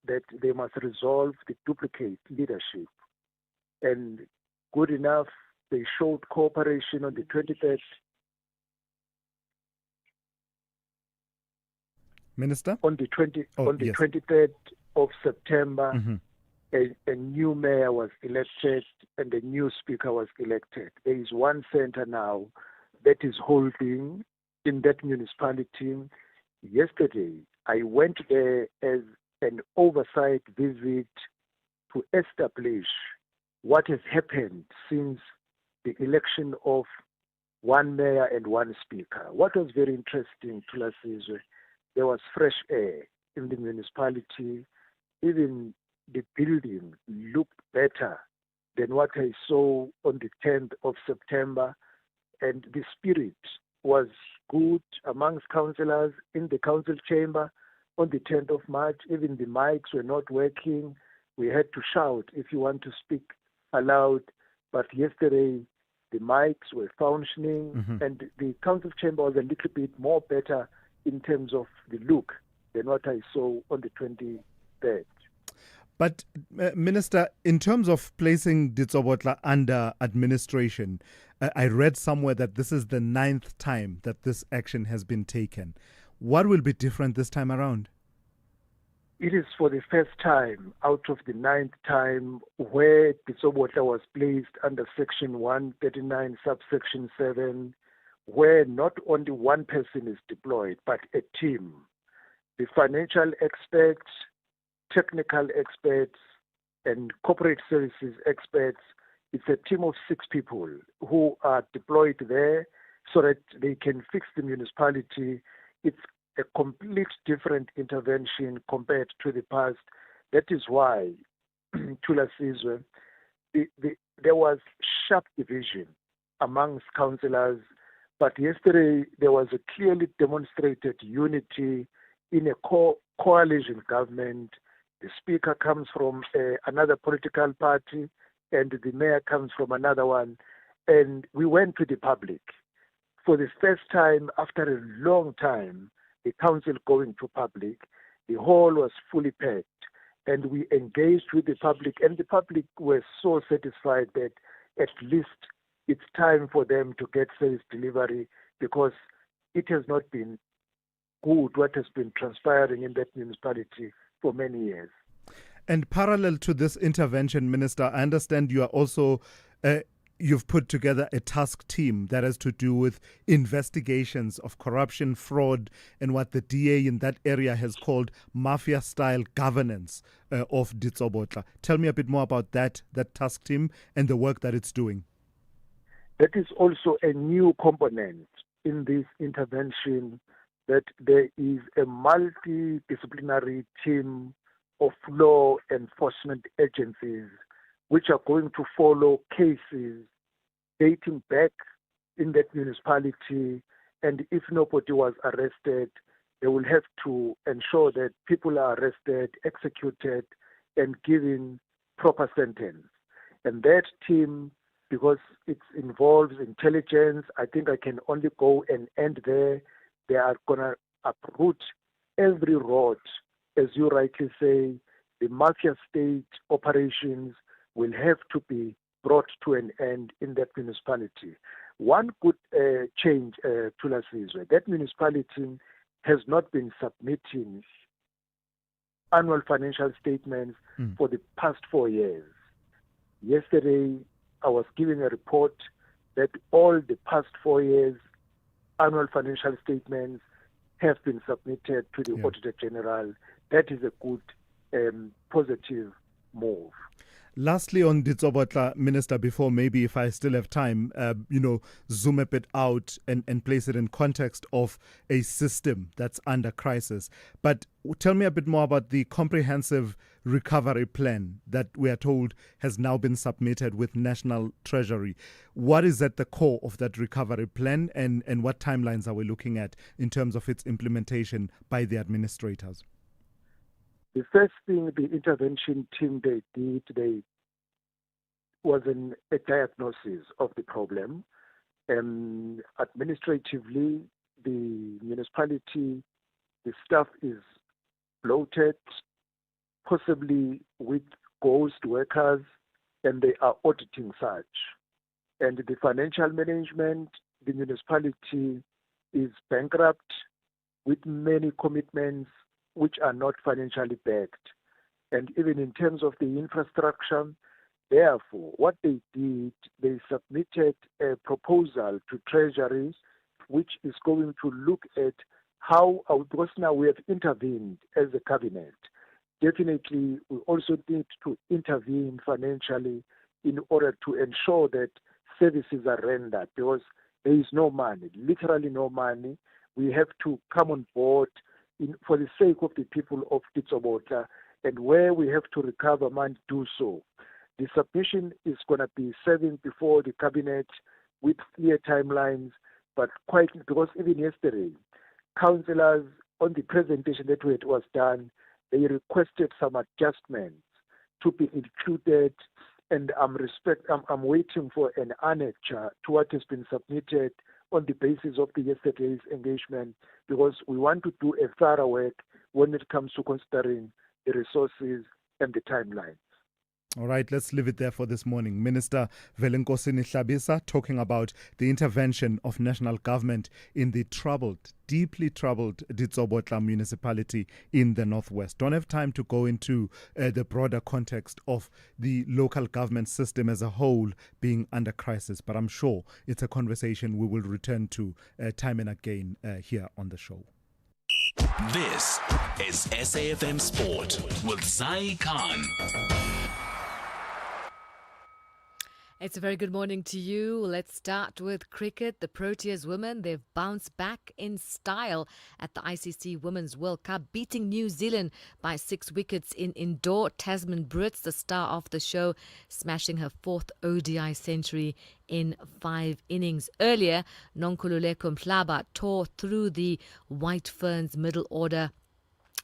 that they must resolve the duplicate leadership. And good enough, they showed cooperation on the 23rd. Minister? On the 23rd of September, a new mayor was elected and a new speaker was elected. There is one center now that is holding in that municipality. Yesterday, I went there as an oversight visit to establish what has happened since the election of one mayor and one speaker. What was very interesting, Thulasizwe, there was fresh air in the municipality. Even the building looked better than what I saw on the 10th of September. And the spirit was good amongst councillors in the council chamber. On the 10th of March, even the mics were not working. We had to shout if you want to speak aloud. But yesterday, the mics were functioning, and the council chamber was a little bit more better in terms of the look than what I saw on the 23rd. But, Minister, in terms of placing Ditsobotla under administration, I read somewhere that this is the 9th time that this action has been taken. What will be different this time around? It is for the first time out of the 9th time where Ditsobotla was placed under Section 139, subsection 7, where not only one person is deployed, but a team. The financial experts, technical experts, and corporate services experts, it's a team of 6 people who are deployed there so that they can fix the municipality. It's a complete different intervention compared to the past. That is why, Thulasizwe, there was sharp division amongst councillors. But yesterday, there was a clearly demonstrated unity in a coalition government. The speaker comes from another political party, and the mayor comes from another one. And we went to the public. For the first time after a long time, the council going to public, the hall was fully packed. And we engaged with the public, and the public were so satisfied that at least it's time for them to get service delivery, because it has not been good what has been transpiring in that municipality for many years. And parallel to this intervention, Minister, I understand you are also, you've put together a task team that has to do with investigations of corruption, fraud, and what the DA in that area has called mafia-style governance of Ditsobotla. Tell me a bit more about that task team and the work that it's doing. That is also a new component in this intervention, that there is a multidisciplinary team of law enforcement agencies which are going to follow cases dating back in that municipality. And if nobody was arrested, they will have to ensure that people are arrested, executed, and given proper sentence. And that team, because it involves intelligence, I think I can only go and end there. They are going to uproot every road. As you rightly say, the mafia state operations will have to be brought to an end in that municipality. One good change, Thulasizwe, that municipality has not been submitting annual financial statements for the past 4 years. Yesterday, I was giving a report that all the past 4 years annual financial statements have been submitted to the Auditor General. That is a good positive move. Lastly, on Ditsobotla, Minister, before maybe if I still have time, zoom a bit out and place it in context of a system that's under crisis. But tell me a bit more about the comprehensive recovery plan that we are told has now been submitted with National Treasury. What is at the core of that recovery plan, and what timelines are we looking at in terms of its implementation by the administrators? The first thing the intervention team they did was a diagnosis of the problem. Administratively, the municipality, the staff is bloated, possibly with ghost workers, and they are auditing such. And the financial management, the municipality is bankrupt with many commitments which are not financially backed. And even in terms of the infrastructure, therefore, what they did, they submitted a proposal to Treasury, which is going to look at how, because now we have intervened as a cabinet. Definitely, we also need to intervene financially in order to ensure that services are rendered, because there is no money, literally no money. We have to come on board for the sake of the people of Ditsobotla, and where we have to recover money, do so. The submission is going to be serving before the cabinet with clear timelines, but quite because even yesterday, councillors on the presentation that was done, they requested some adjustments to be included, and I'm waiting for an annexure to what has been submitted on the basis of the yesterday's engagement, because we want to do a thorough work when it comes to considering the resources and the timeline. All right, let's leave it there for this morning. Minister Velenkosini Hlabisa talking about the intervention of national government in the deeply troubled Ditsobotla municipality in the northwest. Don't have time to go into the broader context of the local government system as a whole being under crisis, but I'm sure it's a conversation we will return to time and again here on the show. This is SAFM Sport with Zai Khan. It's a very good morning to you. Let's start with cricket. The Proteas women, they've bounced back in style at the ICC Women's World Cup, beating New Zealand by 6 wickets in indoor. Tasman Brits, the star of the show, smashing her 4th ODI century in 5 innings. Earlier, Nonkululeko Mhlaba tore through the White Ferns middle order.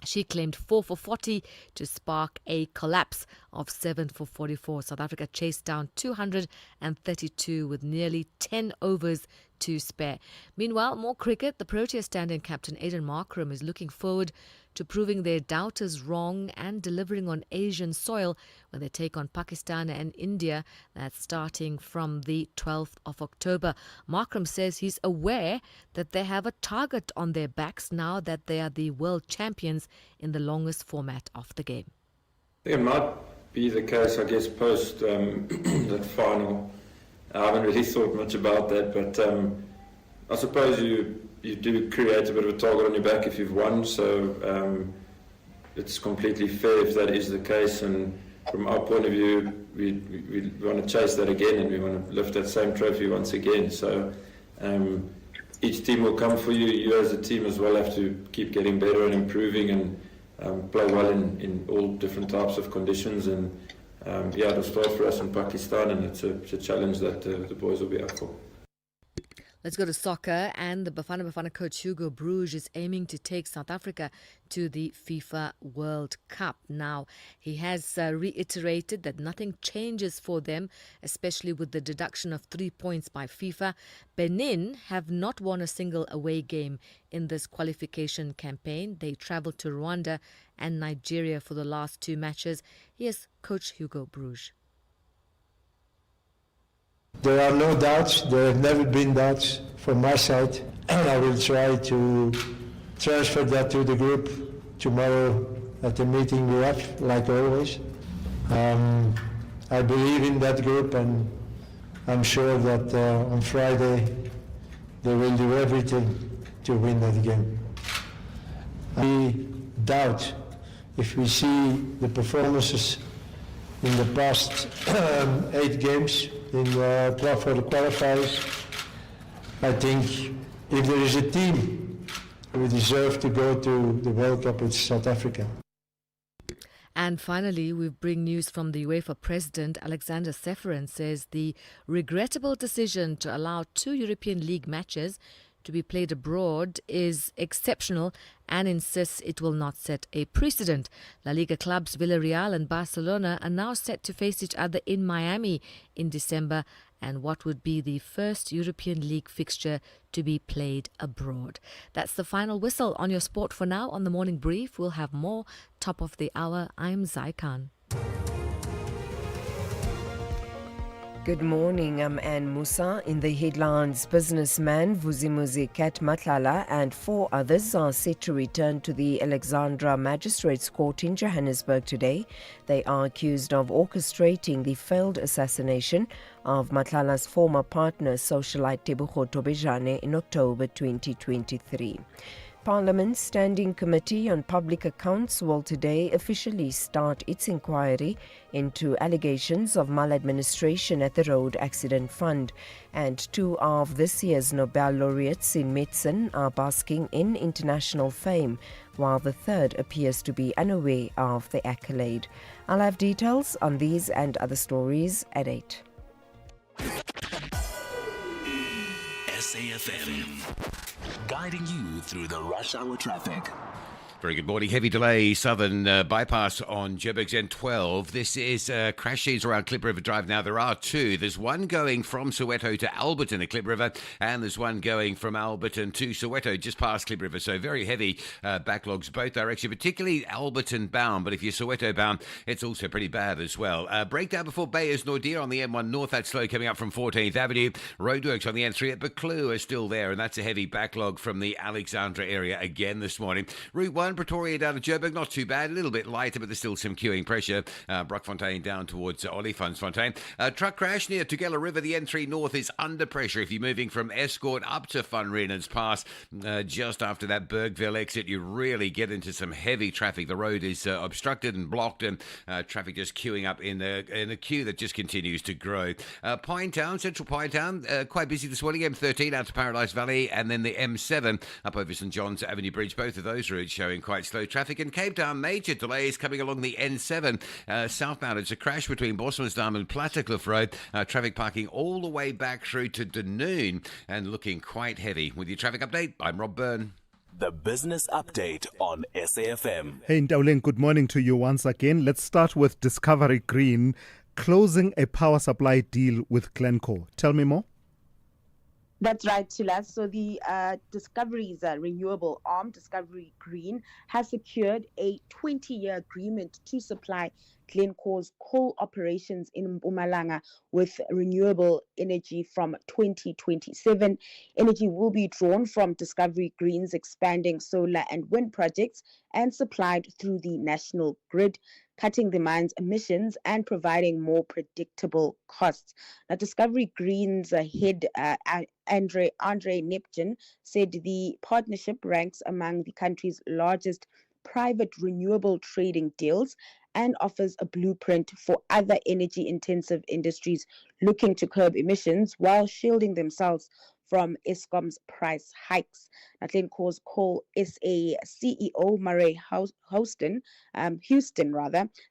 She claimed 4 for 40 to spark a collapse of 7 for 44. South Africa chased down 232 with nearly 10 overs to spare. Meanwhile, more cricket. The Proteas stand-in captain Aiden Markram is looking forward to proving their doubters wrong and delivering on Asian soil when they take on Pakistan and India. That's starting from the 12th of October. Markram says he's aware that they have a target on their backs now that they are the world champions in the longest format of the game. It might be the case, I guess, post that final. I haven't really thought much about that, but I suppose you do create a bit of a target on your back if you've won, so it's completely fair if that is the case, and from our point of view, we want to chase that again and we want to lift that same trophy once again. So each team will come for you. You as a team as well have to keep getting better and improving and play well in all different types of conditions, and it'll start for us in Pakistan, and it's a challenge that the boys will be up for. Let's go to soccer, and the Bafana Bafana coach Hugo Broos is aiming to take South Africa to the FIFA World Cup. Now, he has reiterated that nothing changes for them, especially with the deduction of 3 points by FIFA. Benin have not won a single away game in this qualification campaign. They travelled to Rwanda and Nigeria for the last 2 matches. Here's Coach Hugo Broos. There are no doubts. There have never been doubts from my side. And I will try to transfer that to the group tomorrow at the meeting we have, like always. I believe in that group, and I'm sure that on Friday they will do everything to win that game. We doubt if we see the performances in the past 8 games in for the qualifiers. I think if there is a team who deserve to go to the World Cup, it's South Africa. And finally, we bring news from the UEFA president. Alexander Seferin says the regrettable decision to allow 2 European League matches to be played abroad is exceptional and insists it will not set a precedent. La Liga clubs Villarreal and Barcelona are now set to face each other in Miami in December, and what would be the first European League fixture to be played abroad. That's the final whistle on your sport for now. On the morning brief, we'll have more. Top of the hour, I'm Zai Khan. Good morning, I'm Anne Musa. In the headlines, businessman Vuzimuzi Kat Matlala and 4 others are set to return to the Alexandra Magistrates Court in Johannesburg today. They are accused of orchestrating the failed assassination of Matlala's former partner, socialite Tebogo Tobejane, in October 2023. Parliament's Standing Committee on Public Accounts will today officially start its inquiry into allegations of maladministration at the Road Accident Fund. And 2 of this year's Nobel laureates in medicine are basking in international fame, while the third appears to be unaware of the accolade. I'll have details on these and other stories at 8. SAFM, guiding you through the rush hour traffic. Very good morning. Heavy delay, southern bypass on Joburg's N12. This is crash scenes around Klip River Drive. Now, there are 2. There's one going from Soweto to Alberton at Klip River, and there's one going from Alberton to Soweto, just past Klip River. So very heavy backlogs both directions, particularly Alberton bound. But if you're Soweto bound, it's also pretty bad as well. Breakdown before Bayers Nordier on the M1 North. That's slow coming up from 14th Avenue. Roadworks on the N3 at Buccleuch are still there, and that's a heavy backlog from the Alexandra area again this morning. Route 1, Pretoria down to Joburg, not too bad, a little bit lighter, but there's still some queuing pressure. Brockfontein down towards Olifantsfontein. Truck crash near Tugela River, the N3 North is under pressure. If you're moving from Escort up to Van Rienens Pass, just after that Bergville exit, you really get into some heavy traffic. The road is obstructed and blocked, and traffic just queuing up in a queue that just continues to grow. Pinetown, Central Pinetown, quite busy this morning. M13 out to Paradise Valley, and then the M7 up over St John's Avenue Bridge. Both of those routes showing quite slow traffic. In Cape Town, major delays coming along the N7 southbound. It's a crash between Bosmansdam and Plattekloof Road. Traffic parking all the way back through to Dunoon and looking quite heavy. With your traffic update, I'm Rob Byrne. The business update on SAFM. Hey, Ndaulen, good morning to you once again. Let's start with Discovery Green closing a power supply deal with Glencore. Tell me more. That's right, Thulas. So the Discovery's renewable arm, Discovery Green, has secured a 20-year agreement to supply Glencore's coal operations in Mpumalanga with renewable energy from 2027. Energy will be drawn from Discovery Green's expanding solar and wind projects and supplied through the national grid, cutting the mine's emissions and providing more predictable costs. Now, Discovery Green's head, Andre Neptune, said the partnership ranks among the country's largest private renewable trading deals and offers a blueprint for other energy-intensive industries looking to curb emissions while shielding themselves from Eskom's price hikes. Now, Glencore's Coal SA CEO Murray Houston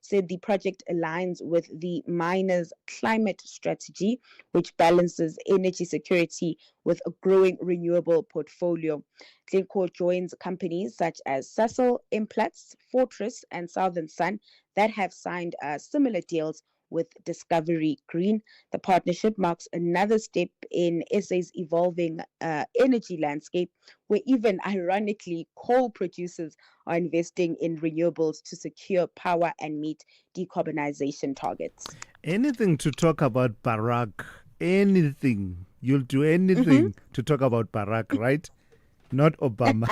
said the project aligns with the miners' climate strategy, which balances energy security with a growing renewable portfolio. Glencore joins companies such as Sasol, Implats, Fortress, and Southern Sun that have signed similar deals with Discovery Green. The partnership marks another step in SA's evolving energy landscape, where even ironically coal producers are investing in renewables to secure power and meet decarbonization targets. Anything to talk about Barack, anything. You'll do anything to talk about Barack, right? Not Obama.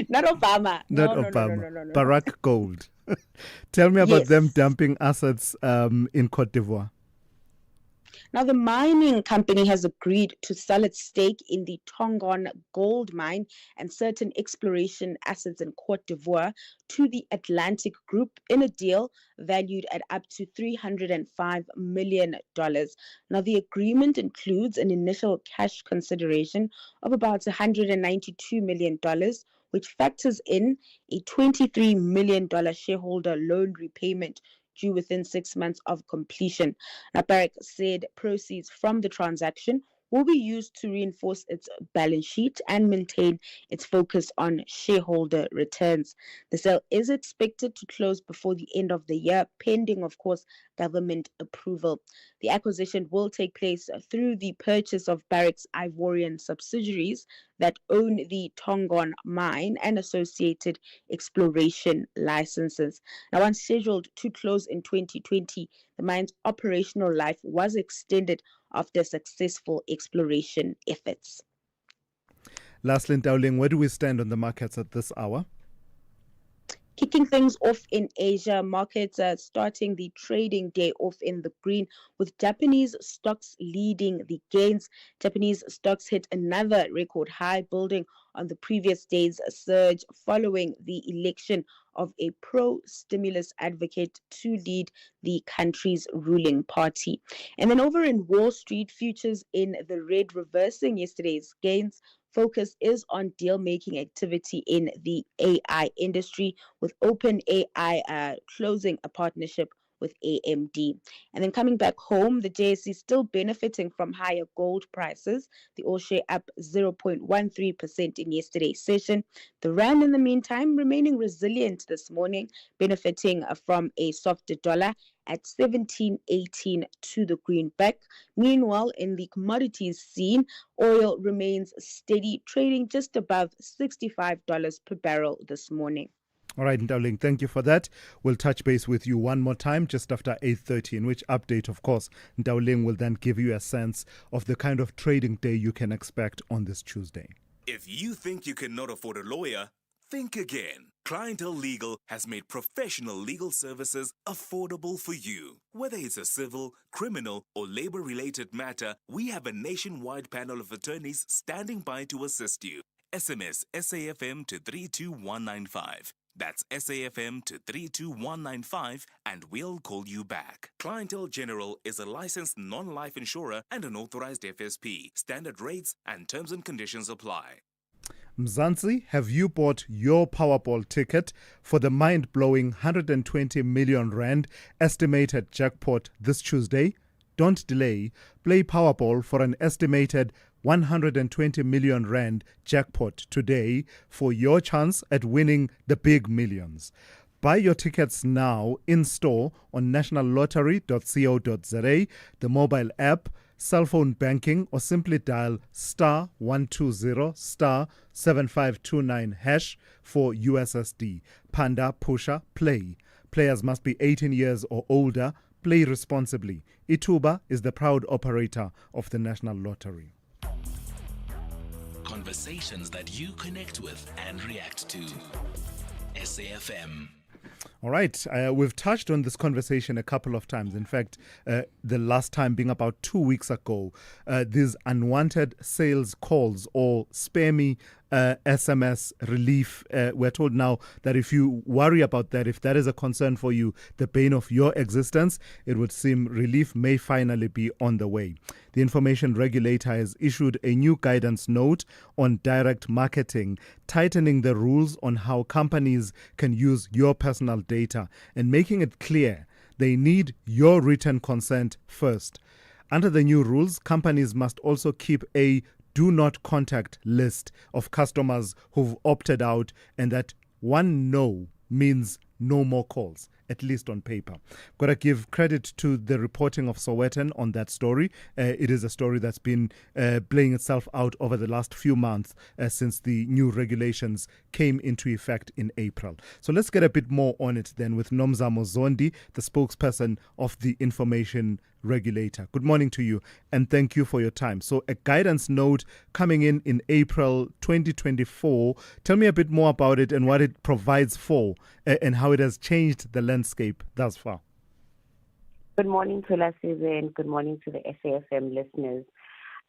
Not Obama. Not Obama. No. Barack Gold. Tell me about them dumping assets in Cote d'Ivoire. Now, the mining company has agreed to sell its stake in the Tongon gold mine and certain exploration assets in Cote d'Ivoire to the Atlantic Group in a deal valued at up to $305 million. Now, the agreement includes an initial cash consideration of about $192 million, which factors in a $23 million shareholder loan repayment due within 6 months of completion. Now, Barrick said proceeds from the transaction will be used to reinforce its balance sheet and maintain its focus on shareholder returns. The sale is expected to close before the end of the year, pending, of course, government approval. The acquisition will take place through the purchase of Barrick's Ivorian subsidiaries that own the Tongon mine and associated exploration licenses. Now, once scheduled to close in 2020, the mine's operational life was extended after successful exploration efforts. Lastly, Dowling, where do we stand on the markets at this hour? Kicking things off in Asia, markets are starting the trading day off in the green, with Japanese stocks leading the gains. Japanese stocks hit another record high, building on the previous day's surge following the election of a pro-stimulus advocate to lead the country's ruling party. And then over in Wall Street, futures in the red, reversing yesterday's gains. Focus is on deal-making activity in the AI industry, with OpenAI closing a partnership with AMD. And then coming back home, the JSE still benefiting from higher gold prices. The all share up 0.13% in yesterday's session. The rand, in the meantime, remaining resilient this morning, benefiting from a softer dollar at 17.18 to the greenback. Meanwhile, in the commodities scene, oil remains steady, trading just above $65 per barrel this morning. All right, Ndauling, thank you for that. We'll touch base with you one more time just after 8:30, in which update, of course, Ndauling will then give you a sense of the kind of trading day you can expect on this Tuesday. If you think you cannot afford a lawyer, think again. Clientele Legal has made professional legal services affordable for you. Whether it's a civil, criminal, or labor-related matter, we have a nationwide panel of attorneys standing by to assist you. SMS SAFM to 32195. That's SAFM to 32195 and we'll call you back. Clientele General is a licensed non-life insurer and an authorized FSP. Standard rates and terms and conditions apply. Mzansi, have you bought your Powerball ticket for the mind-blowing 120 million rand estimated jackpot this Tuesday? Don't delay. Play Powerball for an estimated 120 million rand jackpot today for your chance at winning the big millions. Buy your tickets now in store on nationallottery.co.za, the mobile app, cell phone banking, or simply dial star 120 star 7529 hash for USSD. Panda, Pusha, Play. Players must be 18 years or older. Play responsibly. Ituba is the proud operator of the National Lottery. Conversations that you connect with and react to. SAFM. All right, we've touched on this conversation a couple of times. In fact, the last time being about 2 weeks ago, these unwanted sales calls or spare me SMS relief. We're told now that if you worry about that, if that is a concern for you, the bane of your existence, it would seem relief may finally be on the way. The information regulator has issued a new guidance note on direct marketing, tightening the rules on how companies can use your personal data and making it clear they need your written consent first. Under the new rules, companies must also keep a do not contact list of customers who've opted out, and that one no means no more calls, at least on paper. Got to give credit to the reporting of Sowetan on that story. It is a story that's been playing itself out over the last few months since the new regulations came into effect in April. So let's get a bit more on it then with Nomzamo Zondi, the spokesperson of the information regulator. Good morning to you and thank you for your time. So a guidance note coming in April 2024. Tell me a bit more about it and what it provides for and how it has changed the landscape thus far. Good morning, Thulasizwe, and good morning to the SAFM listeners.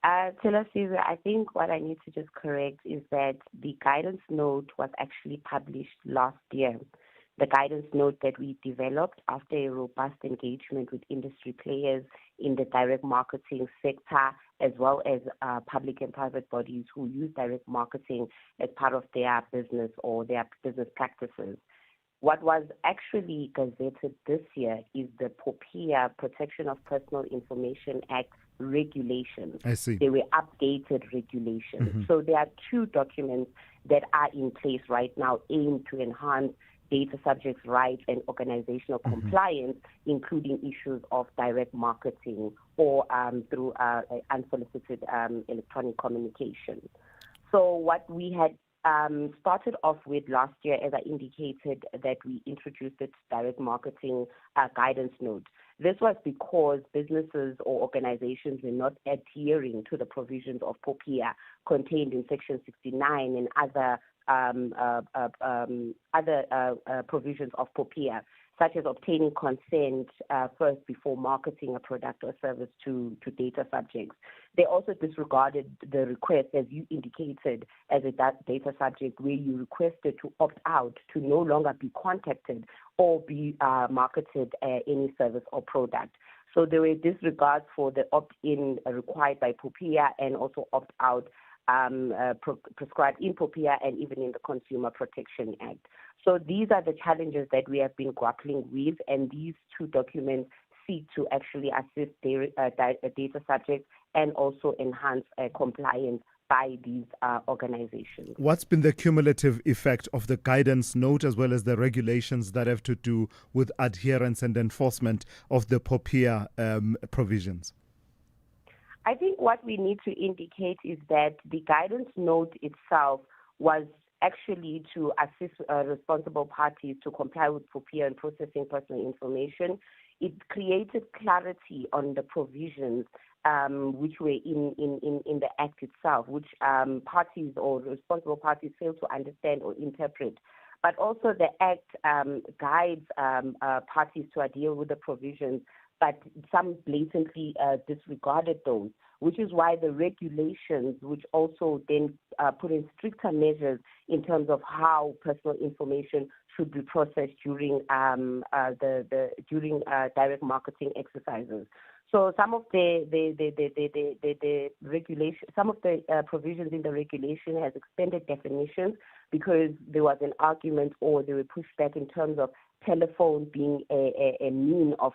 Thulasizwe, I think what I need to just correct is that the guidance note was actually published last year. The guidance note that we developed after a robust engagement with industry players in the direct marketing sector, as well as public and private bodies who use direct marketing as part of their business or their business practices. What was actually gazetted this year is the POPIA, Protection of Personal Information Act regulations. I see. They were updated regulations. Mm-hmm. So there are two documents that are in place right now aimed to enhance data subjects' rights and organizational compliance, including issues of direct marketing or through unsolicited electronic communication. So what we had started off with last year, as I indicated, that we introduced the direct marketing guidance note. This was because businesses or organizations were not adhering to the provisions of POPIA contained in Section 69 and other provisions of POPIA, such as obtaining consent first before marketing a product or service to data subjects. They also disregarded the request, as you indicated, as a data subject, where you requested to opt out, to no longer be contacted or be marketed any service or product. So there were disregards for the opt-in required by POPIA and also opt-out prescribed in POPIA and even in the Consumer Protection Act. So these are the challenges that we have been grappling with, and these two documents seek to actually assist data subjects and also enhance compliance by these organizations. What's been the cumulative effect of the guidance note as well as the regulations that have to do with adherence and enforcement of the POPIA provisions? I think what we need to indicate is that the guidance note itself was actually to assist responsible parties to comply with POPIA and processing personal information. It created clarity on the provisions which were in the Act itself, which parties or responsible parties fail to understand or interpret. But also the Act guides parties to adhere with the provisions, but some blatantly disregarded those, which is why the regulations, which also then put in stricter measures in terms of how personal information should be processed during direct marketing exercises. So some of the regulation, some of the provisions in the regulation has expanded definitions because there was an argument or they were pushed back in terms of telephone being a means of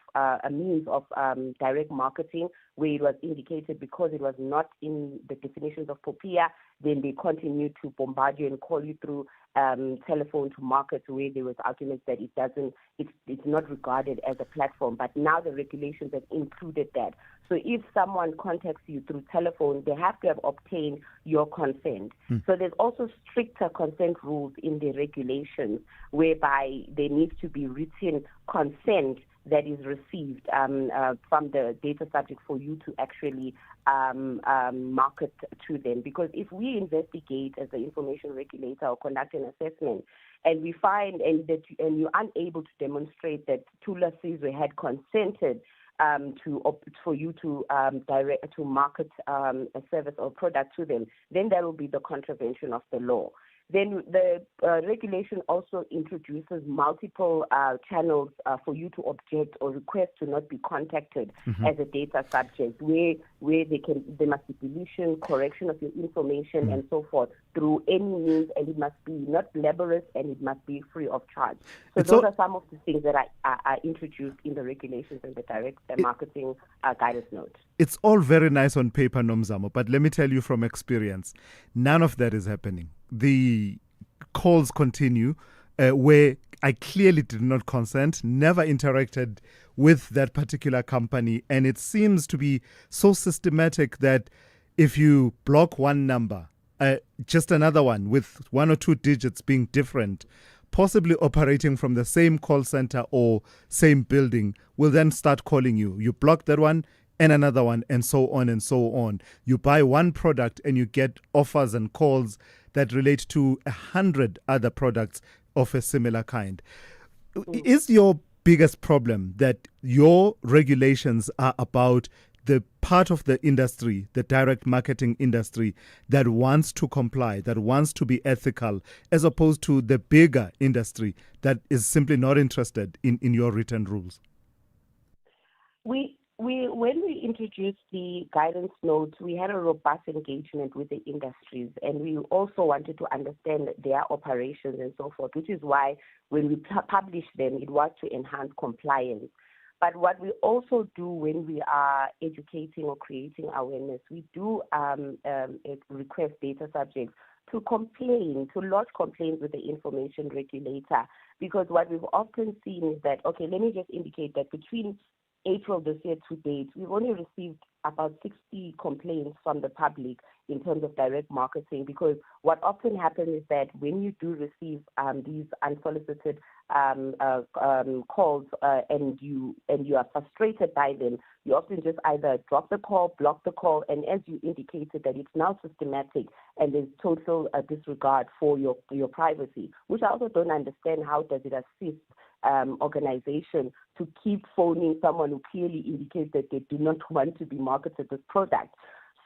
direct marketing, where it was indicated because it was not in the definitions of POPIA, then they continued to bombard you and call you through telephone to market, where there was arguments that it's not regarded as a platform. But now the regulations have included that. So if someone contacts you through telephone, they have to have obtained your consent. So there's also stricter consent rules in the regulations, whereby there needs to be written consent that is received from the data subject for you to actually market to them. Because if we investigate as the information regulator or conduct an assessment, and we find and you're unable to demonstrate that Thulasizwe had consented for you to market a service or product to them, then there will be the contravention of the law. Then the regulation also introduces multiple channels for you to object or request to not be contacted as a data subject, where there must be deletion, correction of your information, and so forth through any means, and it must be not laborious and it must be free of charge. So those are some of the things that are introduced in the regulations and the direct marketing guidance note. It's all very nice on paper, Nomzamo, but let me tell you from experience, none of that is happening. The calls continue where I clearly did not consent, never interacted with that particular company, and it seems to be so systematic that if you block one number, just another one with one or two digits being different, possibly operating from the same call center or same building, will then start calling you. You block that one and another one, and so on and so on. You buy one product and you get offers and calls that relate to 100 other products of a similar kind. Is your biggest problem, that your regulations are about the part of the industry, the direct marketing industry, that wants to comply, that wants to be ethical, as opposed to the bigger industry that is simply not interested in your written rules? When we introduced the guidance notes, we had a robust engagement with the industries, and we also wanted to understand their operations and so forth, which is why when we published them, it was to enhance compliance. But what we also do when we are educating or creating awareness, we do request data subjects to lodge complaints with the information regulator, because what we've often seen is that, okay, let me just indicate that between April this year to date, we've only received about 60 complaints from the public in terms of direct marketing, because what often happens is that when you do receive these unsolicited calls and you are frustrated by them, you often just either drop the call, block the call, and as you indicated that it's now systematic and there's total disregard for your privacy, which I also don't understand. How does it assist organization to keep phoning someone who clearly indicates that they do not want to be marketed this product?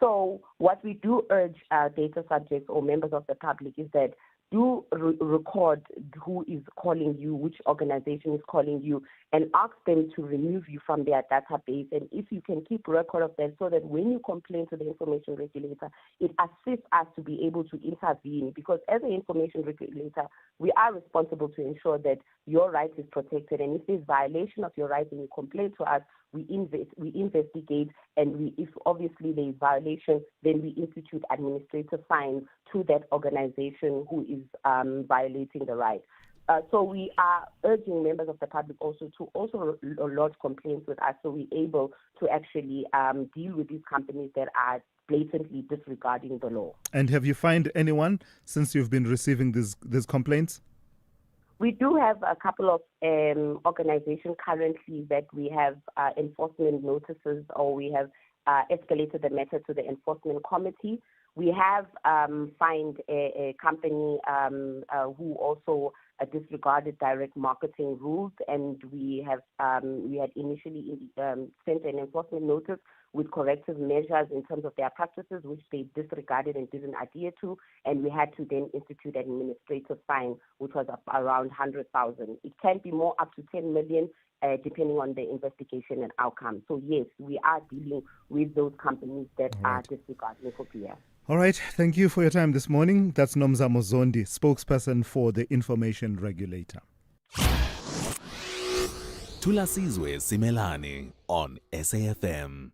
So what we do urge data subjects or members of the public is that do record who is calling you, which organization is calling you, and ask them to remove you from their database. And if you can keep record of that, so that when you complain to the information regulator, it assists us to be able to intervene, because as an information regulator, we are responsible to ensure that your right is protected. And if there's violation of your rights and you complain to us, we investigate, and if obviously there is violation, then we institute administrative fines to that organization who is violating the right. So we are urging members of the public also to lodge complaints with us, so we're able to actually deal with these companies that are blatantly disregarding the law. And have you found anyone since you've been receiving these complaints? We do have a couple of organizations currently that we have enforcement notices, or we have escalated the matter to the enforcement committee. We have fined a company who also disregarded direct marketing rules, and we had initially sent an enforcement notice with corrective measures in terms of their practices, which they disregarded and didn't adhere to, and we had to then institute an administrative fine, which was around 100,000. It can be more, up to 10 million, depending on the investigation and outcome. So yes, we are dealing with those companies that are disregarding FOPIA. All right, thank you for your time this morning. That's Nomzamo Zondi, spokesperson for the Information Regulator. Thulasizwe Simelane on SAFM.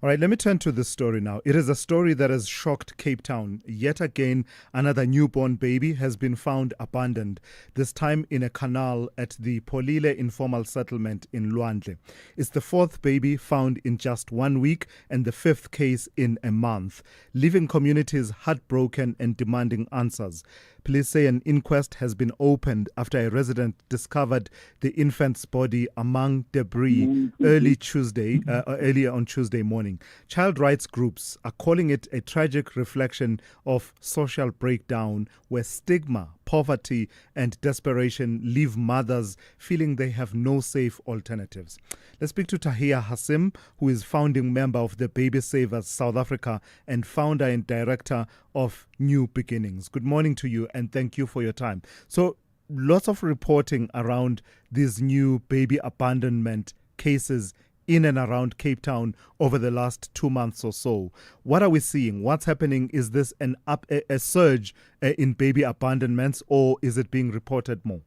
All right, let me turn to this story now. It is a story that has shocked Cape Town. Yet again, another newborn baby has been found abandoned, this time in a canal at the Polile informal settlement in Luandle. It's the fourth baby found in just 1 week and the fifth case in a month, leaving communities heartbroken and demanding answers. Police say an inquest has been opened after a resident discovered the infant's body among debris earlier on Tuesday morning. Child rights groups are calling it a tragic reflection of social breakdown, where stigma, poverty and desperation leave mothers feeling they have no safe alternatives. Let's speak to Tahia Hassim, who is founding member of the Baby Savers South Africa and founder and director of New Beginnings. Good morning to you, and thank you for your time. So, lots of reporting around these new baby abandonment cases in and around Cape Town over the last 2 months or so. What are we seeing? What's happening? Is this a surge in baby abandonments, or is it being reported more?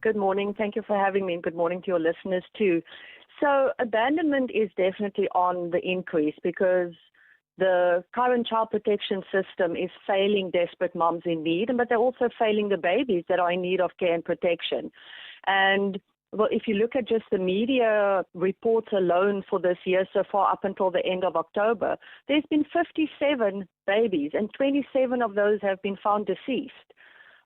Good morning. Thank you for having me, and good morning to your listeners too. So abandonment is definitely on the increase, because the current child protection system is failing desperate moms in need, but they're also failing the babies that are in need of care and protection. And well, if you look at just the media reports alone for this year so far, up until the end of October, there's been 57 babies, and 27 of those have been found deceased.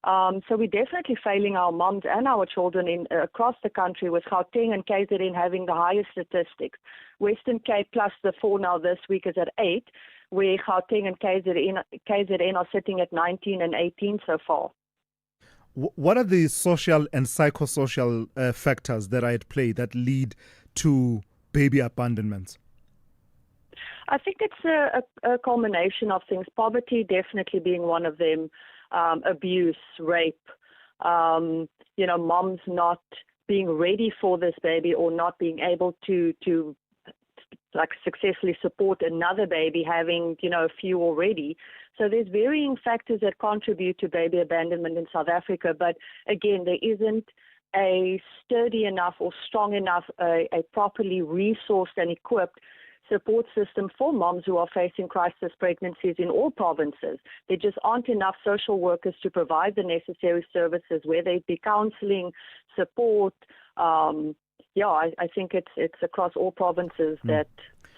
So we're definitely failing our moms and our children across the country, with Gauteng and KZN having the highest statistics. Western Cape plus the 4 now this week is at 8, where Gauteng and KZN are sitting at 19 and 18 so far. What are the social and psychosocial factors that are at play that lead to baby abandonments? I think it's a culmination of things. Poverty definitely being one of them, abuse, rape, moms not being ready for this baby or not being able to like successfully support another baby, having, a few already. So there's varying factors that contribute to baby abandonment in South Africa. But again, there isn't a sturdy enough or strong enough, a properly resourced and equipped support system for moms who are facing crisis pregnancies in all provinces. There just aren't enough social workers to provide the necessary services, whether it be counseling, support. I think it's across all provinces that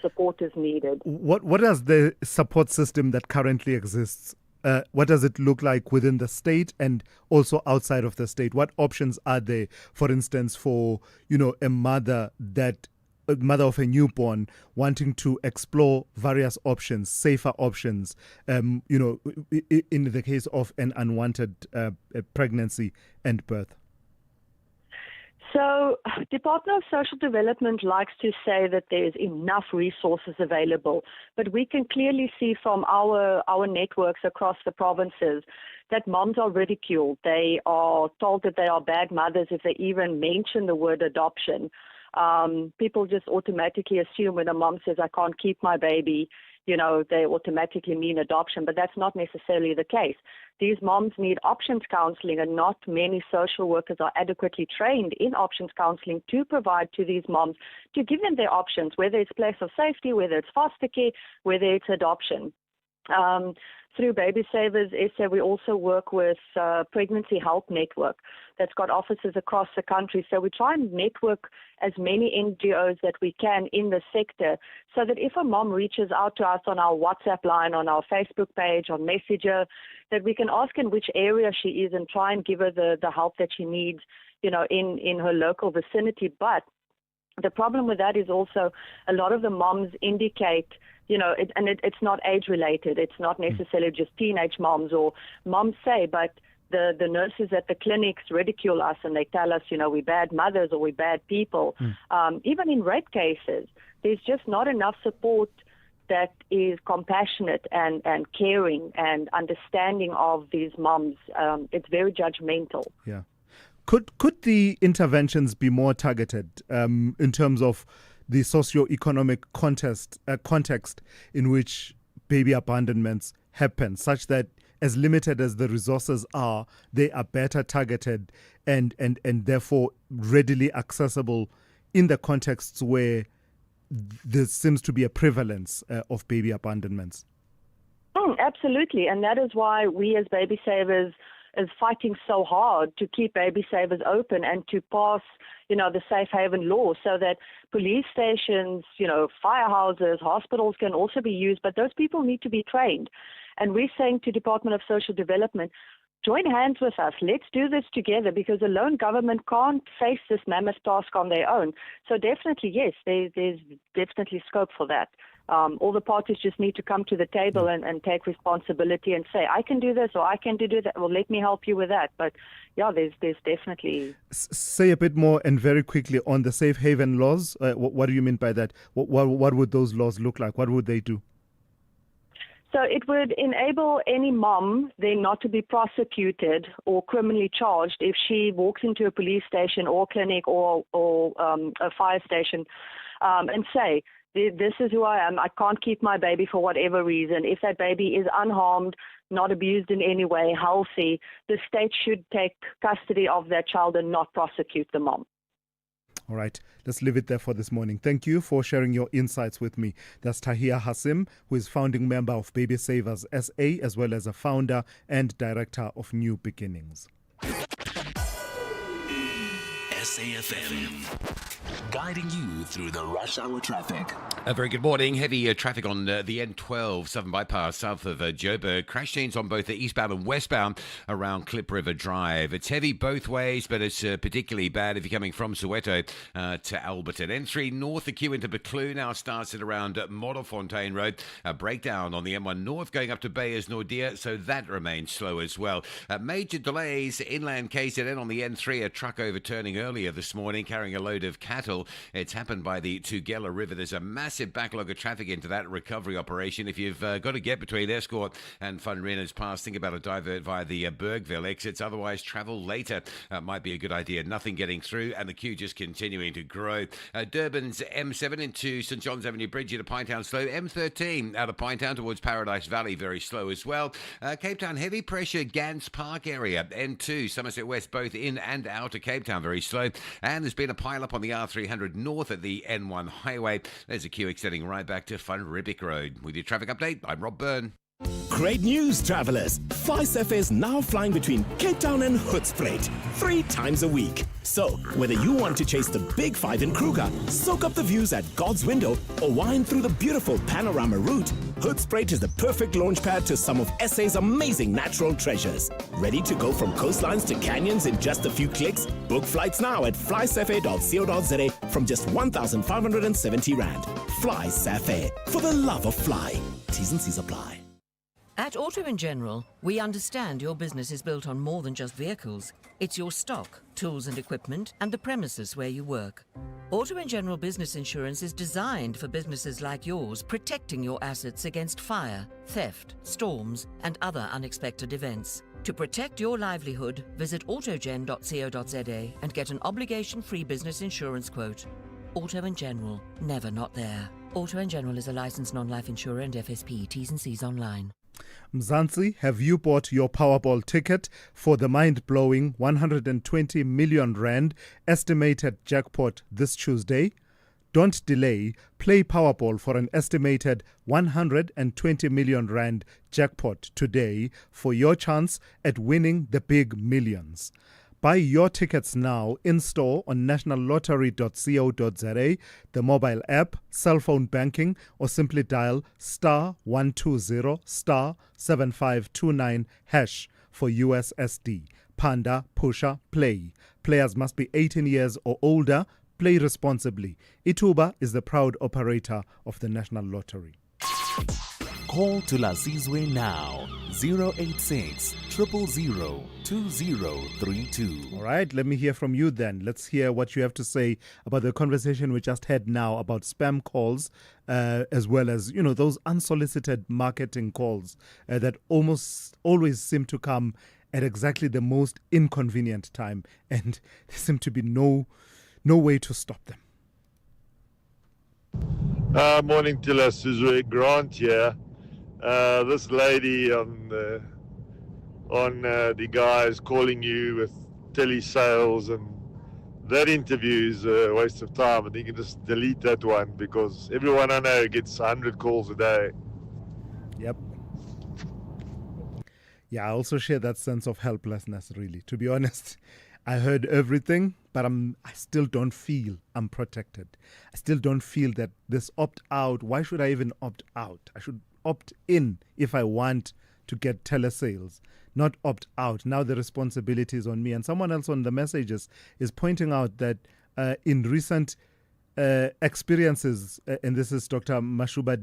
support is needed. What is the support system that currently exists? What does it look like within the state and also outside of the state? What options are there, for instance, for a mother of a newborn wanting to explore various options, safer options, in the case of an unwanted pregnancy and birth? So, Department of Social Development likes to say that there's enough resources available, but we can clearly see from our networks across the provinces that moms are ridiculed. They are told that they are bad mothers if they even mention the word adoption. People just automatically assume when a mom says, I can't keep my baby, they automatically mean adoption, but that's not necessarily the case. These moms need options counseling, and not many social workers are adequately trained in options counseling to provide to these moms, to give them their options, whether it's place of safety, whether it's foster care, whether it's adoption. Through Baby Savers SA, we also work with Pregnancy Help Network that's got offices across the country. So we try and network as many NGOs that we can in the sector, so that if a mom reaches out to us on our WhatsApp line, on our Facebook page, on Messenger, that we can ask in which area she is and try and give her the help that she needs, in her local vicinity. But the problem with that is also a lot of the moms indicate, it's not age related. It's not necessarily just teenage moms, or moms say, but the nurses at the clinics ridicule us and they tell us, we're bad mothers or we're bad people. Even in rape cases, there's just not enough support that is compassionate and caring and understanding of these moms. It's very judgmental. Yeah. Could the interventions be more targeted in terms of the socio-economic context in which baby abandonments happen, such that as limited as the resources are, they are better targeted and therefore readily accessible in the contexts where there seems to be a prevalence of baby abandonments? Absolutely, and that is why we as Baby Savers is fighting so hard to keep Baby Savers open and to pass, the safe haven law, so that police stations, firehouses, hospitals can also be used, but those people need to be trained. And we're saying to Department of Social Development, join hands with us. Let's do this together, because alone government can't face this mammoth task on their own. So definitely, yes, there's definitely scope for that. All the parties just need to come to the table and take responsibility and say, I can do this or I can do that. Well, let me help you with that. But yeah, there's definitely... Say a bit more and very quickly on the safe haven laws. What do you mean by that? What would those laws look like? What would they do? So it would enable any mom then not to be prosecuted or criminally charged if she walks into a police station or clinic or a fire station and say, this is who I am. I can't keep my baby for whatever reason. If that baby is unharmed, not abused in any way, healthy, the state should take custody of that child and not prosecute the mom. All right, let's leave it there for this morning. Thank you for sharing your insights with me. That's Tahia Hassim, who is founding member of Baby Savers SA, as well as a founder and director of New Beginnings. SAFM. Guiding you through the rush hour traffic. A very good morning. Heavy traffic on the N12 Southern Bypass south of Joburg. Crash scenes on both the eastbound and westbound around Klip River Drive. It's heavy both ways, but it's particularly bad if you're coming from Soweto to Alberton. N3 north, the queue into Beclue now starts at around Modderfontein Road. A breakdown on the M1 north going up to Bayers Nordia, so that remains slow as well. Major delays inland KZN on the N3. A truck overturning earlier this morning carrying a load of cattle. It's happened by the Tugela River. There's a massive backlog of traffic into that recovery operation. If you've got to get between Escort and Van Renners Pass, think about a divert via the Bergville exits. Otherwise, travel later might be a good idea. Nothing getting through, and the queue just continuing to grow. Durban's M7 into St John's Avenue Bridge into Pinetown slow. M13 out of Pinetown towards Paradise Valley very slow as well. Cape Town heavy pressure Gans Park area. N2 Somerset West both in and out of Cape Town very slow. And there's been a pile up on the R300 north at the N1 highway. There's a queue extending right back to Van Riebeek Road. With your traffic update, I'm Rob Byrne. Great news, travelers! FlySafair is now flying between Cape Town and Hoedspruit 3 times a week. So, whether you want to chase the Big Five in Kruger, soak up the views at God's Window, or wind through the beautiful panorama route, Hoedspruit is the perfect launch pad to some of SA's amazing natural treasures. Ready to go from coastlines to canyons in just a few clicks? Book flights now at flysafair.co.za from just 1,570 Rand. FlySafair, for the love of fly. T's and C's apply. At Auto & General, we understand your business is built on more than just vehicles. It's your stock, tools and equipment, and the premises where you work. Auto & General Business Insurance is designed for businesses like yours, protecting your assets against fire, theft, storms, and other unexpected events. To protect your livelihood, visit autogen.co.za and get an obligation-free business insurance quote. Auto & General, never not there. Auto & General is a licensed non-life insurer and FSP. T's and C's online. Mzansi, have you bought your Powerball ticket for the mind-blowing 120 million rand estimated jackpot this Tuesday? Don't delay. Play Powerball for an estimated 120 million rand jackpot today for your chance at winning the big millions. Buy your tickets now in-store on nationallottery.co.za, the mobile app, cell phone banking, or simply dial *120 *7529# for USSD. Panda, Pusha, Play. Players must be 18 years or older. Play responsibly. Ituba is the proud operator of the National Lottery. Call Thulasizwe now. 086 000 2032. All right, let me hear from you then. Let's hear what you have to say about the conversation we just had now about spam calls, as well as, those unsolicited marketing calls that almost always seem to come at exactly the most inconvenient time, and there seem to be no way to stop them. Morning, Thulasizwe. Grant here. This lady on the guys calling you with telesales, and that interview is a waste of time, and you can just delete that one because everyone I know gets 100 calls a day. Yep. Yeah, I also share that sense of helplessness, really. To be honest, I heard everything, but I still don't feel I'm protected. I still don't feel that this opt-out, why should I even opt out? I should opt in if I want to get telesales, not opt out. Now the responsibility is on me. And someone else on the messages is pointing out that in recent experiences, and this is Dr. Mashuba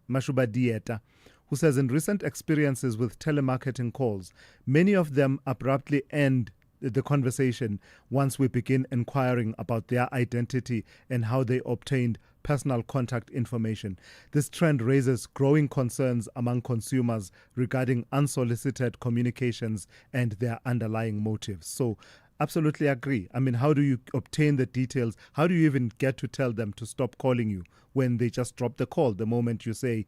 Dieta, who says in recent experiences with telemarketing calls, many of them abruptly end the conversation once we begin inquiring about their identity and how they obtained personal contact information. This trend raises growing concerns among consumers regarding unsolicited communications and their underlying motives. So, absolutely agree. I mean, how do you obtain the details? How do you even get to tell them to stop calling you when they just drop the call the moment you say,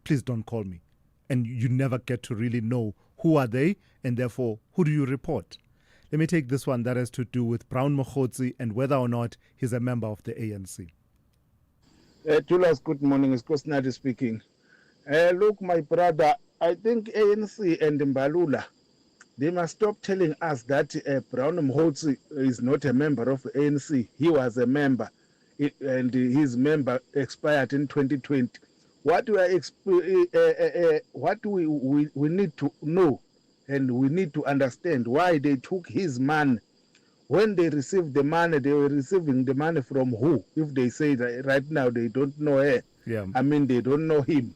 please don't call me? And you never get to really know who are they, and therefore, who do you report? Let me take this one that has to do with Brown Mokhotsi and whether or not he's a member of the ANC. Thulas, good morning. It's Kosnadi speaking. Look, my brother, I think ANC and Mbalula They must stop telling us that Brown Mkhotsi is not a member of ANC. He was a member, and his member expired in 2020. What we need to know, and we need to understand why they took his money. When they received the money, they were receiving the money from who? If they say that right now they don't know her, I mean they don't know him.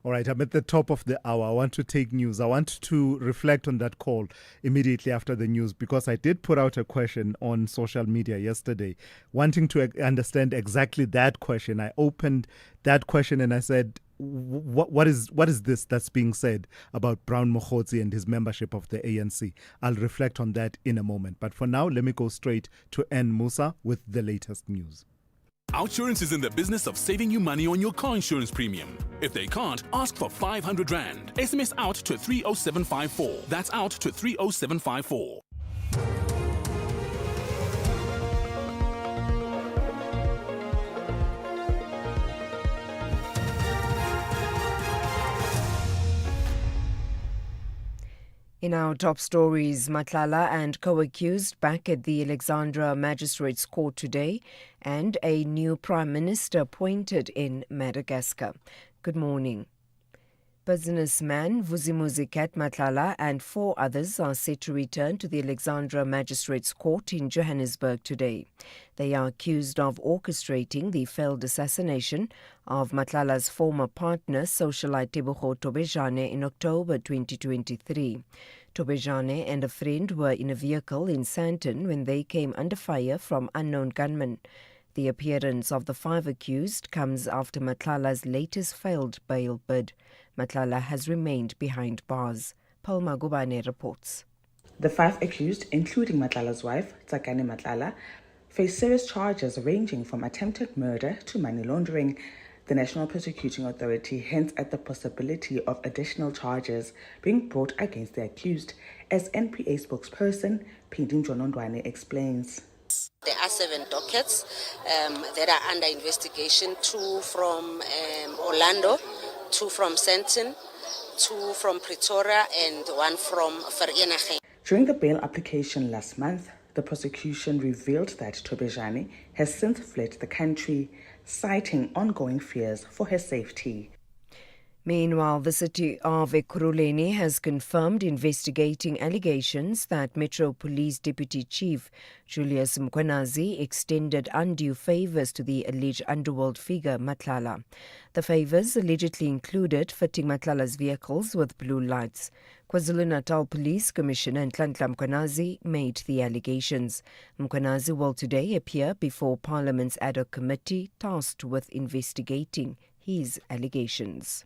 All right, I'm at the top of the hour. I want to take news. I want to reflect on that call immediately after the news, because I did put out a question on social media yesterday, wanting to understand exactly that question. I opened that question and I said, what is this that's being said about Brown Mkhotsi and his membership of the ANC? I'll reflect on that in a moment. But for now, let me go straight to N. Musa with the latest news. Outsurance is in the business of saving you money on your car insurance premium. If they can't, ask for 500 Rand. SMS out to 30754. That's out to 30754. In our top stories, Matlala and co-accused back at the Alexandra Magistrates Court today, and a new Prime Minister appointed in Madagascar. Good morning. Businessman Vusimuzi Matlala and 4 others are set to return to the Alexandra Magistrates Court in Johannesburg today. They are accused of orchestrating the failed assassination of Matlala's former partner, socialite Tebogo Tobejane, in October 2023. Tobejane and a friend were in a vehicle in Sandton when they came under fire from unknown gunmen. The appearance of the 5 accused comes after Matlala's latest failed bail bid. Matlala has remained behind bars. Paul Magubane reports. The 5 accused, including Matlala's wife, Tsakane Matlala, face serious charges ranging from attempted murder to money laundering. The National Prosecuting Authority hints at the possibility of additional charges being brought against the accused, as NPA spokesperson Phindi Njonondwane explains. There are 7 dockets that are under investigation, 2 from Orlando, 2 from Sandton, 2 from Pretoria, and 1 from Vereeniging. During the bail application last month, the prosecution revealed that Tobejane has since fled the country, citing ongoing fears for her safety. Meanwhile, the city of Ekurhuleni has confirmed investigating allegations that Metro Police Deputy Chief Julius Mkhwanazi extended undue favours to the alleged underworld figure Matlala. The favours allegedly included fitting Matlala's vehicles with blue lights. KwaZulu-Natal Police Commissioner Nhlanhla Mkhwanazi made the allegations. Mkhwanazi will today appear before Parliament's ad hoc committee tasked with investigating his allegations.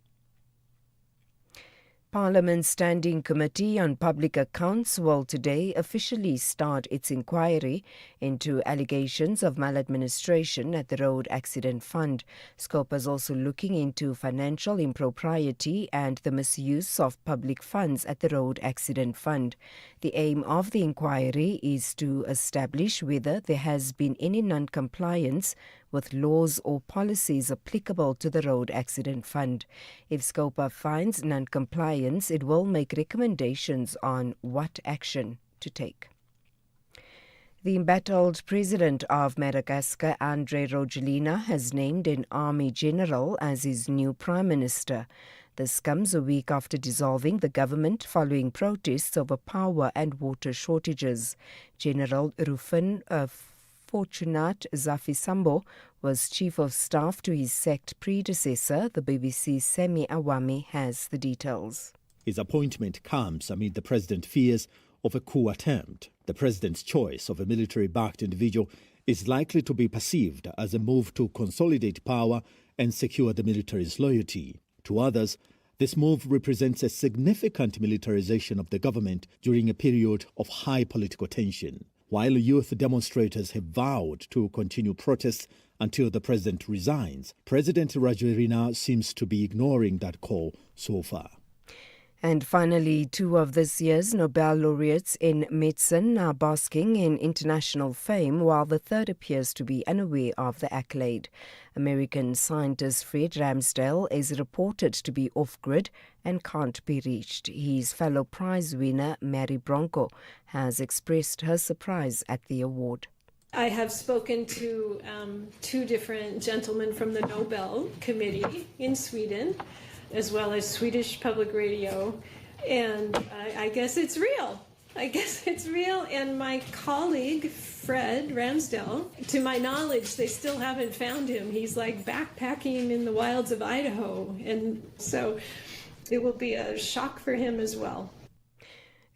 Parliament's Standing Committee on Public Accounts will today officially start its inquiry into allegations of maladministration at the Road Accident Fund. Scope is also looking into financial impropriety and the misuse of public funds at the Road Accident Fund. The aim of the inquiry is to establish whether there has been any non-compliance with laws or policies applicable to the Road Accident Fund. If SCOPA finds non-compliance, it will make recommendations on what action to take. The embattled president of Madagascar, Andry Rajoelina, has named an army general as his new prime minister. This comes a week after dissolving the government following protests over power and water shortages. General Rufin Fortunat Zafisambo was chief of staff to his sacked predecessor. The BBC's Semi Awami has the details. His appointment comes amid the president's fears of a coup attempt. The president's choice of a military-backed individual is likely to be perceived as a move to consolidate power and secure the military's loyalty. To others, this move represents a significant militarization of the government during a period of high political tension. While youth demonstrators have vowed to continue protests until the president resigns, President Rajoelina seems to be ignoring that call so far. And finally, two of this year's Nobel laureates in medicine are basking in international fame, while the third appears to be unaware of the accolade. American scientist Fred Ramsdale is reported to be off-grid and can't be reached. His fellow prize winner, Mary Bronco, has expressed her surprise at the award. I have spoken to two different gentlemen from the Nobel Committee in Sweden, as well as Swedish Public Radio, and I guess it's real. And my colleague, Fred Ramsdale, to my knowledge, they still haven't found him. He's like backpacking in the wilds of Idaho, and so it will be a shock for him as well.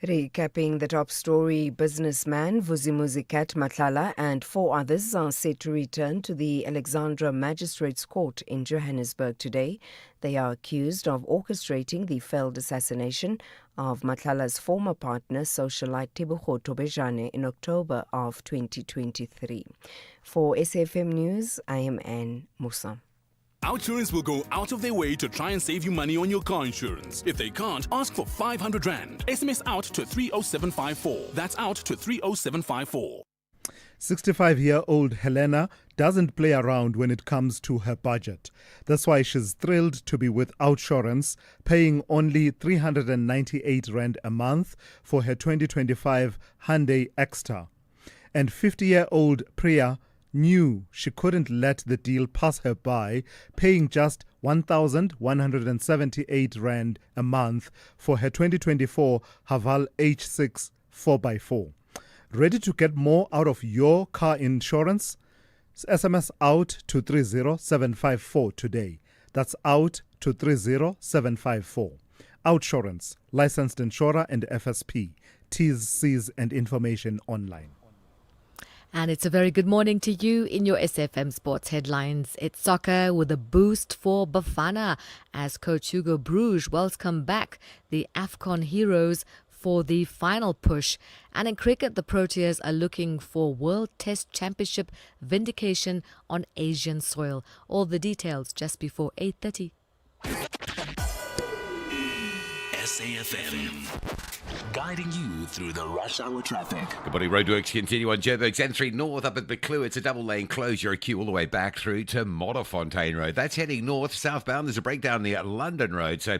Recapping the top story, businessman Vusimuzikat Matlala and four others are set to return to the Alexandra Magistrates Court in Johannesburg today. They are accused of orchestrating the failed assassination of Matlala's former partner, socialite Tebogo Tobejane, in October of 2023. For SFM News, I am Anne Musa. Outsurance will go out of their way to try and save you money on your car insurance. If they can't, ask for 500 Rand. SMS out to 30754. That's out to 30754. 65-year-old Helena doesn't play around when it comes to her budget. That's why she's thrilled to be with Outsurance, paying only 398 Rand a month for her 2025 Hyundai Exter. And 50-year-old Priya knew she couldn't let the deal pass her by, paying just 1,178 Rand a month for her 2024 Haval H6 4x4. Ready to get more out of your car insurance? SMS out to 30754 today. That's out to 30754. Outsurance, licensed insurer and FSP. T's, C's and information online. And it's a very good morning to you in your SFM Sports headlines. It's soccer with a boost for Bafana as coach Hugo Bruges welcomes back the AFCON heroes for the final push. And in cricket, the Proteas are looking for World Test Championship vindication on Asian soil. All the details just before 8:30. SAFM, guiding you through the rush hour traffic. Good morning. Roadworks continue on Joburg's N3 North up at Buccleuch. It's a double-lane closure, a queue all the way back through to Modderfontein Road. That's heading north. Southbound, there's a breakdown near London Road. So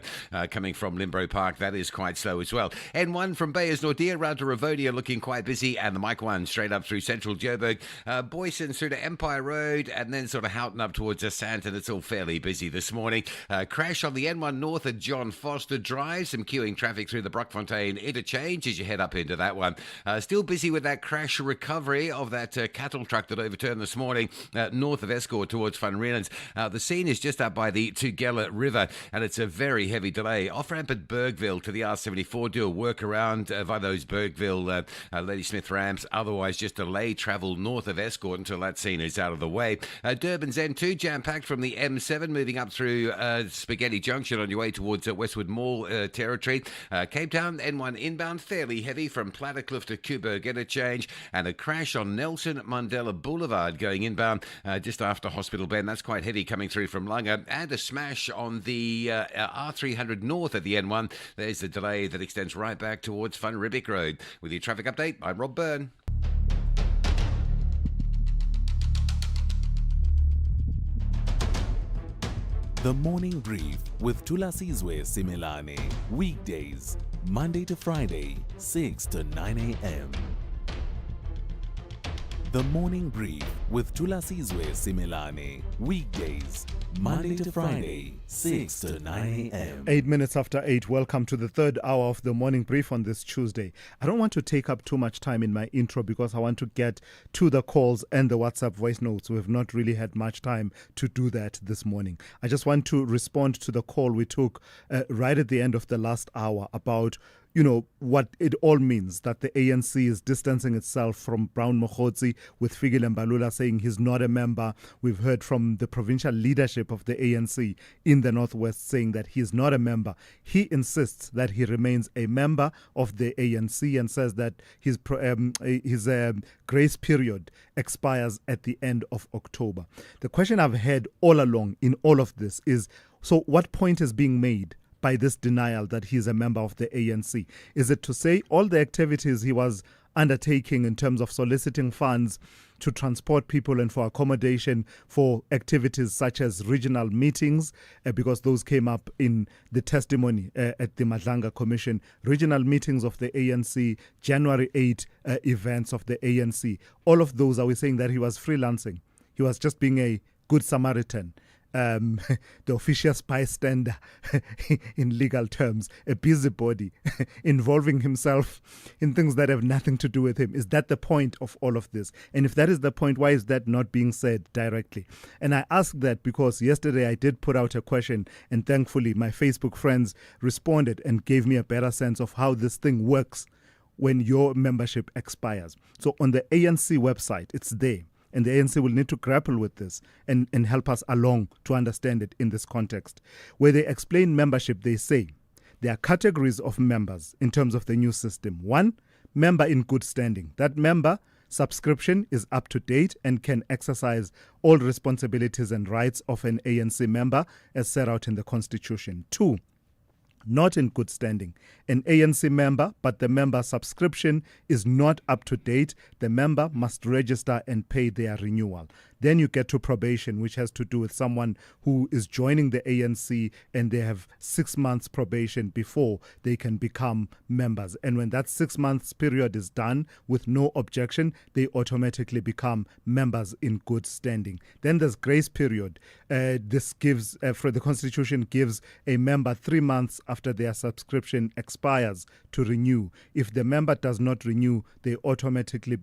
coming from Limbro Park, that is quite slow as well. N1 from Bayers Nordia round to Ravonia looking quite busy. And the Mike 1 straight up through central Joburg. Boyson through to Empire Road and then sort of Houghton up towards Santon. It's all fairly busy this morning. Crash on the N1 North at John Foster Drive. Some queuing traffic through the Brockfontein interchange as you head up into that one. Still busy with that crash recovery of that cattle truck that overturned this morning north of Escort towards Van Rielen's. The scene is just up by the Tugela River and it's a very heavy delay. Off-ramp at Bergville to the R74. Do a workaround via those Bergville Ladysmith ramps. Otherwise, just delay travel north of Escort until that scene is out of the way. Durban's N2 jam-packed from the M7 moving up through Spaghetti Junction on your way towards Westwood Mall territory. Cape Town N1 inbound fairly heavy from Plattercliff to Kuburg interchange and a crash on Nelson Mandela Boulevard going inbound just after Hospital Bend. That's quite heavy coming through from Langa and a smash on the R300 north at the N1. There's a delay that extends right back towards Van Riebeeck Road. With your traffic update, I'm Rob Byrne. The Morning Brief with Thulasizwe Simelane. Weekdays, Monday to Friday, 6 to 9 a.m. The Morning Brief with Thulasizwe Simelane. Weekdays, Monday to Friday, 6 to 9 a.m. 8 minutes after 8, welcome to the third hour of the Morning Brief on this Tuesday. I don't want to take up too much time in my intro because I want to get to the calls and the WhatsApp voice notes. We've not really had much time to do that this morning. I just want to respond to the call we took right at the end of the last hour about what it all means, that the ANC is distancing itself from Brown Mokhotsi, with Fikile Mbalula saying he's not a member. We've heard from the provincial leadership of the ANC in the Northwest saying that he is not a member. He insists that he remains a member of the ANC and says that his grace period expires at the end of October. The question I've had all along in all of this is, so what point is being made by this denial that he's a member of the ANC? Is it to say all the activities he was undertaking in terms of soliciting funds to transport people and for accommodation for activities such as regional meetings, because those came up in the testimony at the Madlanga Commission, regional meetings of the ANC, January 8 events of the ANC, all of those, are we saying that he was freelancing? He was just being a good Samaritan, the officious bystander in legal terms, a busybody, involving himself in things that have nothing to do with him. Is that the point of all of this? And if that is the point, why is that not being said directly? And I ask that because yesterday I did put out a question, and thankfully my Facebook friends responded and gave me a better sense of how this thing works when your membership expires. So on the ANC website, it's there. And the ANC will need to grapple with this and help us along to understand it in this context. Where they explain membership, they say there are categories of members in terms of the new system. One, member in good standing. That member subscription is up to date and can exercise all responsibilities and rights of an ANC member as set out in the Constitution. Two, not in good standing. An ANC member, but the member subscription is not up to date. The member must register and pay their renewal. Then you get to probation, which has to do with someone who is joining the ANC and they have 6 months probation before they can become members. And when that 6 months period is done with no objection, they automatically become members in good standing. Then there's grace period. This gives, for the Constitution, gives a member 3 months after their subscription expires to renew. If the member does not renew, they're automatically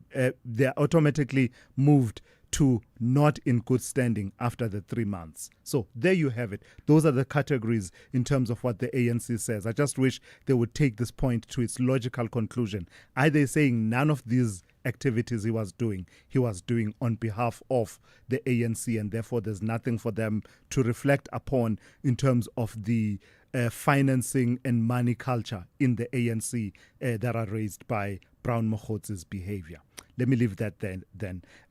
moved to not in good standing after the 3 months. So there you have it. Those are the categories in terms of what the ANC says. I just wish they would take this point to its logical conclusion. Either saying none of these activities he was doing on behalf of the ANC, and therefore there's nothing for them to reflect upon in terms of the financing and money culture in the ANC that are raised by Brown Mokhotzi's behavior. Let me leave that then.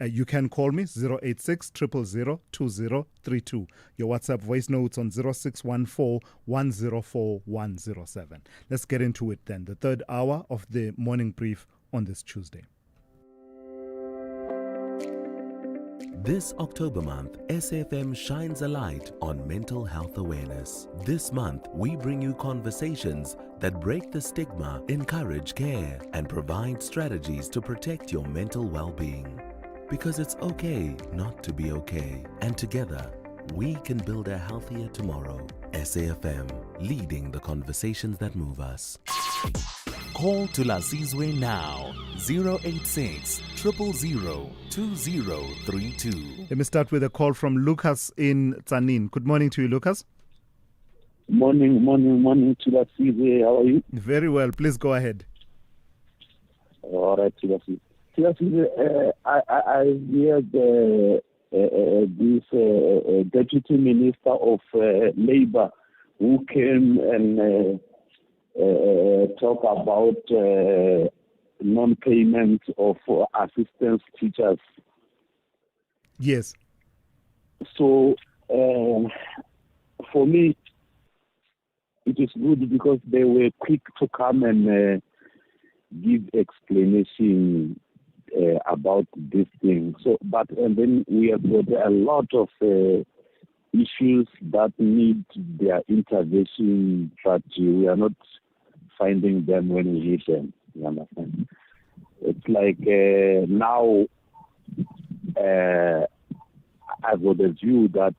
You can call me 086 000 2032. Your WhatsApp voice notes on 0614 104 107. Let's get into it then. The third hour of the morning brief on this Tuesday. This October month, SFM shines a light on mental health awareness. This month, we bring you conversations that break the stigma, encourage care, and provide strategies to protect your mental well-being. Because it's okay not to be okay, and together, we can build a healthier tomorrow. SAFM, leading the conversations that move us. Call Thulasizwe now, 086 000 2032. Let me start with a call from Lucas in Tsanin. Good morning to you, Lucas. Morning, Thulasizwe. How are you? Very well. Please go ahead. All right, Thulasizwe. I heard this Deputy Minister of Labour who came and talk about non-payment of assistance teachers. Yes. So, for me, it is good because they were quick to come and give explanation about this thing. So, and then we have got a lot of issues that need their intervention, but we are not finding them when we need them. You understand? It's like now I've got a view that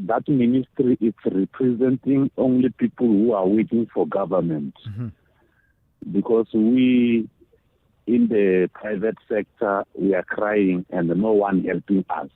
that ministry is representing only people who are waiting for government. Mm-hmm. Because we in the private sector, we are crying and no one helping us.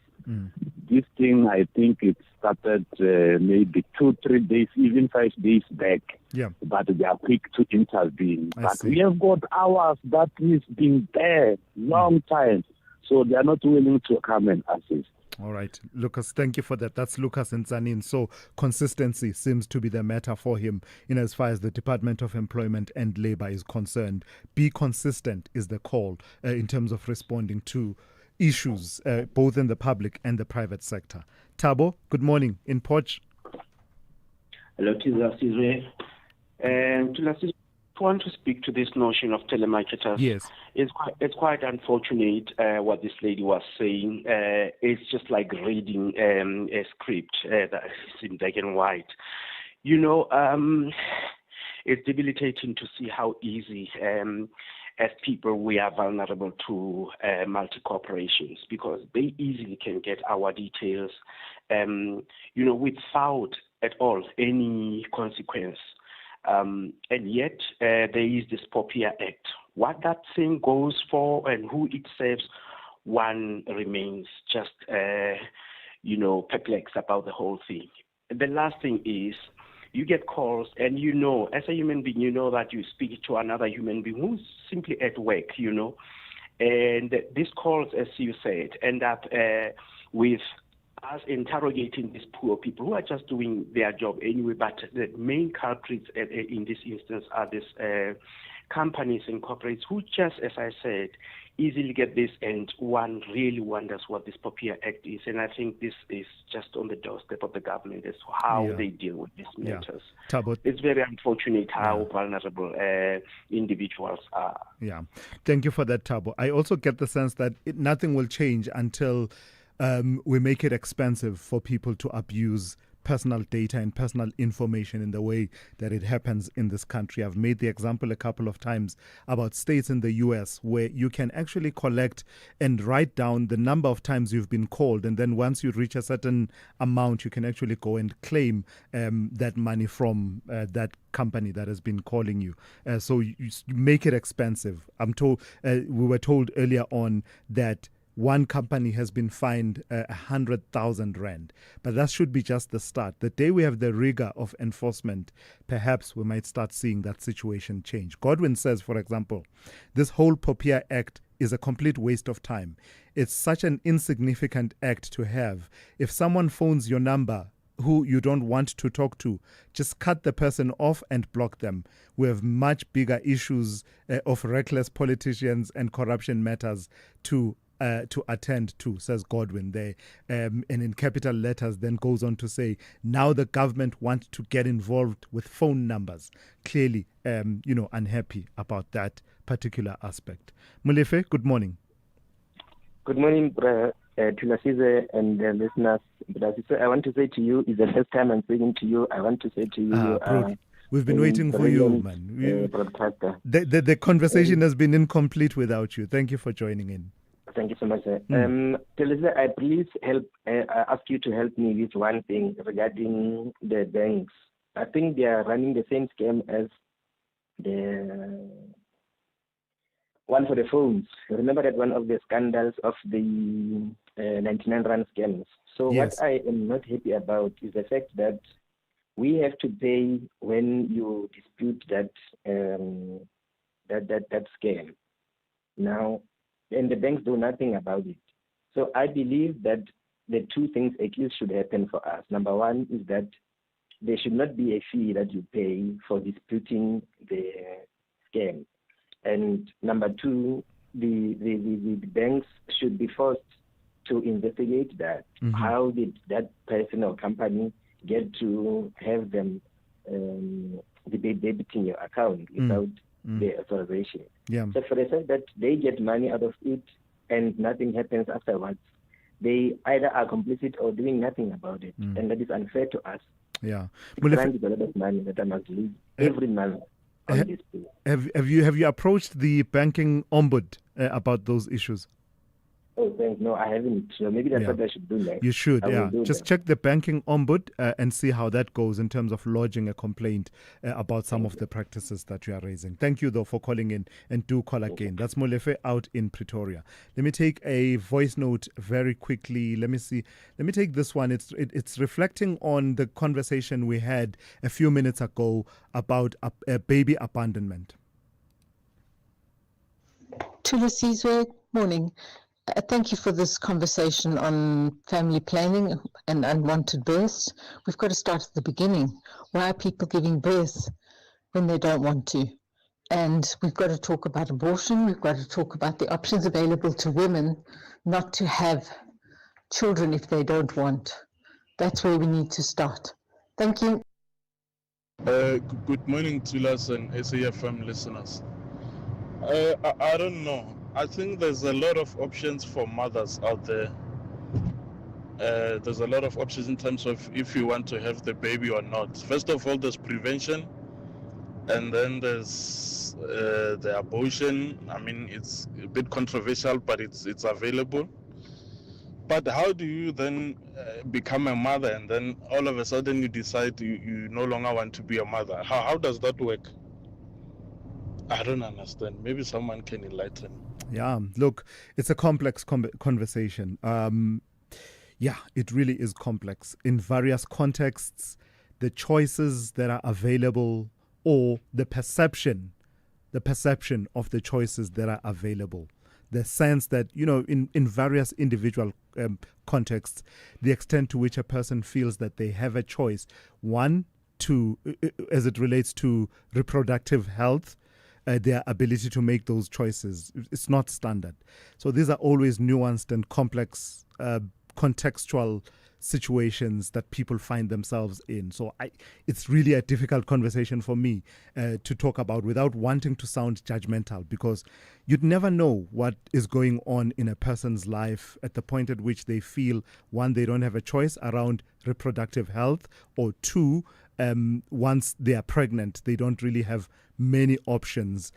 This thing, I think it started maybe 2-3 days, even 5 days back. Yeah. But they are quick to intervene. I But see. we have got ours that is been there long time. So they are not willing to come and assist. All right, Lucas, thank you for that. That's Lucas in Tsanin. So consistency seems to be the matter for him in as far as the Department of Employment and Labour is concerned. Be consistent is the call in terms of responding to issues both in the public and the private sector. Thabo, good morning in Poch. Hello, Thulasizwe. Thulasizwe, I want to speak to this notion of telemarketers. Yes. It's quite unfortunate what this lady was saying. It's just like reading a script that is in black and white. It's debilitating to see how easy, as people, we are vulnerable to multi-corporations because they easily can get our details, without at all any consequence. And yet there is this POPIA Act. What that thing goes for and who it serves, one remains just, perplexed about the whole thing. The last thing is, you get calls and as a human being, that you speak to another human being who's simply at work, and these calls, as you said, end up with us interrogating these poor people who are just doing their job anyway, but the main culprits in this instance are these companies and corporates who just, as I said, easily get this, and one really wonders what this POPIA Act is. And I think this is just on the doorstep of the government as to how they deal with these matters. It's very unfortunate how vulnerable individuals are. Yeah. Thank you for that, Thabo. I also get the sense that nothing will change until we make it expensive for people to abuse personal data and personal information in the way that it happens in this country. I've made the example a couple of times about states in the US where you can actually collect and write down the number of times you've been called, and then once you reach a certain amount, you can actually go and claim that money from that company that has been calling you. So you make it expensive. I'm told we were told earlier on that one company has been fined 100,000 rand. But that should be just the start. The day we have the rigor of enforcement, perhaps we might start seeing that situation change. Godwin says, for example, this whole POPIA Act is a complete waste of time. It's such an insignificant act to have. If someone phones your number who you don't want to talk to, just cut the person off and block them. We have much bigger issues of reckless politicians and corruption matters to attend to, says Godwin there. And in capital letters then goes on to say, now the government wants to get involved with phone numbers. Clearly, unhappy about that particular aspect. Mulefe, good morning. Good morning, Thulasizwe and the listeners. I want to say to you, it's the first time I'm speaking to you. I want to say to you, we've been waiting for you, man. Broadcaster. The conversation has been incomplete without you. Thank you for joining in. Thank you so much, sir. Thulasizwe, I please ask you to help me with one thing regarding the banks. I think they are running the same scam as the one for the phones. Remember that one of the scandals of the 99 rand scams. So Yes. what I am not happy about is the fact that we have to pay when you dispute that that scam. Now, and the banks do nothing about it. So I believe that the two things at least should happen for us. Number one is that there should not be a fee that you pay for disputing the scam. And number two, the banks should be forced to investigate that. Mhm. How did that person or company get to have them debiting your account without the authorization? Yeah. So for the fact that they get money out of it and nothing happens afterwards, they either are complicit or doing nothing about it. And that is unfair to us. Yeah. It's trying to get a lot of money that I must lose every month on this bill. Have you approached the banking ombud about those issues? Oh, thanks. No, I haven't. So maybe that's Yeah. what I should do next. You should, I will yeah. do Just that. check the banking ombud and see how that goes in terms of lodging a complaint about some of the practices that you are raising. Thank you, though, for calling in, and do call again. That's Molefe out in Pretoria. Let me take a voice note very quickly. Let me see. Let me take this one. It's reflecting on the conversation we had a few minutes ago about baby abandonment. Thulasizwe, morning. Thank you for this conversation on family planning and unwanted births. We've got to start at the beginning. Why are people giving birth when they don't want to? And we've got to talk about abortion. We've got to talk about the options available to women not to have children if they don't want. That's where we need to start. Thank you. Good morning, Tulas and SAFM listeners. I don't know. I think there's a lot of options for mothers out there. There's a lot of options in terms of if you want to have the baby or not. First of all, there's prevention, and then there's the abortion. I mean, it's a bit controversial, but it's available. But how do you then become a mother, and then all of a sudden you decide you no longer want to be a mother? How does that work? I don't understand. Maybe someone can enlighten. Yeah, look, it's a complex conversation. Yeah, it really is complex. In various contexts, the choices that are available or the perception of the choices that are available. The sense that, in various individual contexts, the extent to which a person feels that they have a choice, one, as it relates to reproductive health, their ability to make those choices, it's not standard. So these are always nuanced and complex contextual situations that people find themselves in. So it's really a difficult conversation for me to talk about without wanting to sound judgmental, because you'd never know what is going on in a person's life at the point at which they feel, one, they don't have a choice around reproductive health, or two, once they are pregnant, they don't really have many options.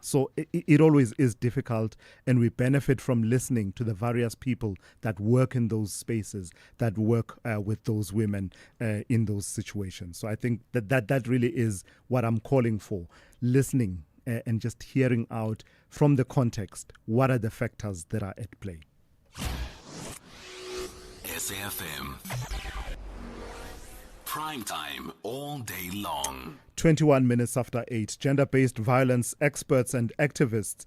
So it always is difficult, and we benefit from listening to the various people that work in those spaces, that work with those women in those situations. So I think that really is what I'm calling for, listening and just hearing out from the context, what are the factors that are at play. SAFM. Prime time all day long. 21 minutes after 8, gender-based violence experts and activists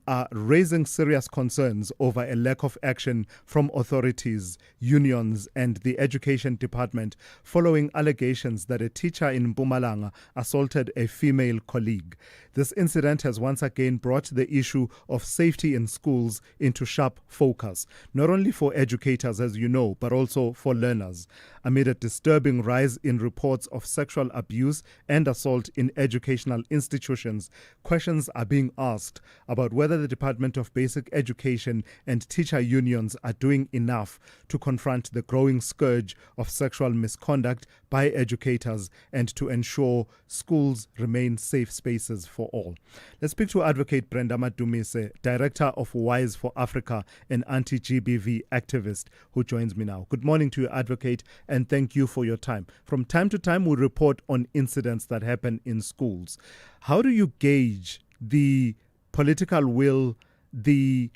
are raising serious concerns over a lack of action from authorities, unions and the education department following allegations that a teacher in Mpumalanga assaulted a female colleague. This incident has once again brought the issue of safety in schools into sharp focus, not only for educators, as you know, but also for learners. Amid a disturbing rise in reports of sexual abuse and assault in educational institutions, questions are being asked about whether the Department of Basic Education and teacher unions are doing enough to confront the growing scourge of sexual misconduct by educators and to ensure schools remain safe spaces for all. Let's speak to Advocate Brenda Madumise, Director of WISE for Africa, an anti-GBV activist, who joins me now. Good morning to you, Advocate, and thank you for your time. From time to time, we report on incidents that happen in schools. How do you gauge the political will, the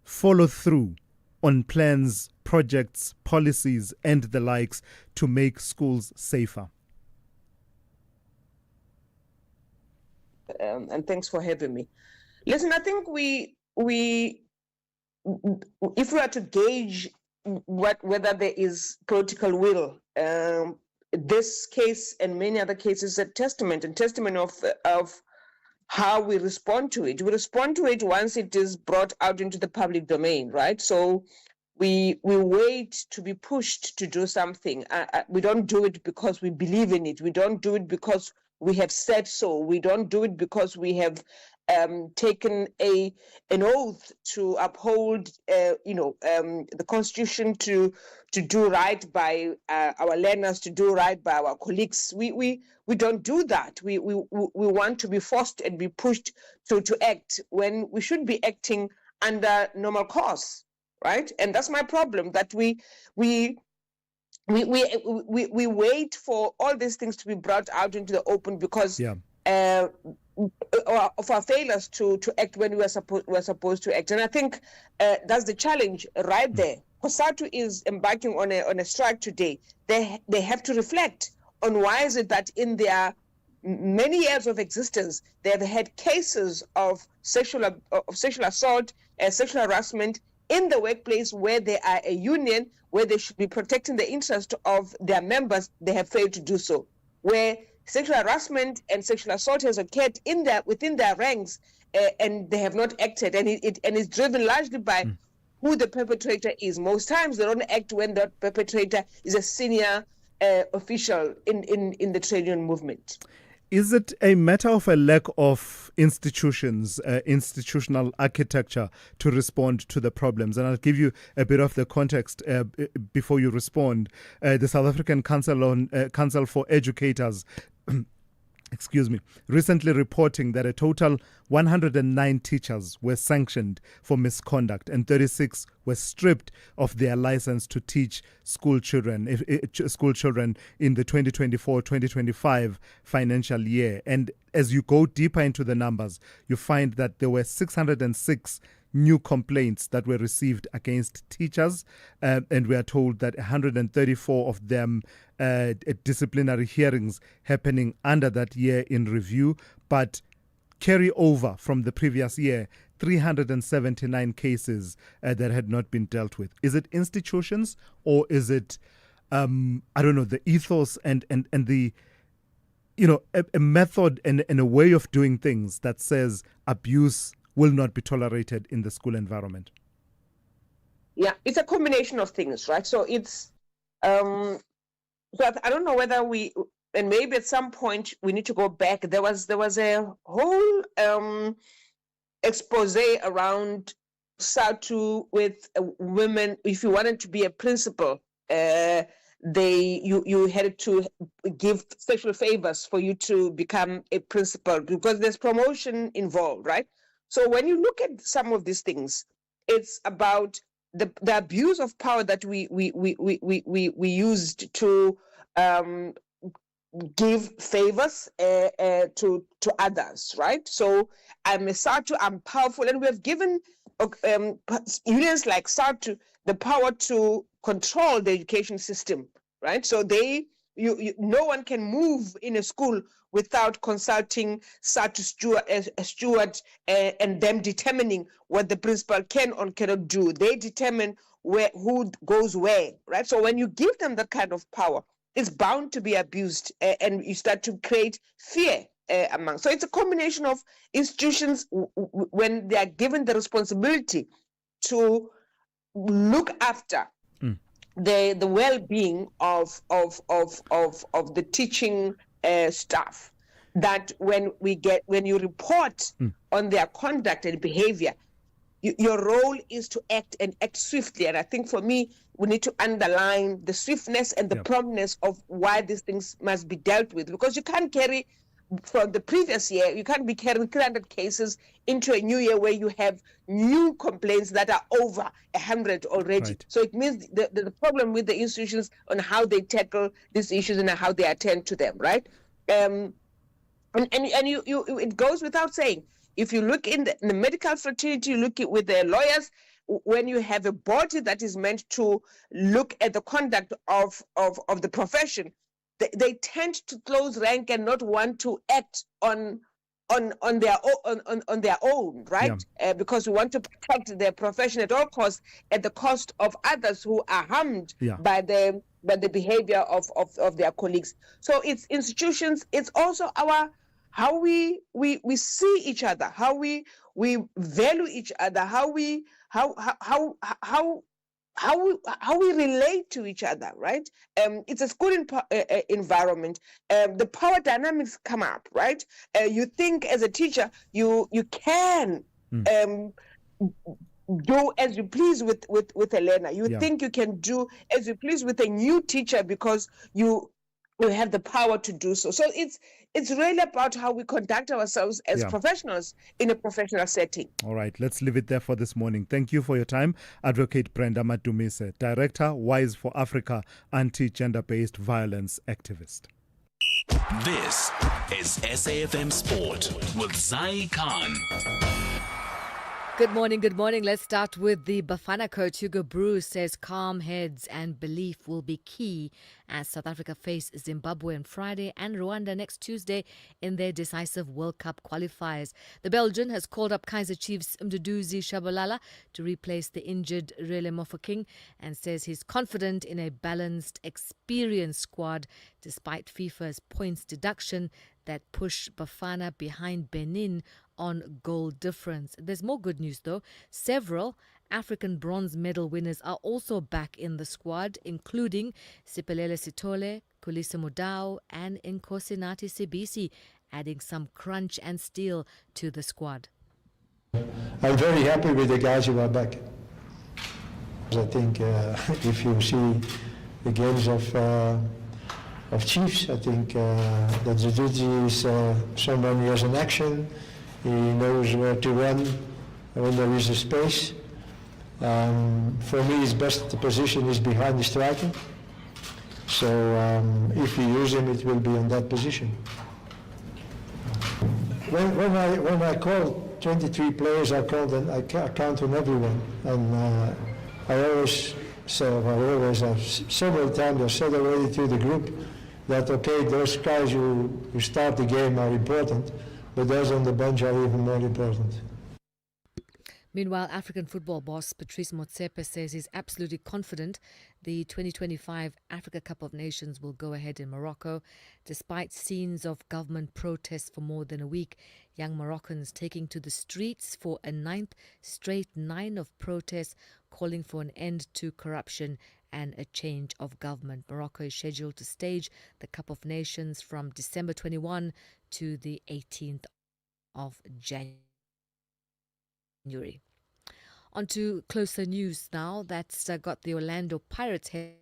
follow-through on plans, projects, policies, and the likes to make schools safer? And thanks for having me. Listen, I think we if we are to gauge whether there is political will, this case and many other cases are testament of how we respond to it. We respond to it once it is brought out into the public domain, right? So we wait to be pushed to do something. We don't do it because we believe in it. We don't do it because we have said so. We don't do it because we have taken an oath to uphold, the Constitution, to do right by our learners, to do right by our colleagues. We don't do that. We want to be forced and be pushed to act when we should be acting under normal course, right? And that's my problem, that we wait for all these things to be brought out into the open because of our failures to act when we're supposed to act. And I think that's the challenge right there. COSATU is embarking on a strike today. They have to reflect on why is it that in their many years of existence they have had cases of sexual assault and sexual harassment in the workplace where they are a union, where they should be protecting the interest of their members. They have failed to do so. Where sexual harassment and sexual assault has occurred within their ranks, and they have not acted, and it's driven largely by who the perpetrator is. Most times they don't act when the perpetrator is a senior official in the trade union movement. Is it a matter of a lack of institutions, institutional architecture to respond to the problems? And I'll give you a bit of the context before you respond. The South African Council for Educators recently reporting that a total 109 teachers were sanctioned for misconduct and 36 were stripped of their license to teach school children in the 2024-2025 financial year. And as you go deeper into the numbers, you find that there were 606 new complaints that were received against teachers, and we are told that 134 of them disciplinary hearings happening under that year in review, but carry over from the previous year 379 cases that had not been dealt with. Is it institutions, or is it the ethos and the a method and a way of doing things that says abuse will not be tolerated in the school environment? Yeah, it's a combination of things, right? So it's, so I don't know whether and maybe at some point we need to go back. There was a whole expose around SARTU with women. If you wanted to be a principal, you had to give special favors for you to become a principal because there's promotion involved, right? So when you look at some of these things, it's about the abuse of power that we used to give favors to others, right? So I'm a SARTU, I'm powerful, and we have given unions like SARTU the power to control the education system, right? So no one can move in a school without consulting SARTU steward and them determining what the principal can or cannot do. They determine who goes where, right? So when you give them that kind of power, it's bound to be abused, and you start to create fear among. So it's a combination of institutions when they are given the responsibility to look after the well-being of the teaching staff, that when you report on their conduct and behavior, your role is to act swiftly. And I think for me, we need to underline the swiftness and the promptness of why these things must be dealt with, because you can't carry from the previous year, you can't be carrying 300 cases into a new year where you have new complaints that are over 100 already. Right. So it means the problem with the institutions on how they tackle these issues and how they attend to them, right? And it goes without saying. If you look in the medical fraternity, you look with the lawyers, when you have a body that is meant to look at the conduct of the profession, they tend to close rank and not want to act on their own, right? Yeah. Because we want to protect their profession at all costs, at the cost of others who are harmed by the behavior of their colleagues. So it's institutions. It's also how we see each other, how we value each other, how we relate to each other, right? It's a school environment. The power dynamics come up, right? You think as a teacher, you can do as you please with a learner. You think you can do as you please with a new teacher because you have the power to do so. So it's really about how we conduct ourselves as professionals in a professional setting. All right, let's leave it there for this morning. Thank you for your time. Advocate Brenda Madumise, Director, Wise for Africa, anti-gender-based violence activist. This is SAFM Sport with Zai Khan. Good morning, good morning. Let's start with the Bafana coach. Hugo Bruce says calm heads and belief will be key as South Africa face Zimbabwe on Friday and Rwanda next Tuesday in their decisive World Cup qualifiers. The Belgian has called up Kaizer Chiefs Mduduzi Shabalala to replace the injured Rele Mofokeng and says he's confident in a balanced, experienced squad despite FIFA's points deduction that push Bafana behind Benin on goal difference. There's more good news though. Several African bronze medal winners are also back in the squad, including Siphelele Sithole, Khulisa Mudau and Nkosinathi Sibisi, adding some crunch and steel to the squad. I'm very happy with the guys who are back. I think if you see the games of Chiefs, I think that Zididzi is someone who has an action. He knows where to run when there is a space. For me, his best position is behind the striker. So if we use him, it will be on that position. When I call 23 players, I count on everyone, and I always have several times I said already to the group that okay, those guys who start the game are important, but those on the bench are even more important. Meanwhile, African football boss Patrice Motsepe says he's absolutely confident the 2025 Africa Cup of Nations will go ahead in Morocco. Despite scenes of government protests for more than a week, young Moroccans taking to the streets for a ninth straight night of protests calling for an end to corruption and a change of government. Morocco is scheduled to stage the Cup of Nations from December 21 to the 18th of January. On to closer news now. That's got the Orlando Pirates head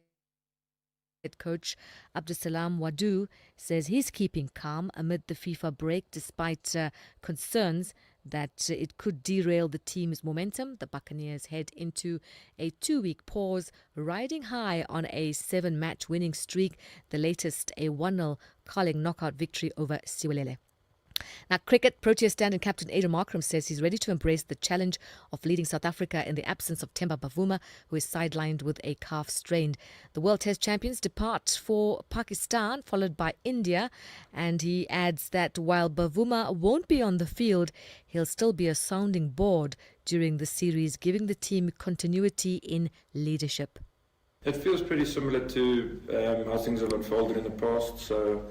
coach Abdusalam Wadu says he's keeping calm amid the FIFA break despite concerns that it could derail the team's momentum. The Buccaneers head into a 2-week pause, riding high on a 7-match winning streak, the latest a 1-0 Carling knockout victory over Siwelele. Now, cricket, Proteas stand-in captain Aiden Markram says he's ready to embrace the challenge of leading South Africa in the absence of Themba Bavuma, who is sidelined with a calf strain. The World Test champions depart for Pakistan, followed by India, and he adds that while Bavuma won't be on the field, he'll still be a sounding board during the series, giving the team continuity in leadership. It feels pretty similar to how things have unfolded in the past, so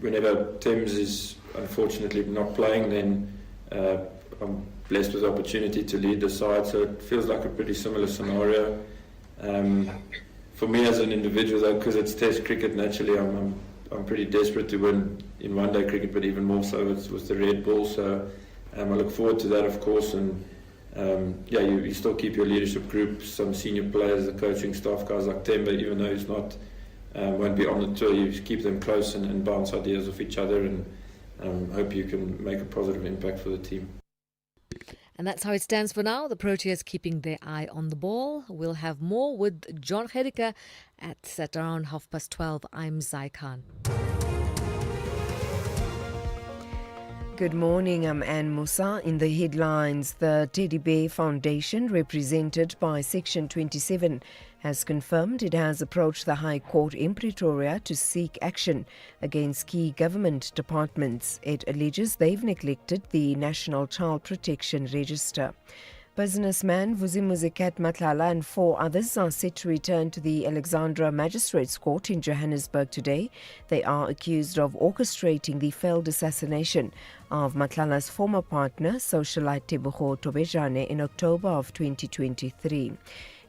whenever Thames is unfortunately not playing, then I'm blessed with the opportunity to lead the side, so it feels like a pretty similar scenario. For me as an individual though, because it's Test cricket, naturally I'm pretty desperate to win in one-day cricket, but even more so with the red ball, so I look forward to that, of course, and you still keep your leadership group, some senior players, the coaching staff, guys like Themba, even though he's not won't be on the tour, you keep them close and bounce ideas off each other, and hope you can make a positive impact for the team. And that's how it stands for now. The Proteas keeping their eye on the ball. We'll have more with John Gericke at around 12:30. I'm Zai Khan. Good morning, I'm Anne Musa. In the headlines, the Teddy Bear Foundation, represented by Section 27, has confirmed it has approached the High Court in Pretoria to seek action against key government departments. It alleges they've neglected the National Child Protection Register. Businessman Vusimuzi Matlala and 4 others are set to return to the Alexandra Magistrates Court in Johannesburg today. They are accused of orchestrating the failed assassination of Matlala's former partner, socialite Tebogo Tobejane, in October of 2023.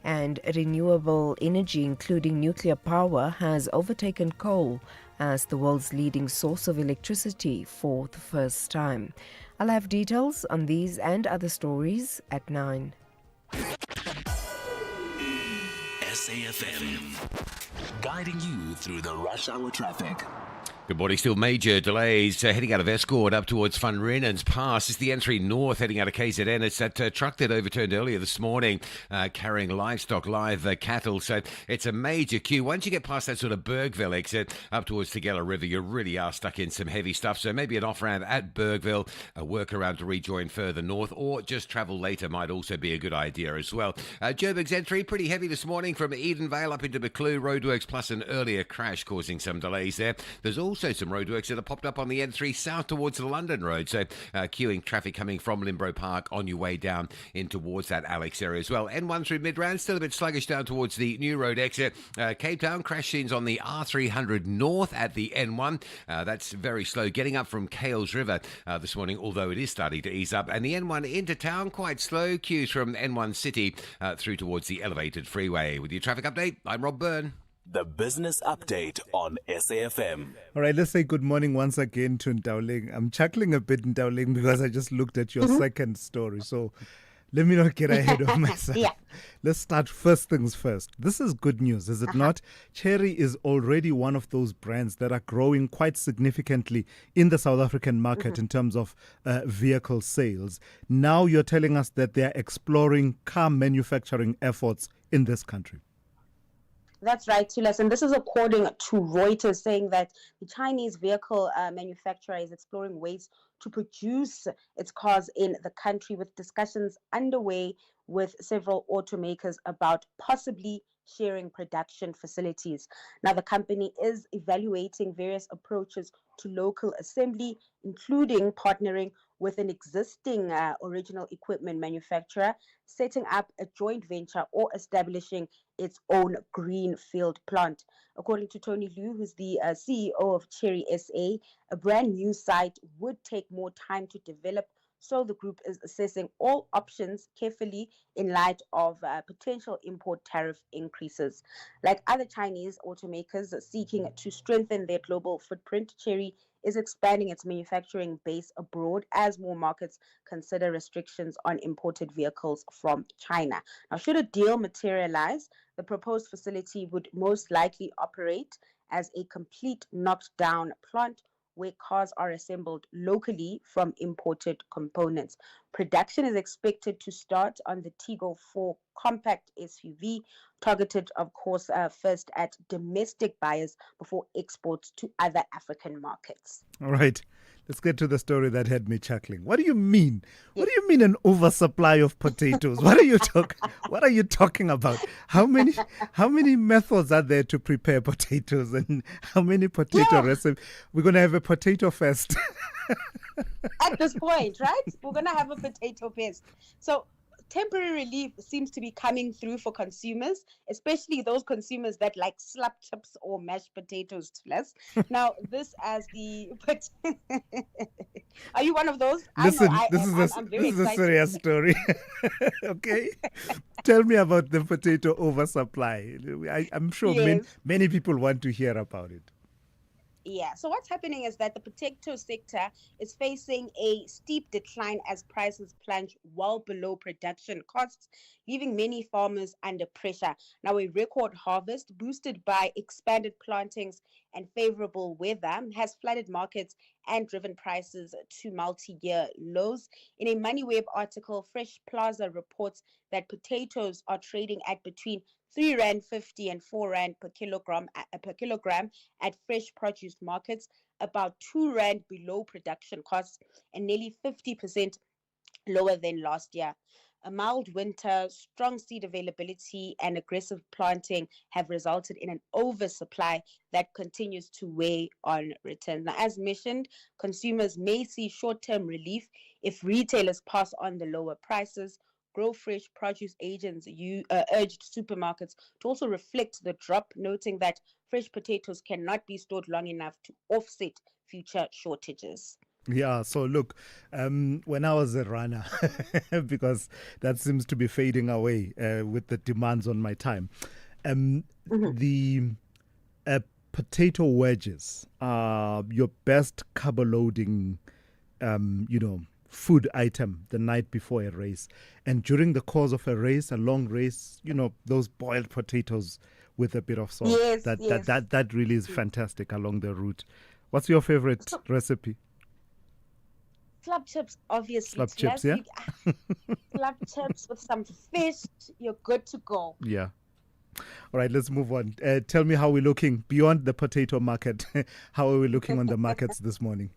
And renewable energy, including nuclear power, has overtaken coal as the world's leading source of electricity for the first time. I'll have details on these and other stories at 9. SAFM, guiding you through the rush hour traffic. Good morning. Still major delays heading out of Escort up towards Van Rynen's Pass. It's the N3 North heading out of KZN. It's that truck that overturned earlier this morning carrying livestock, live cattle. So it's a major queue. Once you get past that sort of Bergville exit up towards Tugela River, you really are stuck in some heavy stuff. So maybe an off-ramp at Bergville, a workaround to rejoin further north, or just travel later might also be a good idea as well. Joburg's N3 pretty heavy this morning from Edenvale up into Buccleuch roadworks, plus an earlier crash causing some delays there. There's also also some roadworks that have popped up on the N3 south towards the London Road. So queuing traffic coming from Limbro Park on your way down in towards that Alex area as well. N1 through Midrand, still a bit sluggish down towards the New Road exit. Cape Town, crash scenes on the R300 north at the N1. That's very slow getting up from Kales River this morning, although it is starting to ease up. And the N1 into town, quite slow. Queues from N1 City through towards the elevated freeway. With your traffic update, I'm Rob Byrne. The Business Update on SAFM. All right, let's say good morning once again to Ndauling. I'm chuckling a bit, Ndauling, because I just looked at your second story. So let me not get ahead of myself. Let's start first things first. This is good news, is it not? Cherry is already one of those brands that are growing quite significantly in the South African market in terms of vehicle sales. Now you're telling us that they're exploring car manufacturing efforts in this country. That's right, Thulas. And this is according to Reuters, saying that the Chinese vehicle manufacturer is exploring ways to produce its cars in the country, with discussions underway with several automakers about possibly sharing production facilities. Now, the company is evaluating various approaches to local assembly, including partnering with an existing original equipment manufacturer, setting up a joint venture, or establishing its own greenfield plant. According to Tony Liu, who's the CEO of Cherry SA, a brand new site would take more time to develop, so the group is assessing all options carefully in light of potential import tariff increases. Like other Chinese automakers seeking to strengthen their global footprint, Cherry is expanding its manufacturing base abroad as more markets consider restrictions on imported vehicles from China. Now, should a deal materialize, the proposed facility would most likely operate as a complete knocked-down plant where cars are assembled locally from imported components. Production is expected to start on the Tiggo 4 compact SUV, targeted, of course, first at domestic buyers before exports to other African markets. All right. Let's get to the story that had me chuckling. What do you mean? What do you mean an oversupply of potatoes? What are you talking about? How many methods are there to prepare potatoes, and how many potato recipes? We're going to have a potato fest. At this point, right? We're going to have a potato fest. So temporary relief seems to be coming through for consumers, especially those consumers that like slap chips or mashed potatoes less. Now, this as the... Are you one of those? Listen, this is a serious story. Okay? Tell me about the potato oversupply. I'm sure many people want to hear about it. Yeah, so what's happening is that the potato sector is facing a steep decline as prices plunge well below production costs, leaving many farmers under pressure. Now, a record harvest boosted by expanded plantings and favorable weather has flooded markets and driven prices to multi-year lows. In a MoneyWeb article, Fresh Plaza reports that potatoes are trading at between R3.50 and R4 per kilogram at fresh produce markets, about R2 below production costs and nearly 50% lower than last year. A mild winter, strong seed availability, and aggressive planting have resulted in an oversupply that continues to weigh on returns. Now, as mentioned, consumers may see short-term relief if retailers pass on the lower prices. Grow Fresh produce agents urged supermarkets to also reflect the drop, noting that fresh potatoes cannot be stored long enough to offset future shortages. Yeah, so look, when I was a runner, because that seems to be fading away with the demands on my time, the potato wedges are your best carbo-loading, food item the night before a race. And during the course of a race, a long race, those boiled potatoes with a bit of salt. Yes, that really is fantastic along the route. What's your favorite recipe? Slab chips, obviously. Slab chips, yeah? Slab chips with some fish, you're good to go. Yeah. All right, let's move on. Tell me how we're looking beyond the potato market. How are we looking on the markets this morning?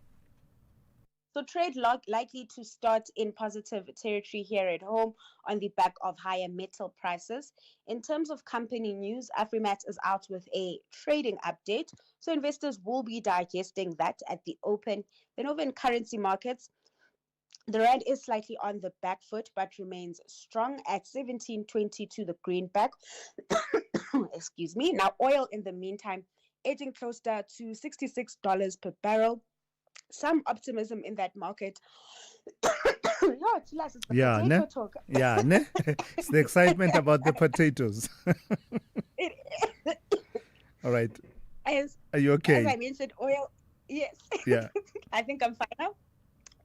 So trade likely to start in positive territory here at home on the back of higher metal prices. In terms of company news, Afrimat is out with a trading update. So investors will be digesting that at the open. Then over in currency markets, the rand is slightly on the back foot but remains strong at 17.20 to the greenback. Excuse me. Now oil in the meantime edging closer to $66 per barrel. Some optimism in that market. Chilas, it's the Yeah, potato ne? talk. Yeah, ne? It's the excitement about the potatoes. All right. Are you okay? As I mentioned, oil. Yes. Yeah. I think I'm fine now.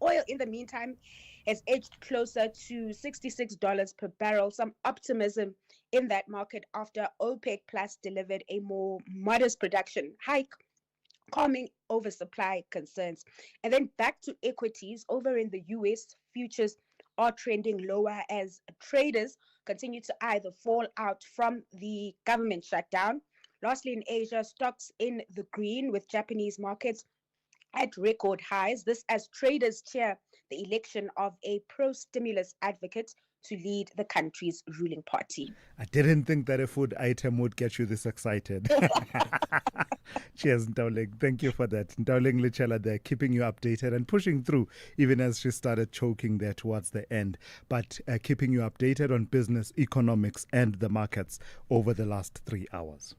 Oil, in the meantime, has edged closer to $66 per barrel. Some optimism in that market after OPEC Plus delivered a more modest production hike, calming oversupply concerns. And then back to equities. Over in the US, futures are trending lower as traders continue to either fall out from the government shutdown. Lastly, in Asia, stocks in the green with Japanese markets at record highs. This as traders cheer the election of a pro-stimulus advocate to lead the country's ruling party. I didn't think that a food item would get you this excited. Cheers, Ndauling. Thank you for that. Ndauling Lichela there, keeping you updated and pushing through, even as she started choking there towards the end. But keeping you updated on business, economics, and the markets over the last 3 hours.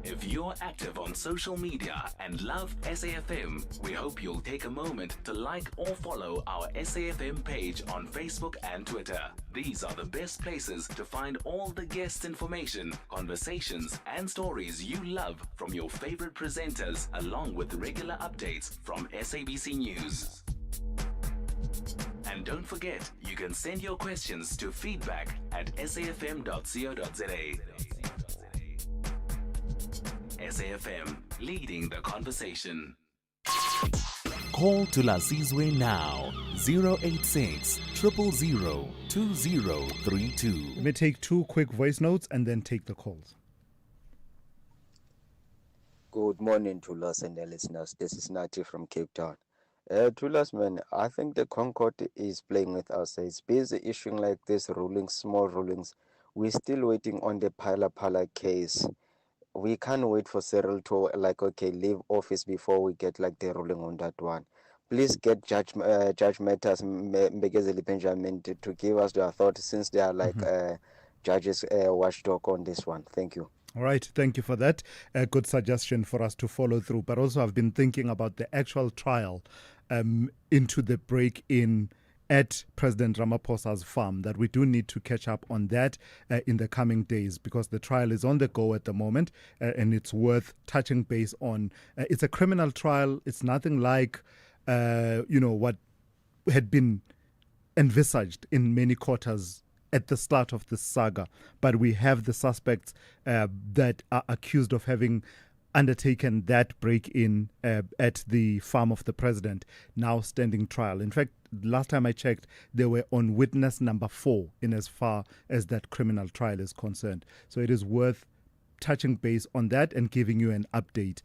If you're active on social media and love SAFM, we hope you'll take a moment to like or follow our SAFM page on Facebook and Twitter. These are the best places to find all the guest information, conversations, and stories you love from your favorite presenters, along with regular updates from SABC News. And don't forget, you can send your questions to feedback@safm.co.za. SAFM, leading the conversation. Call Thulasizwe now, 086 000 2032. Let me take 2 quick voice notes and then take the calls. Good morning, Thulas and the listeners. This is Nati from Cape Town. Thulas, man, I think the Concord is playing with us. It's busy issuing like this rulings, small rulings. We're still waiting on the Phala case. We can't wait for Cyril to leave office before we get like the ruling on that one. Please get Judge Matters Mbegezeli Benjamin to give us their thoughts, since they are judges watchdog on this one. Thank you. All right, thank you for that. A good suggestion for us to follow through. But also I've been thinking about the actual trial into the break-in at President Ramaphosa's farm, that we do need to catch up on that in the coming days, because the trial is on the go at the moment, and it's worth touching base on. It's a criminal trial. It's nothing like, what had been envisaged in many quarters at the start of the saga. But we have the suspects that are accused of having undertaken that break-in at the farm of the president, now standing trial. In fact, last time I checked, they were on witness number 4 in as far as that criminal trial is concerned. So it is worth touching base on that and giving you an update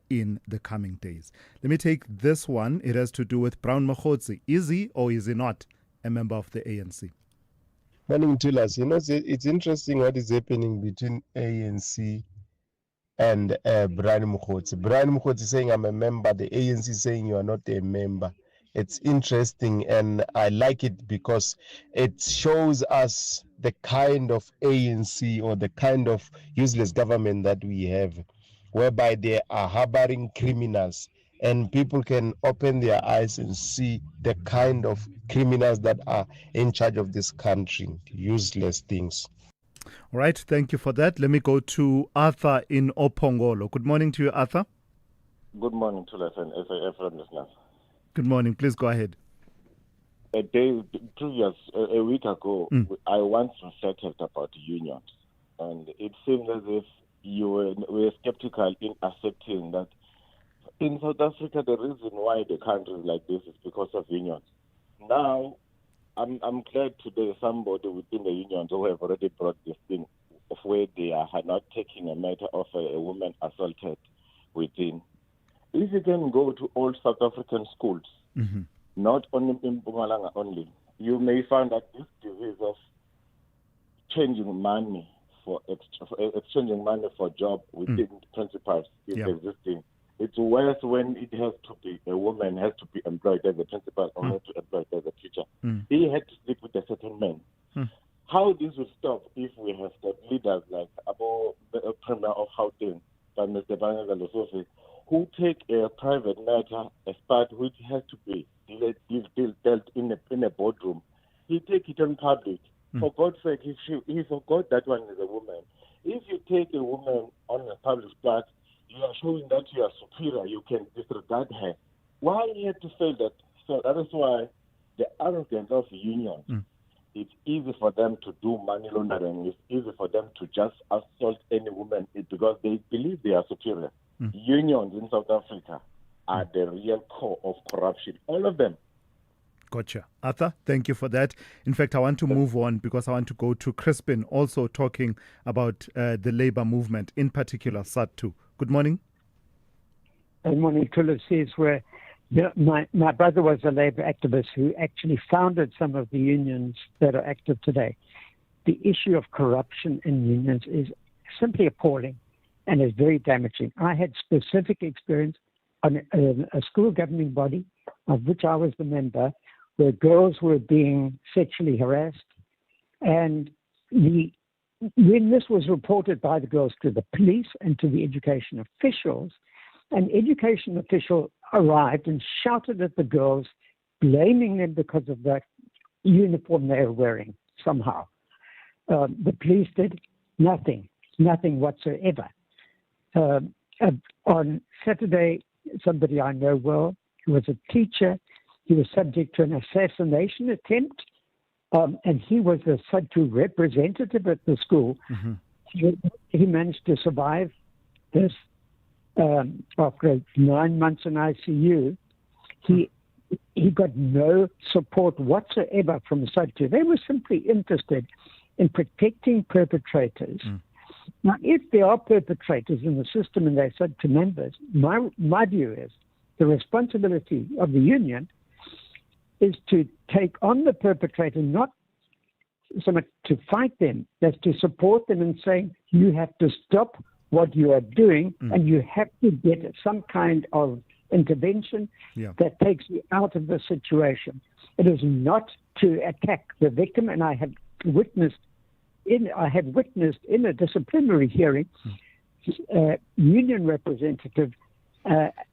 in the coming days. Let me take this one. It has to do with Brown Mokhotsi. Is he or is he not a member of the ANC? Morning, Thulas. It's interesting what is happening between ANC and Brian Mokhotsi. Brian Mokhotsi saying I'm a member, the ANC saying you are not a member. It's interesting, and I like it because it shows us the kind of ANC or the kind of useless government that we have, whereby they are harboring criminals, and people can open their eyes and see the kind of criminals that are in charge of this country. Useless things. All right, thank you for that. Let me go to Arthur in Opongolo. Good morning to you, Arthur. Good morning, Thulas and SAFM listeners. Good morning. Please go ahead. A week ago, I once reflected about unions, and it seems as if you were skeptical in accepting that in South Africa, the reason why the country is like this is because of unions. Now, I'm glad today somebody within the unions who have already brought this thing of where they are not taking a matter of a woman assaulted within. if you can go to all South African schools, not only in Mpumalanga only, you may find that this disease of changing money for exchanging money for job within principals is existing. It's worse when it has to be a woman has to be employed as a principal or not to employed as a teacher. He had to stick with a certain man. How this will stop if we have got leaders like the Premier of Gauteng, Mr. Bangaza Lesofi, who take a private matter, a part which has to be dealt in a boardroom. He take it on public. For God's sake, he forgot that one is a woman. If you take a woman on a public part, you are showing that you are superior. You can disregard her. Why you have to say that? So that is why the arrogance of unions. It's easy for them to do money laundering. It's easy for them to just assault any woman because they believe they are superior. Unions in South Africa are the real core of corruption. All of them. Gotcha. Arthur, thank you for that. In fact, I want to move on because I want to go to Crispin, also talking about the labor movement, in particular SADTU. Good morning. Good morning, Thulasizwe. My brother was a labor activist who actually founded some of the unions that are active today. The issue of corruption in unions is simply appalling and is very damaging. I had specific experience on a school governing body of which I was the member, where girls were being sexually harassed. And when this was reported by the girls to the police and to the education officials, an education official arrived and shouted at the girls, blaming them because of the uniform they were wearing somehow. The police did nothing whatsoever. On Saturday, somebody I know well, who was a teacher, he was subject to an assassination attempt, and he was a SADTU representative at the school. He managed to survive this. After 9 months in ICU, he got no support whatsoever from SADTU. They were simply interested in protecting perpetrators. Now, if there are perpetrators in the system and they're SADTU members, my view is the responsibility of the union is to take on the perpetrator, not so much to fight them, as to support them in saying, you have to stop what you are doing and you have to get some kind of intervention that takes you out of the situation. It is not to attack the victim, and I have witnessed in a disciplinary hearing union representative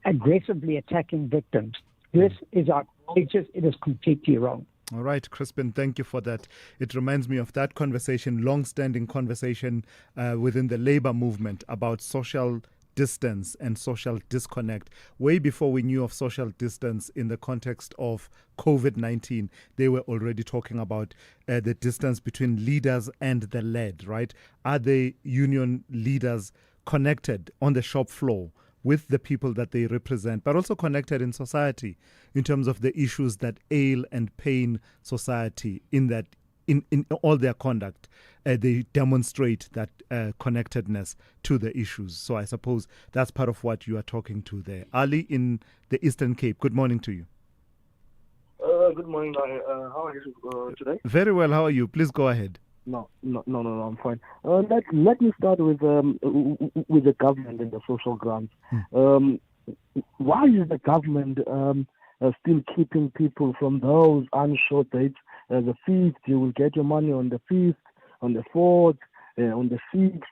aggressively attacking victims. This is outrageous. It is completely wrong. All right, Crispin, thank you for that. It reminds me of that conversation, long-standing conversation within the labor movement about social distance and social disconnect. Way before we knew of social distance in the context of COVID-19, they were already talking about the distance between leaders and the led, right? Are the union leaders connected on the shop floor with the people that they represent, but also connected in society in terms of the issues that ail and pain society in all their conduct? They demonstrate that connectedness to the issues. So I suppose that's part of what you are talking to there. Ali in the Eastern Cape, good morning to you. Good morning. How are you today? Very well. How are you? Please go ahead. No, I'm fine. Let me start with the government and the social grants. Why is the government still keeping people from those unsure dates? The 5th, you will get your money on the 5th, on the 4th, on the 6th.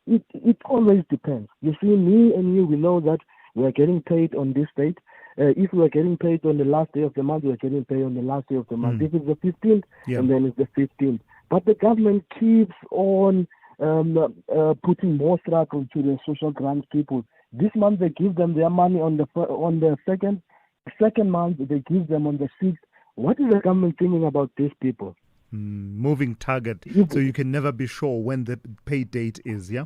It always depends. You see, me and you, we know that we are getting paid on this date. If we are getting paid on the last day of the month, we are getting paid on the last day of the month. If it's the 15th, and then it's the 15th. But the government keeps on putting more struggle to the social grants people. This month they give them their money on the second. Second month they give them on the 6th. What is the government thinking about these people? Moving target, so you can never be sure when the pay date is. Yeah.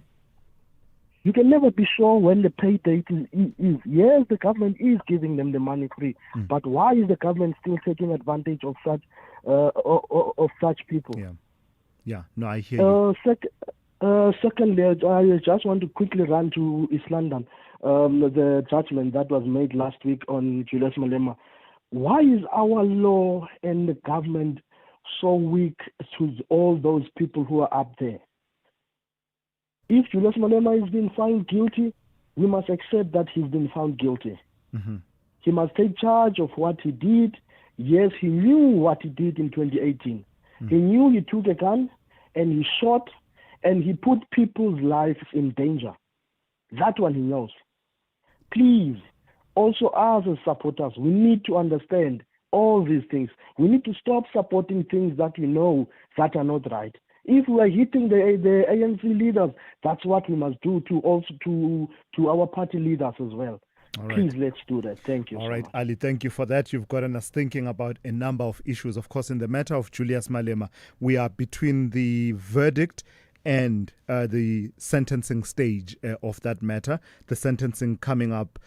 You can never be sure when the pay date is. Yes, the government is giving them the money free, but why is the government still taking advantage of such people? Yeah. No, I hear you. Secondly, I just want to quickly run to East London. the judgment that was made last week on Julius Malema. Why is our law and the government so weak to all those people who are up there? If Julius Malema has been found guilty, we must accept that he's been found guilty. Mm-hmm. He must take charge of what he did. Yes, he knew what he did in 2018. He knew he took a gun and he shot and he put people's lives in danger. That one he knows. Please, also us as supporters, we need to understand all these things. We need to stop supporting things that we know that are not right. If we are hitting the ANC leaders, that's what we must do to our party leaders as well. All right. Please, let's do that. Thank you. All right, Ali, thank you for that. You've gotten us thinking about a number of issues. Of course, in the matter of Julius Malema, we are between the verdict and the sentencing stage of that matter, the sentencing coming up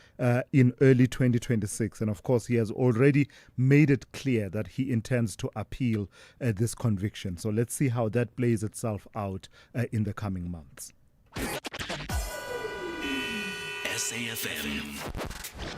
in early 2026. And of course, he has already made it clear that he intends to appeal this conviction. So let's see how that plays itself out in the coming months. SAFM,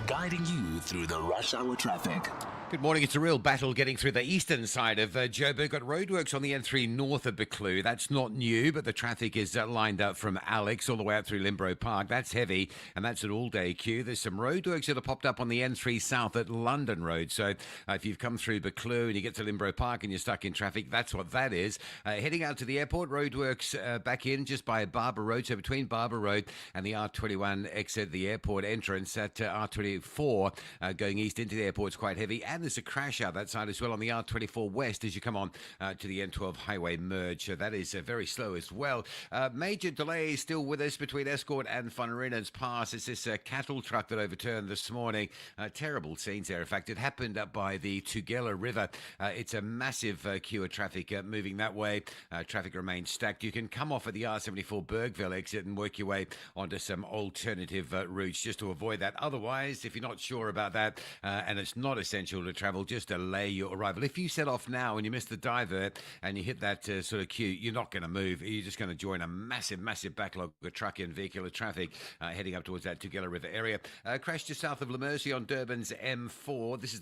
guiding you through the rush hour traffic. Good morning. It's a real battle getting through the eastern side of Joburg. Got roadworks on the N3 north of Buccleuch. That's not new, but the traffic is lined up from Alex all the way out through Limbro Park. That's heavy, and that's an all-day queue. There's some roadworks that have popped up on the N3 south at London Road. So if you've come through Buccleuch and you get to Limbro Park and you're stuck in traffic, that's what that is. Heading out to the airport, roadworks back in just by Barber Road. So between Barber Road and the R21 exit, the airport entrance at R24 going east into the airport is quite heavy. And there's a crash out that side as well on the R24 West as you come on to the N12 highway merge. So that is very slow as well. Major delays still with us between Escort and Van Rynens Pass. It's this cattle truck that overturned this morning. Terrible scenes there. In fact, it happened up by the Tugela River. It's a massive queue of traffic moving that way. Traffic remains stacked. You can come off at the R74 Bergville exit and work your way onto some alternative routes just to avoid that. Otherwise, if you're not sure about that and it's not essential to travel, just delay your arrival. If you set off now and you miss the divert and you hit that sort of queue, you're not going to move. You're just going to join a massive backlog of truck and vehicular traffic heading up towards that Tugela River area. Crash just south of Lamercy on Durban's M4. This is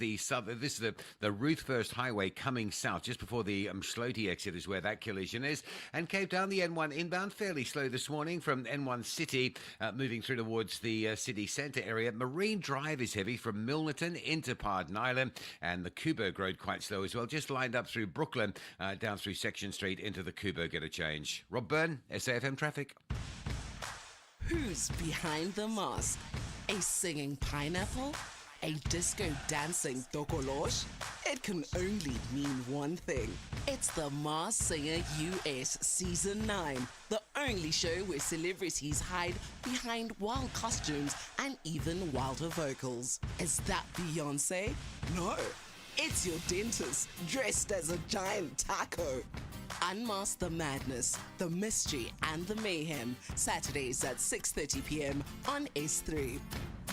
the Ruthfirst Highway coming south just before the Mshloti exit is where that collision is. And Cape Town, the N1 inbound fairly slow this morning from N1 City moving through towards the city centre area. Marine Drive is heavy from Milnerton into Pardon Island. And the Coburg Road quite slow as well, just lined up through Brooklyn, down through Section Street into the Coburg interchange. Rob Byrne, SAFM Traffic. Who's behind the mask? A singing pineapple? A disco dancing dokolosh? It can only mean one thing. It's the Masked Singer US Season 9, the only show where celebrities hide behind wild costumes and even wilder vocals. Is that Beyonce? No. It's your dentist dressed as a giant taco. Unmask the madness, the mystery, and the mayhem. Saturdays at 6:30 p.m. on S3.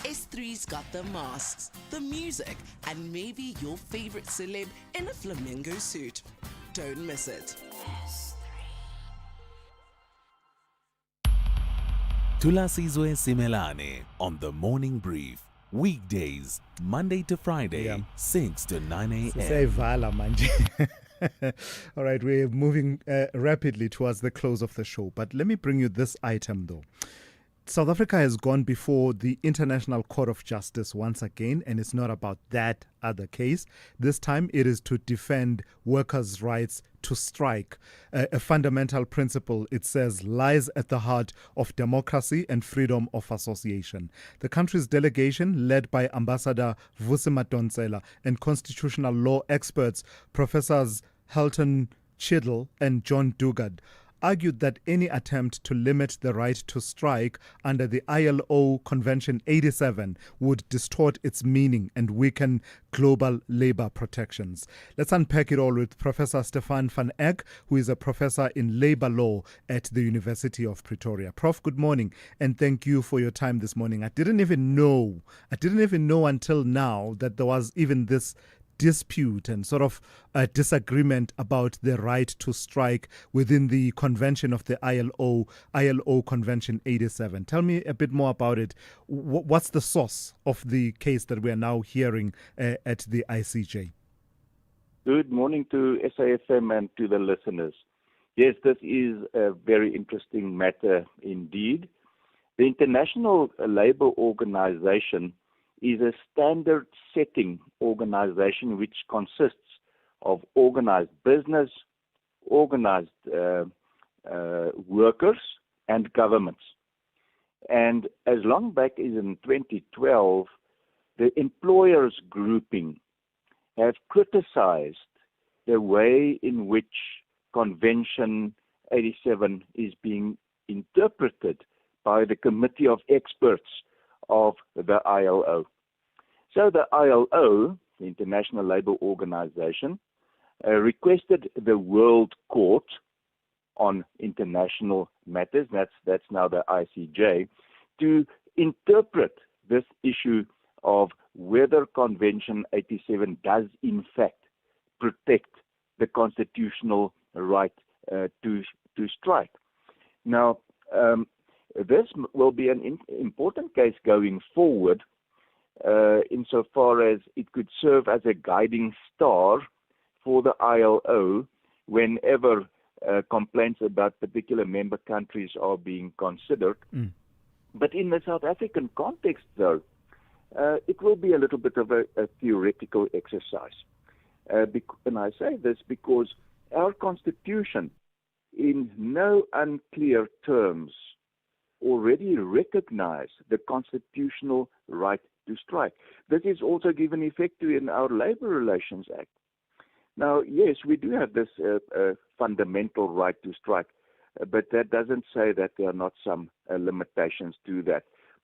S3's got the masks, the music, and maybe your favorite celeb in a flamingo suit. Don't miss it. Thulasizwe Simelane on the Morning Brief. Weekdays, Monday to Friday, 6 to 9 a.m. All right, we're moving rapidly towards the close of the show. But let me bring you this item, though. South Africa has gone before the International Court of Justice once again, and it's not about that other case. This time it is to defend workers' rights to strike. A fundamental principle, it says, lies at the heart of democracy and freedom of association. The country's delegation, led by Ambassador Vusi Madonsela and constitutional law experts, Professors Helton Chiddle and John Dugard, argued that any attempt to limit the right to strike under the ILO Convention 87 would distort its meaning and weaken global labor protections. Let's unpack it all with Professor Stefan van Eck, who is a professor in labor law at the University of Pretoria. Prof, good morning, and thank you for your time this morning. I didn't even know until now that there was even this dispute and sort of a disagreement about the right to strike within the convention of the ILO Convention 87. Tell me a bit more about it. What's the source of the case that we are now hearing at the ICJ? Good morning to SAFM and to the listeners. Yes, this is a very interesting matter indeed. The International Labour Organization is a standard-setting organization which consists of organized business, organized workers, and governments. And as long back as in 2012, the employers grouping have criticized the way in which Convention 87 is being interpreted by the Committee of Experts of the ILO. So the ILO, the International Labour Organization, requested the World Court on International Matters, that's now the ICJ, to interpret this issue of whether Convention 87 does in fact protect the constitutional right to strike. Now, this will be an important case going forward insofar as it could serve as a guiding star for the ILO whenever complaints about particular member countries are being considered. But in the South African context, though, it will be a little bit of a theoretical exercise. And I say this because our Constitution, in no unclear terms, already recognize the constitutional right to strike. This is also given effect to in our Labour Relations Act. Now, yes, we do have this fundamental right to strike, but that doesn't say that there are not some limitations to that.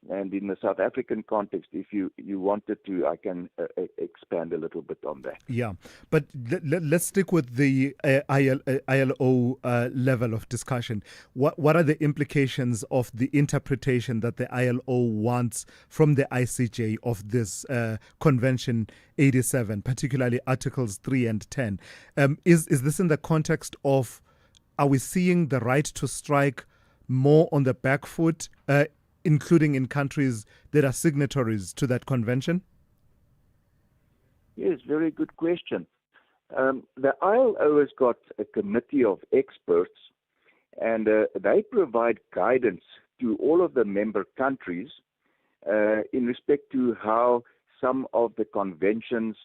And in the South African context, if you wanted to, I can expand a little bit on that. Yeah, but let's stick with the ILO level of discussion. What are the implications of the interpretation that the ILO wants from the ICJ of this Convention 87, particularly Articles 3 and 10? Is this in the context of, are we seeing the right to strike more on the back foot, including in countries that are signatories to that convention? Yes, very good question. The ILO has got a committee of experts, and they provide guidance to all of the member countries in respect to how some of the conventions,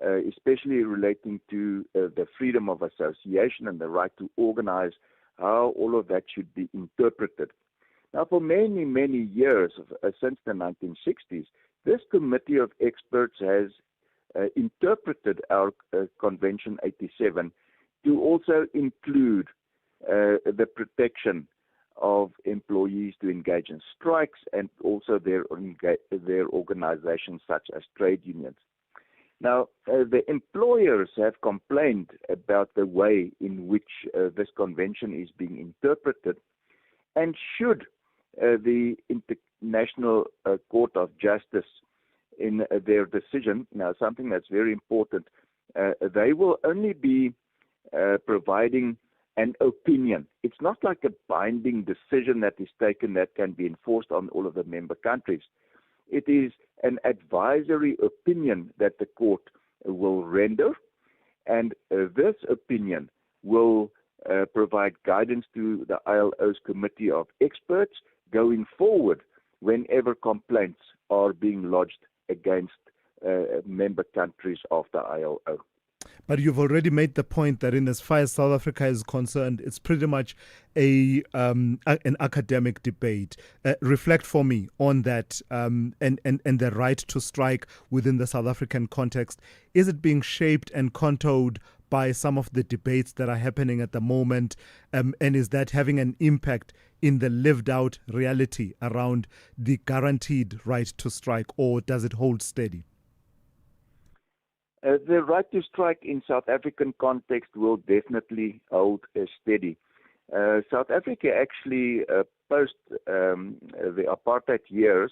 especially relating to the freedom of association and the right to organize, how all of that should be interpreted. Now, for many, many years, since the 1960s, this committee of experts has interpreted our Convention 87 to also include the protection of employees to engage in strikes and also their organizations such as trade unions. Now, the employers have complained about the way in which this convention is being interpreted, and should the International Court of Justice in their decision, now something that's very important, they will only be providing an opinion. It's not like a binding decision that is taken that can be enforced on all of the member countries. It is an advisory opinion that the court will render, and this opinion will provide guidance to the ILO's Committee of Experts going forward whenever complaints are being lodged against member countries of the ILO. But you've already made the point that in as far as South Africa is concerned, it's pretty much an academic debate. Reflect for me on that and the right to strike within the South African context. Is it being shaped and contoured by some of the debates that are happening at the moment? And is that having an impact in the lived out reality around the guaranteed right to strike, or does it hold steady? The right to strike in South African context will definitely hold steady. South Africa actually, post the apartheid years,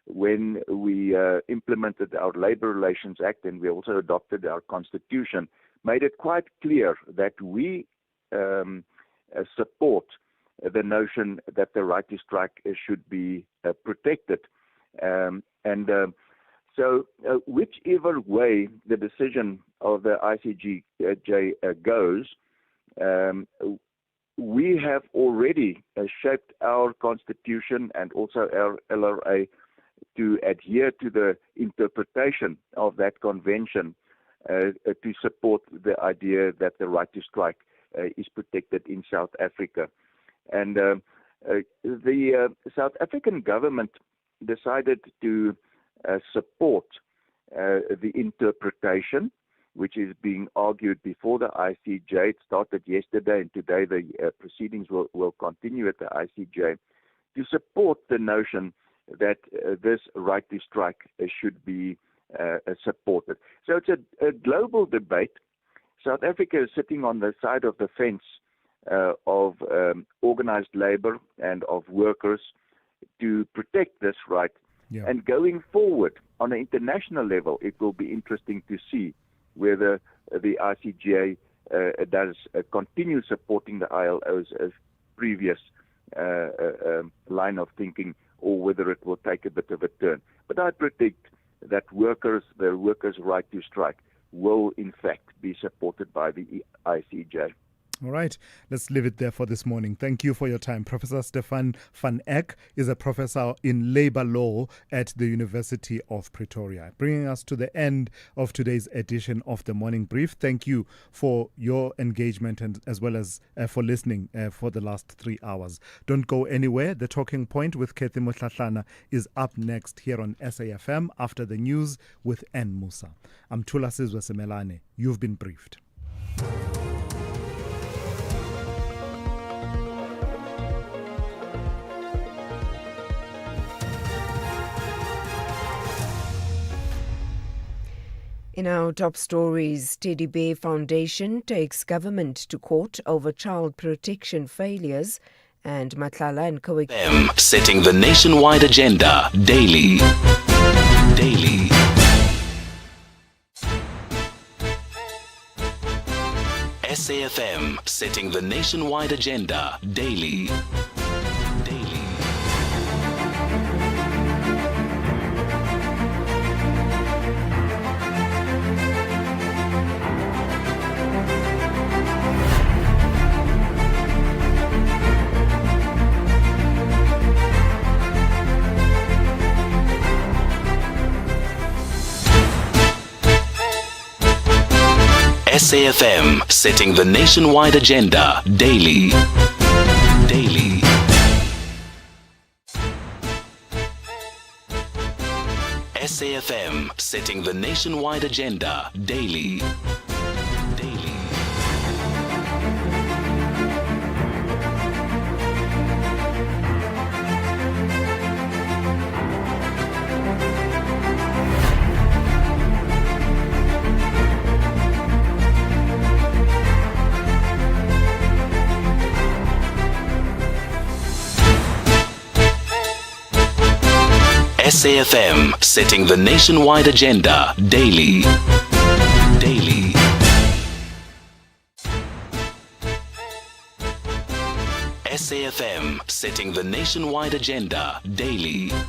when we implemented our Labor Relations Act, and we also adopted our Constitution, made it quite clear that we support the notion that the right to strike should be protected. So whichever way the decision of the ICJ goes, we have already shaped our Constitution and also our LRA to adhere to the interpretation of that convention to support the idea that the right to strike is protected in South Africa. And the South African government decided to support the interpretation, which is being argued before the ICJ. It started yesterday, and today the proceedings will continue at the ICJ, to support the notion that this right to strike should be supported. So it's a global debate. South Africa is sitting on the side of the fence of organized labor and of workers to protect this right. Yeah. And going forward, on an international level, it will be interesting to see whether the ICJ does continue supporting the ILO's previous line of thinking, or whether it will take a bit of a turn. But I predict that the workers' right to strike will in fact be supported by the ICJ. All right, let's leave it there for this morning. Thank you for your time. Professor Stefan van Eck is a professor in labor law at the University of Pretoria. Bringing us to the end of today's edition of the Morning Brief. Thank you for your engagement and as well as for listening for the last 3 hours. Don't go anywhere. The Talking Point with Kathy Motlatlana is up next here on SAFM after the news with N. Musa. I'm Thulasizwe Simelane. You've been briefed. In our top stories, Teddy Bear Foundation takes government to court over child protection failures, and Matlala and Them setting the nationwide agenda daily. SAFM setting the nationwide agenda daily. SAFM setting the nationwide agenda daily. SAFM setting the nationwide agenda daily. SAFM setting the nationwide agenda daily. SAFM setting the nationwide agenda daily.